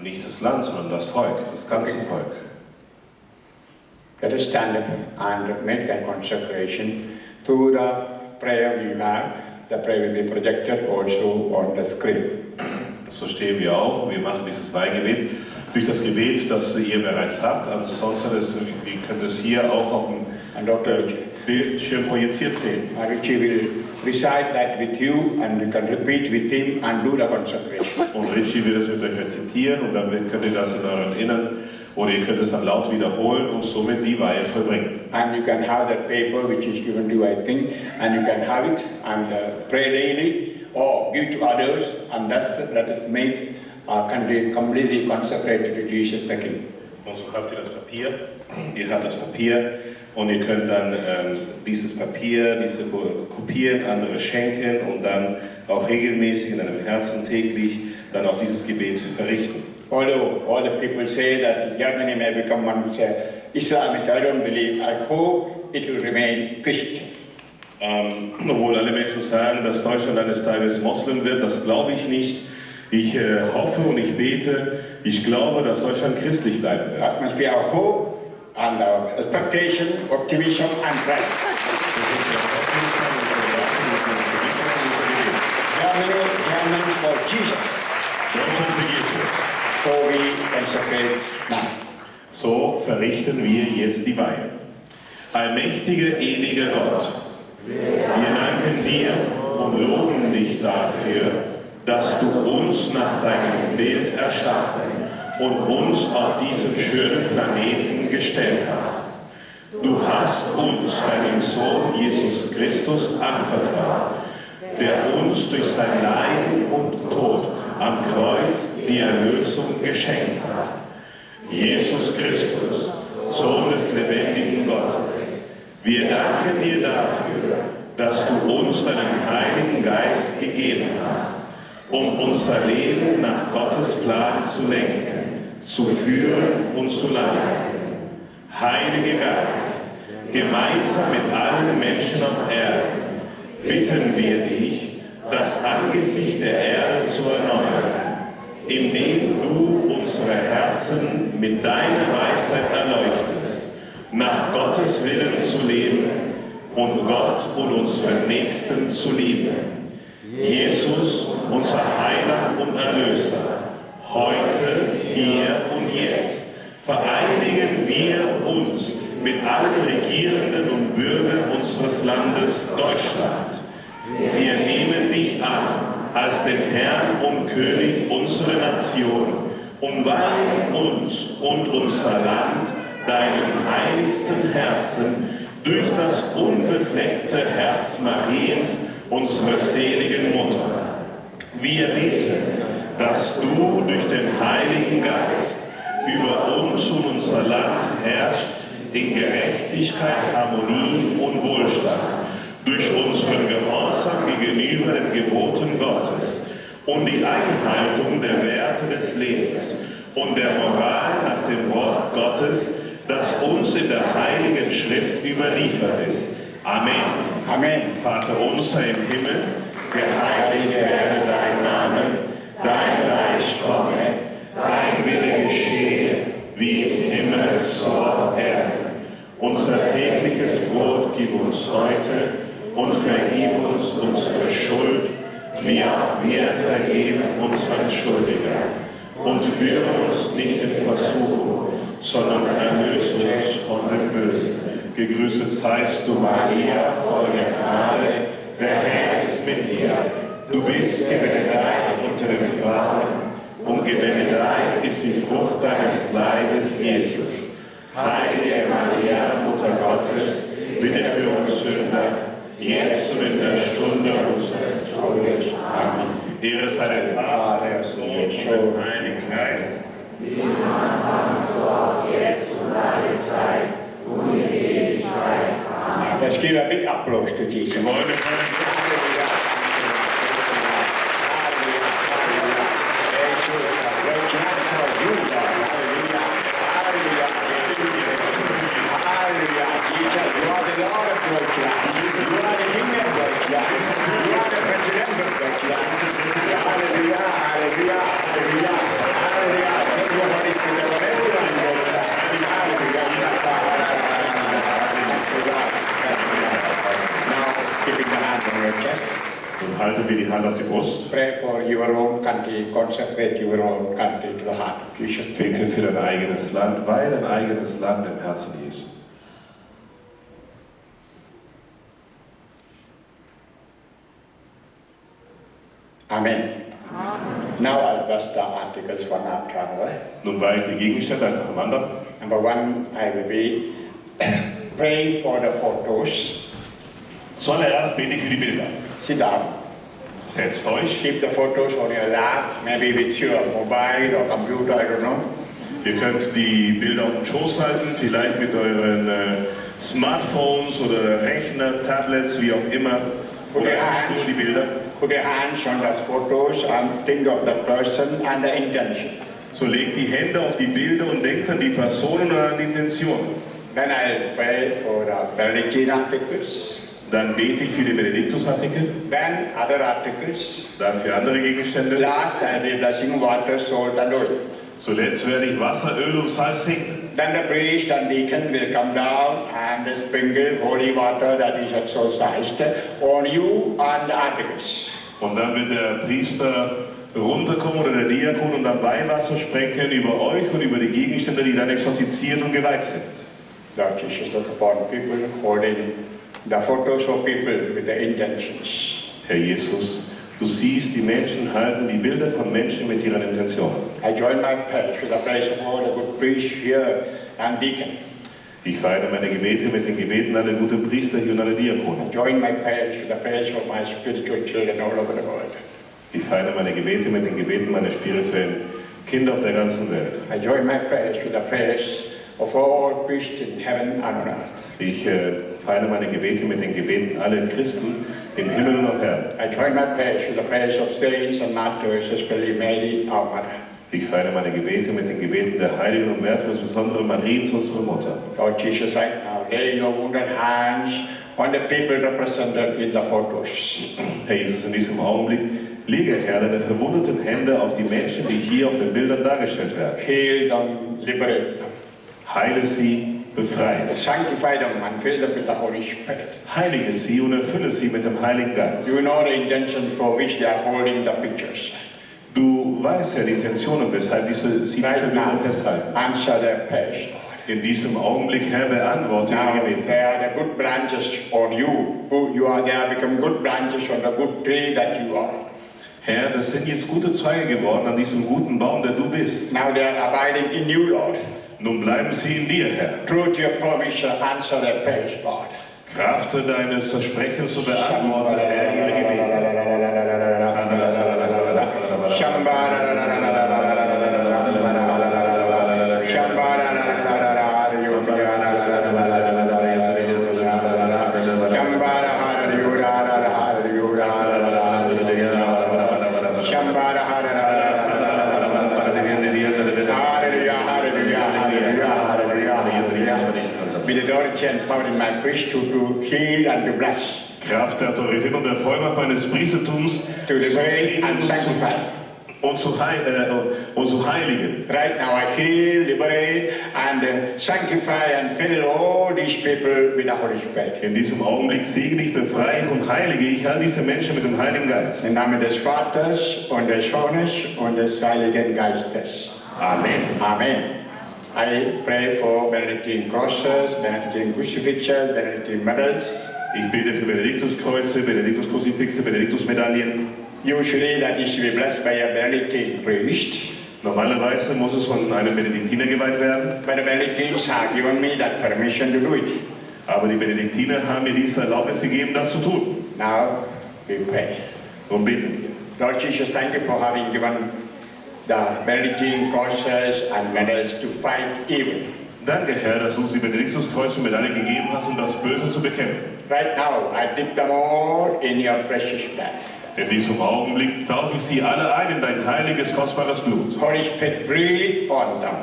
F: Nicht das Land, sondern das Volk, das ganze Volk.
B: Let us stand up and make that consecration through the prayer we have. The prayer will be projected also on the screen.
F: So stehen wir auf und wir machen dieses Weihgebet durch das Gebet, das ihr bereits habt. Ansonsten ihr könnt es hier auch auf dem Bildschirm projiziert sehen.
B: Richie will
A: recite that with you and you can repeat with him and do the consecration.
F: Und Richie wird es mit euch rezitieren und dann könnt ihr das in euren Innern oder ihr könnt es dann laut wiederholen und somit die Weihe vollbringen.
A: And you can have that paper which is given to you, I think, and you can have it and pray daily or give to others, and let us make our country completely consecrated to Jesus the King.
F: Und so habt ihr das Papier, ihr habt das Papier und ihr könnt dann dieses Papier, diese kopieren, andere schenken und dann auch regelmäßig in deinem Herzen täglich dann auch dieses Gebet verrichten.
A: Although all the people say that Germany may become one Islamic, I don't believe. I hope it will remain Christian.
F: Obwohl alle Menschen sagen, dass Deutschland eines Tages Moslem wird, das glaube ich nicht. Ich hoffe und ich bete, ich glaube, dass Deutschland christlich bleiben wird.
A: That must be our hope and our expectation, optimism and trust. Germany for Jesus.
F: Deutschland für Jesus.
A: So we consecrate now.
F: So verrichten wir jetzt die Weihe. Allmächtiger, ewiger Gott, wir danken dir und loben dich dafür, dass du uns nach deinem Bild erschaffen und uns auf diesen schönen Planeten gestellt hast. Du hast uns deinen Sohn Jesus Christus anvertraut, der uns durch sein Leiden und Tod am Kreuz die Erlösung geschenkt hat. Jesus Christus, Sohn des lebendigen Gottes, wir danken dir dafür, dass du uns deinen Heiligen Geist gegeben hast, um unser Leben nach Gottes Plan zu lenken, zu führen und zu leiten. Heiliger Geist, gemeinsam mit allen Menschen auf Erden, bitten wir dich, das Angesicht der Erde zu erneuern, indem du unsere Herzen mit deiner Weisheit erleuchtest, nach Gottes Willen zu leben und Gott und unseren Nächsten zu lieben. Jesus, unser Heiland und Erlöser, heute, hier und jetzt vereinigen wir uns mit allen Regierenden und Bürgern unseres Landes Deutschland. Wir nehmen dich an als den Herrn und König unserer Nation und weihen uns und unser Land deinem heiligsten Herzen durch das unbefleckte Herz Mariens, unserer seligen Mutter. Wir bitten, dass du durch den Heiligen Geist über uns und unser Land herrschst in Gerechtigkeit, Harmonie und Wohlstand, durch unseren Gehorsam gegenüber den Geboten Gottes und die Einhaltung der Werte des Lebens und der Moral nach dem Wort Gottes, das uns in der Heiligen Schrift überliefert ist. Amen.
A: Amen.
F: Vater unser im Himmel, geheiligt werde dein Name, dein Reich komme, dein Wille geschehe, wie im Himmel, so auf Erden. Unser tägliches Brot gib uns heute und vergib uns unsere Schuld, wie auch wir vergeben unseren Schuldigern. Und führe uns nicht in Versuchung, sondern erlöse uns von dem Bösen. Gegrüßet seist du, Maria, voll der Gnade, der Herr ist mit dir. Du bist gebenedeit unter den Frauen und gebenedeit ist die Frucht deines Leibes, Jesus. Heilige Maria, Mutter Gottes, bitte für uns Sünder, jetzt und in der Stunde unseres Todes. Amen. Ehre sei dem Vater, der Sohn und dem Heiligen Geist.
B: Wie im Anfang, so auch jetzt und alle Zeit und in Ewigkeit. Amen.
A: Let's give a big applause to Jesus.
F: Und halten wir die Hand auf die Brust.
A: Pray for your own country, consecrate your own country to the heart of Jesus.
F: Bete für dein eigenes Land, weil dein eigenes Land im Herzen Jesu.
A: Amen. Now I'll bless the articles one after another.
F: Nun weiche ich die Gegenstände eins nach dem anderen.
A: Number one, I will be praying for the photos.
F: Zuallererst bete ich für die Bilder.
A: Sit down.
F: Setzt euch.
A: Keep the photos on your lap, maybe with your mobile or computer, I don't know.
F: Ihr könnt die Bilder auf dem Schoß halten, vielleicht mit euren Smartphones oder Rechner, Tablets, wie auch immer. Oder nur die Bilder.
A: Put your hands on the photos and think of the person and the intention.
F: So legt die Hände auf die Bilder und denkt an die Person und an die Intention.
A: Then I'll pray for the benediction articles.
F: Dann bete ich für die Benediktusartikel.
A: Then other articles.
F: Dann für andere Gegenstände.
A: Last I'll be blessing water, salt and oil.
F: Zuletzt werde ich Wasser, Öl und Salz segnen.
A: Then the priest and deacon will come down and sprinkle holy water that is exorcised on you and the articles.
F: Und dann wird der Priester runterkommen oder der Diakon und dann Weihwasser sprenkeln über euch und über die Gegenstände, die dann exorziert und geweiht sind.
A: Lord Jesus, look upon people holding the photos of people with the intentions.
F: Herr Jesus, du siehst, die Menschen halten die Bilder von Menschen mit ihren Intentionen.
A: I join my prayers with the praise of all the good priests here and deacon.
F: Ich vereine meine Gebete mit den Gebeten aller guten Priester hier und aller Diakone.
A: I join my prayers with the prayers of my spiritual children all over the world.
F: Ich vereine meine Gebete mit den Gebeten meiner spirituellen Kinder auf der ganzen Welt.
A: I join my prayers with the prayers of all priests in heaven and on earth.
F: Ich vereine meine Gebete mit den Gebeten aller Christen im Himmel und auf Erden.
A: I join my prayers with the prayers of saints and martyrs, especially Mary, our mother.
F: Ich vereine meine Gebete mit den Gebeten der Heiligen und Märtyrer, insbesondere Mariens, unsere Mutter.
A: Lord Jesus, right now, lay your wounded hands on the people represented in the photos.
F: Herr Jesus, in diesem Augenblick lege, Herr, deine verwundeten Hände auf die Menschen, die hier auf den Bildern dargestellt werden.
A: Heal them, liberate them.
F: Heile sie, befreie sie.
A: Sanctify them and fill them with the Holy Spirit.
F: Heilige sie und erfülle sie mit dem Heiligen Geist.
A: You know the intention for which they are holding the pictures.
F: Du weißt ja die Intentionen, weshalb sie diese Bilder festhalten.
A: Answer their prayers.
F: In diesem Augenblick, Herr, beantworte die Gebete.
A: They are the good branches on you. They have become good branches on the good tree that you are.
F: Herr, das sind jetzt gute Zweige geworden an diesem guten Baum, der du bist.
A: Now they are abiding in you, Lord.
F: Nun bleiben sie in dir, Herr.
A: True to your promise, answer their prayers, Lord.
F: Kraft deines Versprechens und beantworte, Herr, ihre Gebete.
A: With authority and power in my priesthood to heal and to bless.
F: Kraft der Autorität und der Vollmacht meines Priestertums
A: to liberate and sanctify.
F: Und zu heiligen.
A: Right now I heal, liberate and sanctify and fill all these people with the Holy Spirit.
F: In diesem Augenblick segne ich, befreie ich und heilige ich all diese Menschen mit dem Heiligen Geist.
A: Im Namen des Vaters und des Sohnes und des Heiligen Geistes.
F: Amen.
A: Amen. I pray for Benedictine crosses, Benedictine crucifixes, Benedictine medals.
F: Ich bete für Benediktuskreuze, Benediktuskruzifixe, Benediktusmedaillen.
A: Usually that is to be blessed by a Benedictine priest.
F: Normalerweise muss es von einem Benediktiner geweiht werden.
A: But the Benedictines have given me that permission to do it.
F: Aber die Benediktiner haben mir diese Erlaubnis gegeben, das zu tun.
A: Now we pray.
F: Und beten.
A: Lord Jesus, thank you for having given the Benedictine crosses and medals to fight evil.
F: Danke, Herr, dass du uns die Benediktuskreuze und Medaille gegeben hast, um das Böse zu bekämpfen.
A: Right now, I dip them all in your precious blood.
F: In diesem Augenblick tauche ich sie alle ein in dein heiliges, kostbares Blut.
A: Holy Spirit, breathe on them.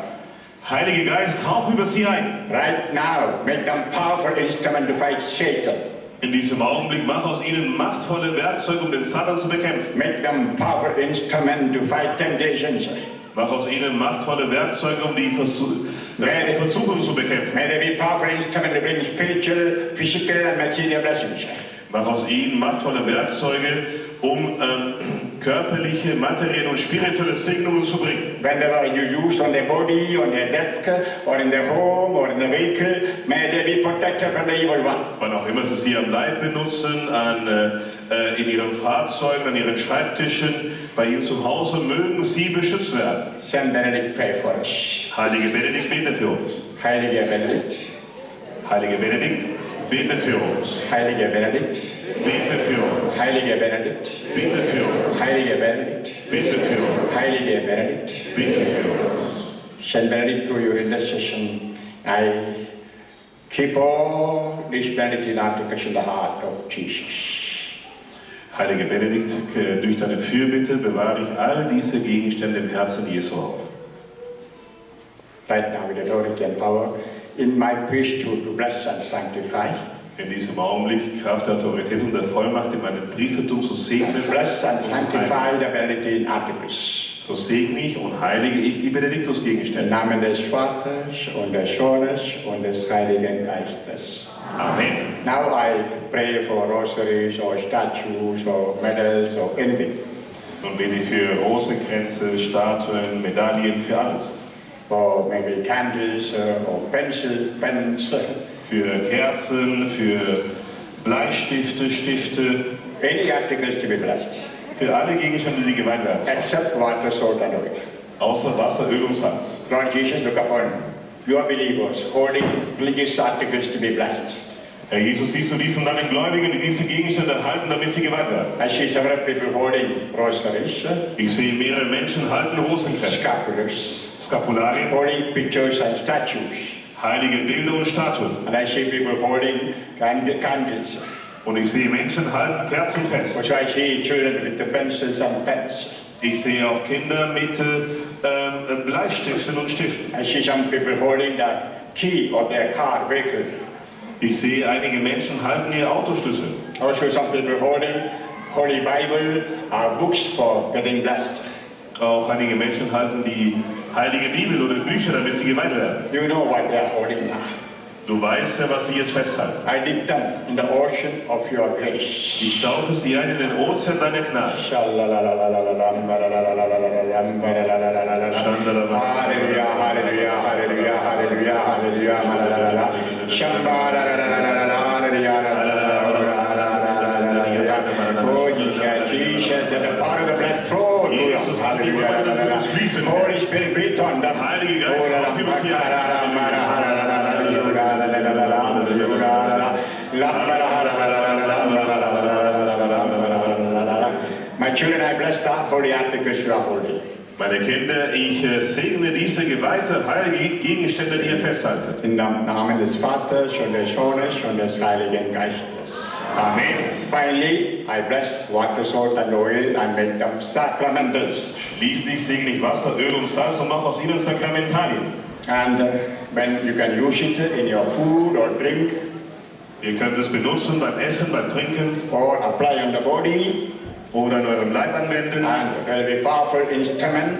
F: Heiliger Geist, hauch über sie ein.
A: Right now, make them powerful instrument to fight Satan.
F: In diesem Augenblick mach aus ihnen machtvolle Werkzeuge, um den Satan zu bekämpfen.
A: Make them powerful instrument to fight temptations.
F: Mach aus ihnen machtvolle Werkzeuge, um die Versuchung zu bekämpfen.
A: May they be powerful instrument to bring spiritual, physical and material blessings.
F: Mach aus ihnen machtvolle Werkzeuge, um körperliche, materielle und spirituelle Segnungen zu bringen.
A: Whenever you use on the body, on the desk, or in the home, or in the vehicle, may they be protected from the evil one.
F: Wann auch immer Sie sie am Leib benutzen, in Ihren Fahrzeugen, an Ihren Schreibtischen, bei Ihnen zu Hause, mögen Sie beschützt werden.
A: Saint Benedict, pray for us.
F: Heilige Benedikt, bete für uns.
A: Heilige Benedict.
F: Heilige Benedikt, bete für uns.
A: Heilige Benedict.
F: Bete für uns.
A: Heilige Benedict.
F: Bete für uns.
A: Heilige Benedict.
F: Bete für uns.
A: Heilige Benedict.
F: Bete für uns.
A: Saint Benedict, through your intercession, I keep all these Benedictine articles in the heart of Jesus.
F: Heiliger Benedikt, durch deine Fürbitte bewahre ich all diese Gegenstände im Herzen Jesu auf.
A: Right now, with authority and power, in my priesthood to bless and sanctify.
F: In diesem Augenblick, Kraft der Autorität und der Vollmacht in meinem Priestertum zu segnen.
A: Bless and sanctify the Benedictine articles.
F: So segne ich und heilige ich die Benediktusgegenstände.
A: Im Namen des Vaters und des Sohnes und des Heiligen Geistes.
F: Amen.
A: Now I pray for rosaries or statues or medals or anything.
F: Nun bete ich für Rosenkränze, Statuen, Medaillen, für alles.
A: Or maybe candles or pencils, pens.
F: Für Kerzen, für Bleistifte, Stifte.
A: Any articles to be blessed.
F: Für alle Gegenstände, die geweiht werden.
A: Except water, salt and oil.
F: Außer Wasser, Öl und Salz.
A: Lord Jesus, look upon your believers, holding religious articles to be blessed.
F: Herr Jesus, siehst du diesen deinen Gläubigen, die diese Gegenstände erhalten, damit sie geweiht werden.
A: I see several people holding rosaries.
F: Ich sehe mehrere Menschen halten Rosenkränze. Skapularien.
A: Holy pictures and statues.
F: Heilige Bilder und Statuen.
A: And I see people holding candles.
F: Und ich sehe Menschen halten Kerzen fest.
A: Also I see children with the pencils and pens.
F: Ich sehe auch Kinder mit Bleistiften und Stiften.
A: I see some people holding the key of their car vehicle.
F: Ich sehe einige Menschen halten ihr Autoschlüssel.
A: Also some people holding Holy Bible, books for getting blessed.
F: Auch einige Menschen halten die Heilige Bibel oder Bücher, damit sie geweiht werden.
A: You know what they are holding now.
F: Du weißt ja, was sie jetzt festhalten.
A: I dip them in the ocean of your grace.
F: Ich tauche sie ein in den Ozean deiner Gnade.
A: Halleluja, Halleluja, Halleluja, Halleluja, Halleluja, Oh, Jesus, that the power of the blood flow to us. Hallelujah. Holy Spirit, breathe on them.
F: Heilige Geist, über sie
A: My children, I bless the holy articles you are holding.
F: Meine Kinder, ich segne diese geweihte heilige Gegenstände, die ihr festhaltet.
A: Im Namen des Vaters und des Sohnes und des Heiligen Geistes.
F: Amen.
A: Finally, I bless water, salt and oil and make them sacramentals.
F: Schließlich segne ich Wasser, Öl und Salz und mache aus ihnen Sakramentalien.
A: And when you can use it in your food or drink.
F: Ihr könnt es benutzen beim Essen, beim Trinken.
A: Or apply on the body.
F: Oder in eurem Leib anwenden.
A: And it will be a powerful instrument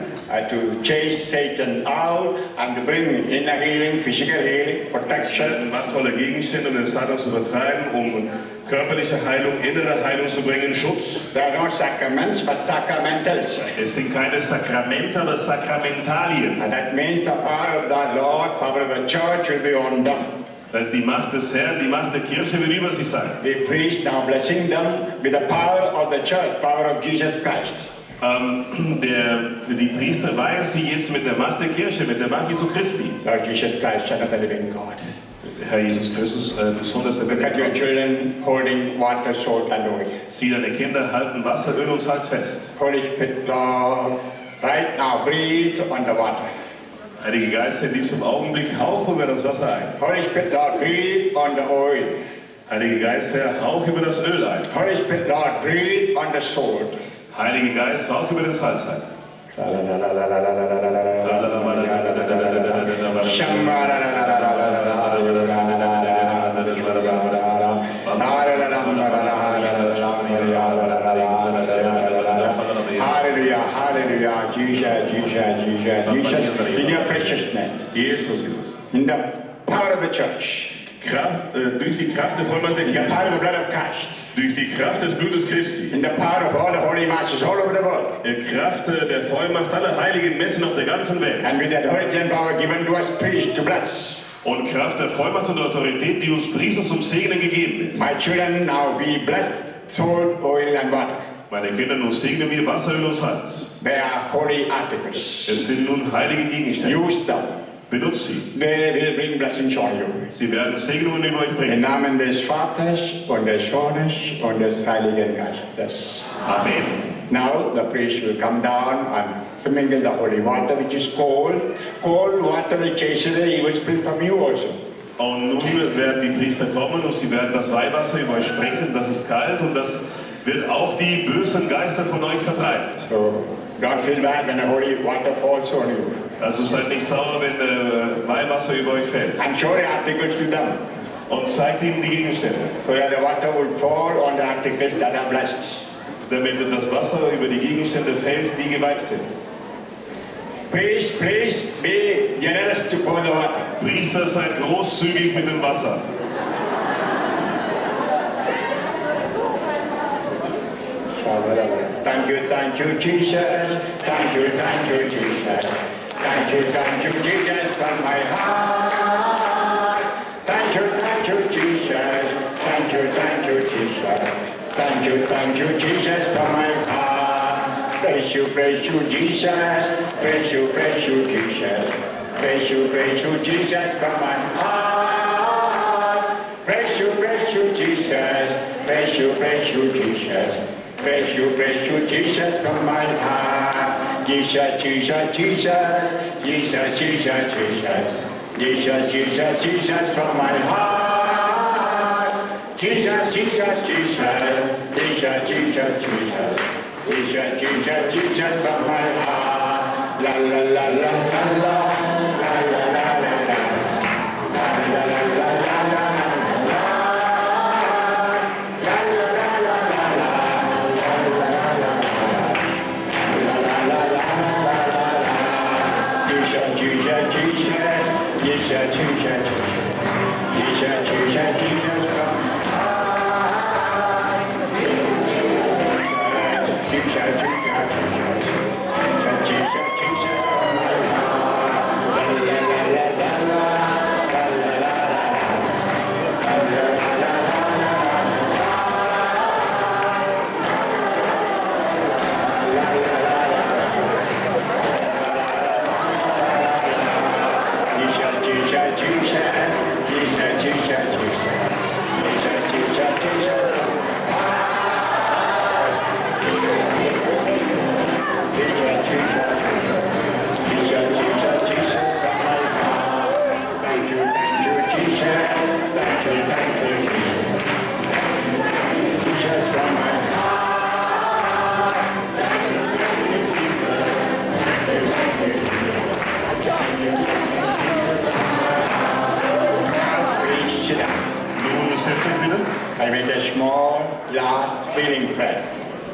A: to chase Satan out and bring inner healing, physical healing, protection.
F: Machtvolle Gegenstände, um den Satan zu vertreiben, um körperliche Heilung, innere Heilung zu bringen, Schutz.
A: They are not sacraments, but sacramentals.
F: Es sind keine Sakramente, aber Sakramentalien.
A: And that means the power of the Lord, power of the church will be on them.
F: Das heißt, die Macht des Herrn, die Macht der Kirche wird über sie sein.
A: The priest now blessing them with the power of the church, power of Jesus Christ.
F: Die Priester weihen sie jetzt mit der Macht der Kirche, mit der Macht Jesu Christi.
A: Lord Jesus Christ, Son of the living God.
F: Herr Jesus Christus, besonders der
A: Look at your children holding water, salt and oil.
F: Sie, deine Kinder, halten Wasser, Öl und Salz fest.
A: Holy Spirit, Lord, right now breathe on the water.
F: Heilige Geist, in diesem Augenblick hauch über das Wasser ein.
A: Holy Spirit, Lord, breathe on the oil.
F: Heilige Geist, Herr, hauch über das Öl ein.
A: Holy Spirit, Lord, breathe on the salt.
F: Heilige Geist, hauch über den Salz ein.
A: Hallelujah, hallelujah, Jesus, Jesus, Jesus, Jesus, in your precious name.
F: Jesus, Jesus.
A: In the power of the church.
F: durch die Kraft der Vollmacht der Kirche, durch die Kraft des Blutes Christi,
A: in the power of all the holy masses all over the world,
F: Kraft der Vollmacht aller heiligen Messen auf der ganzen Welt,
A: and with the authority and power given to us priests to bless.
F: Und Kraft der Vollmacht und Autorität, die uns Priester zum Segnen gegeben ist.
A: My children, now we bless salt, oil and water.
F: Meine Kinder, nun segnen wir Wasser, Öl und Salz.
A: They are holy articles.
F: Es sind nun heilige Gegenstände.
A: Use them.
F: Benutzt sie.
A: They will bring blessings on you.
F: Sie werden Segnungen in euch bringen.
A: Im Namen des Vaters und des Sohnes und des Heiligen Geistes.
F: Amen.
A: Now the priest will come down and mingle the holy water, which is cold. Cold water will chase away the evil spirit from you also.
F: Und nun werden die Priester kommen und sie werden das Weihwasser über euch sprechen. Das ist kalt und das wird auch die bösen Geister von euch vertreiben.
A: So don't feel bad when the holy water falls on you.
F: Also seid nicht sauer, wenn Weihwasser über euch fällt.
A: And show the articles to them.
F: Und zeigt ihnen die Gegenstände.
A: So that the water will fall on the articles that are blessed.
F: Damit das Wasser über die Gegenstände fällt, die geweiht sind.
A: Please be generous to pour the water.
F: Priester, seid großzügig mit dem Wasser.
A: Thank you, Jesus. Thank you, Jesus. Thank you, Jesus, from my heart. Thank you, Jesus. Thank you, Jesus. Thank you, Jesus, from my heart. Praise you, Jesus. Praise you, Jesus. Praise you, Jesus, from my heart. Praise you, Jesus. Praise you, Jesus. Praise you, Jesus, from my heart. Jesus, Jesus, Jesus. Jesus, Jesus, Jesus. Jesus, Jesus, Jesus, from my heart. Jesus, Jesus, Jesus. Jesus, Jesus, Jesus. Jesus, Jesus, Jesus, from my heart. La la la la la la. La la la la la. La la la la la la.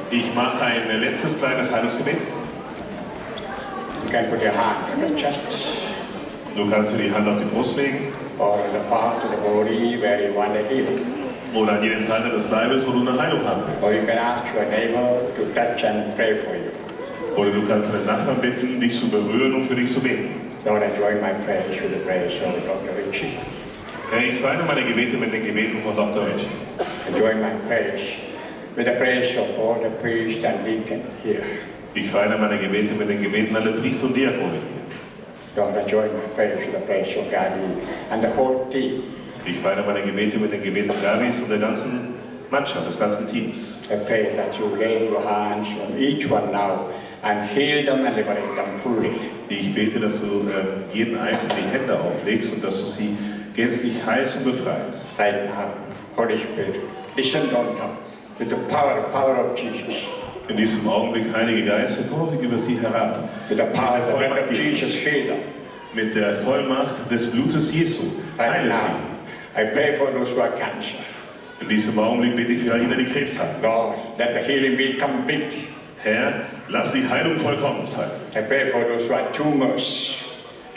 F: Ich mache ein letztes kleines Heilungsgebet.
A: You can put your hand on the chest.
F: Du kannst dir die Hand auf die Brust legen.
A: Or the part of the body where you want a healing.
F: Oder an jedem Teil des Leibes, wo du eine Heilung haben willst.
A: Or you can ask your neighbor to touch and pray for you.
F: Oder du kannst deinen Nachbarn bitten, dich zu berühren und für dich zu beten.
A: Lord, I join my prayers with the prayers of Dr. Ritchie.
F: Herr, ich vereine meine Gebete mit den Gebeten von Dr. Ritchie.
A: I join my prayers with the prayers of all the priests and deacons here.
F: Ich vereine meine Gebete mit den Gebeten aller Priester und Diakone.
A: Lord, I join my prayers with the prayers of Gabi and the whole team.
F: Ich vereine meine Gebete mit den Gebeten Gabis und der ganzen Mannschaft, des ganzen Teams.
A: I pray that you lay your hands on each one now and heal them and liberate them fully.
F: Ich bete, dass du jeden Einzelnen die Hände auflegst und dass du sie gänzlich heilst und befreist.
A: Right now, Holy Spirit, descend on them with the power of Jesus.
F: In diesem Augenblick, Heiliger Geist, komm über sie herab.
A: With the power of Jesus, heal them.
F: Mit der Vollmacht des Blutes Jesu, heile sie.
A: I pray for those who are cancer.
F: In diesem Augenblick bete ich für all jene, die Krebs haben.
A: Lord, let the healing be complete.
F: Herr, lass die Heilung vollkommen sein.
A: I pray for those who are tumors.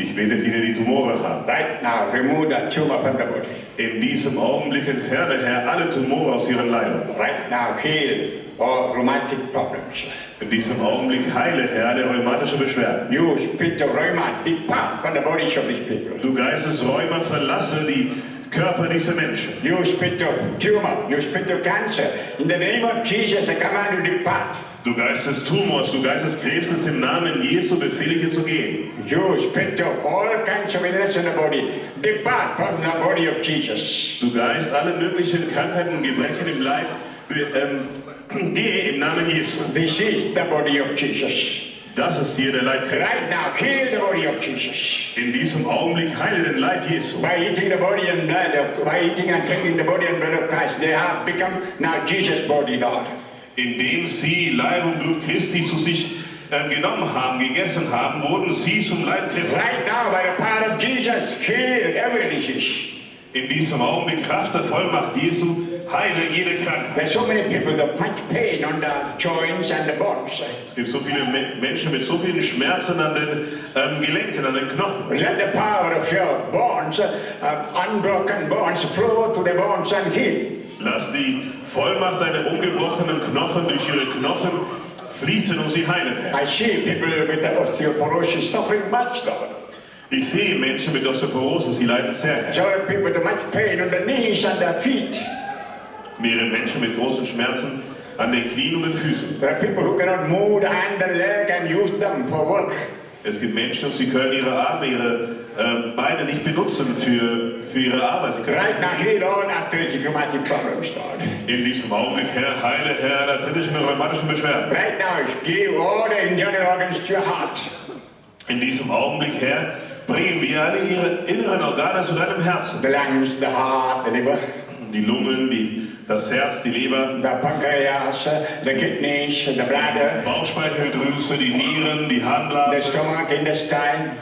F: Ich bete für die Tumore haben.
A: Right now, remove the tumor from the body.
F: In diesem Augenblick entferne, Herr, alle Tumore aus ihren Leibern.
A: Right now, heal all rheumatic problems.
F: In diesem Augenblick heile, Herr, alle rheumatische Beschwerden.
A: You spirit of rheuma, depart from the bodies of these people.
F: Du Geist des Rheuma, verlasse die Körper dieser Menschen.
A: You spirit of tumor, you spirit of cancer, in the name of Jesus, I command you depart.
F: Du Geist des Tumors, du Geist des Krebses, im Namen Jesu befehle ich dir zu gehen.
A: You spirit of all kinds of illness in the body, depart from the body of Jesus.
F: Du Geist, alle möglichen Krankheiten und Gebrechen im Leib, gehe im Namen Jesu.
A: This is the body of Jesus.
F: Das ist hier der Leib Christi.
A: Right now, heal the body of Jesus.
F: In diesem Augenblick heile den Leib Jesu.
A: By eating the body and blood of, by eating and drinking the body and blood of Christ, they have become now Jesus' body, Lord.
F: Indem sie Leib und Blut Christi zu sich genommen haben, gegessen haben, wurden sie zum Leib Christi.
A: Right now, by the power of Jesus, heal every disease.
F: In diesem Augenblick, Kraft der Vollmacht Jesu, heile jede Krankheit.
A: There's so many people that much pain on the joints and the bones.
F: Es gibt so viele Menschen mit so vielen Schmerzen an den Gelenken, an den Knochen.
A: Let the power of your bones, unbroken bones, flow to the bones and heal.
F: Lass die Vollmacht deiner ungebrochenen Knochen durch ihre Knochen fließen und sie heilen, Herr.
A: I see people with osteoporosis suffering much, Lord.
F: Ich sehe Menschen mit Osteoporose, sie leiden sehr.
A: So people with much pain on the knees and the feet.
F: Mehrere Menschen mit großen Schmerzen an den Knien und den Füßen.
A: There are people who cannot move the hand and leg and use them for work.
F: Es gibt Menschen, sie können ihre Arme, ihre Beine nicht benutzen für ihre Arbeit. Sie können
A: right now, heal all arthritic rheumatic problems, Lord.
F: In diesem Augenblick, Herr, heile, Herr, alle arthritischen und rheumatischen Beschwerden.
A: Right now, give all the internal organs to your heart.
F: In diesem Augenblick, Herr, bringen wir alle ihre inneren Organe zu deinem Herzen.
A: The lungs, the heart, the liver.
F: Die Lungen, das Herz, die Leber.
A: The pancreas, the kidneys, the bladder.
F: Bauchspeicheldrüse, die Nieren, die Harnblase.
A: The stomach, intestine.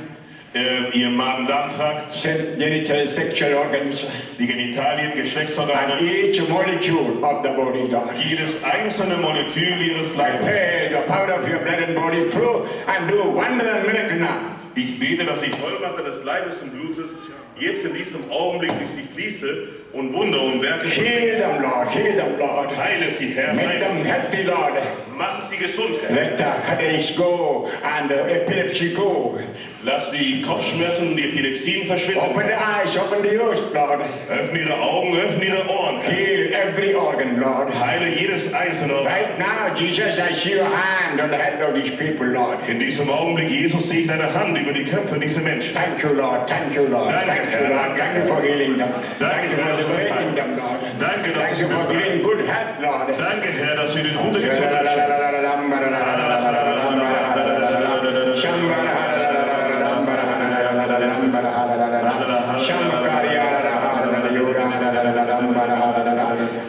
F: Ihr Magen-Darm-Trakt.
A: Genital, sexual organs.
F: Die Genitalien, Geschlechtsorgane.
A: And each molecule of the body, Lord.
F: Jedes einzelne Molekül ihres Leibes.
A: Pray the power of your blood and body flow and do wonder and miracle now.
F: Ich bete, dass die Vollmacht deines Leibes und Blutes jetzt in diesem Augenblick durch sie fließe und Wunder und Werke.
A: Heal them, Lord. Heal them, Lord.
F: Heile sie, Herr.
A: Make them healthy, Lord.
F: Mach sie gesund, Herr.
A: Let the headaches go and the epilepsy go.
F: Lass die Kopfschmerzen und die Epilepsien verschwinden.
A: Open the eyes, open the ears, Lord.
F: Öffne ihre Augen, öffne ihre Ohren.
A: Heal every organ, Lord.
F: Heile jedes einzelne Organ.
A: Right now, Jesus, I see your hand on the head of these people, Lord.
F: In diesem Augenblick, Jesus, sehe ich deine Hand über die Köpfe dieser Menschen.
A: Thank you, Lord. Thank you, Lord.
F: Danke,
A: Thank you, Lord. Thank you for healing them.
F: Danke,
A: Thank you for liberating them, Lord.
F: Danke, dass
A: Thank you for giving good health, Lord.
F: Danke, Herr, dass du ihnen gute Gesundheit schenkst.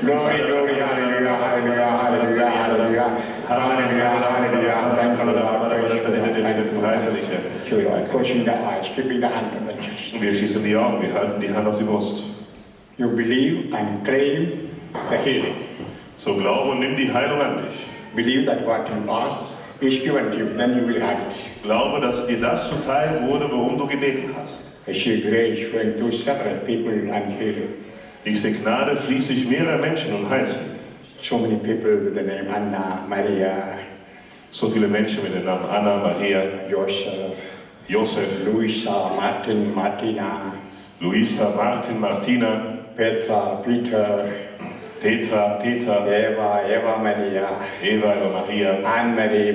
A: Glory, glory, hallelujah, hallelujah, hallelujah, hallelujah, hallelujah, hallelujah. Thank you, Lord.
F: Preise dich, Herr.
A: Thank you, Lord. Closing the eyes, keeping the hand on the chest.
F: Wir schließen die Augen, wir halten die Hand auf die Brust.
A: You believe and claim the healing.
F: So glaube und nimm die Heilung an dich.
A: Believe that what you asked is given to you, then you will have it.
F: Glaube, dass dir das zuteil wurde, worum du gebeten hast.
A: I see grace flowing through several people and healing.
F: Diese Gnade fließt durch mehrere Menschen und heilt sie.
A: So many people with the name Anna, Maria.
F: So viele Menschen mit dem Namen Anna, Maria,
A: Joseph, Luisa, Martin, Martina,
F: Luisa, Martin, Martina,
A: Petra, Peter,
F: Petra, Peter,
A: Eva, Maria,
F: Eva, Maria,
A: Anne-Marie,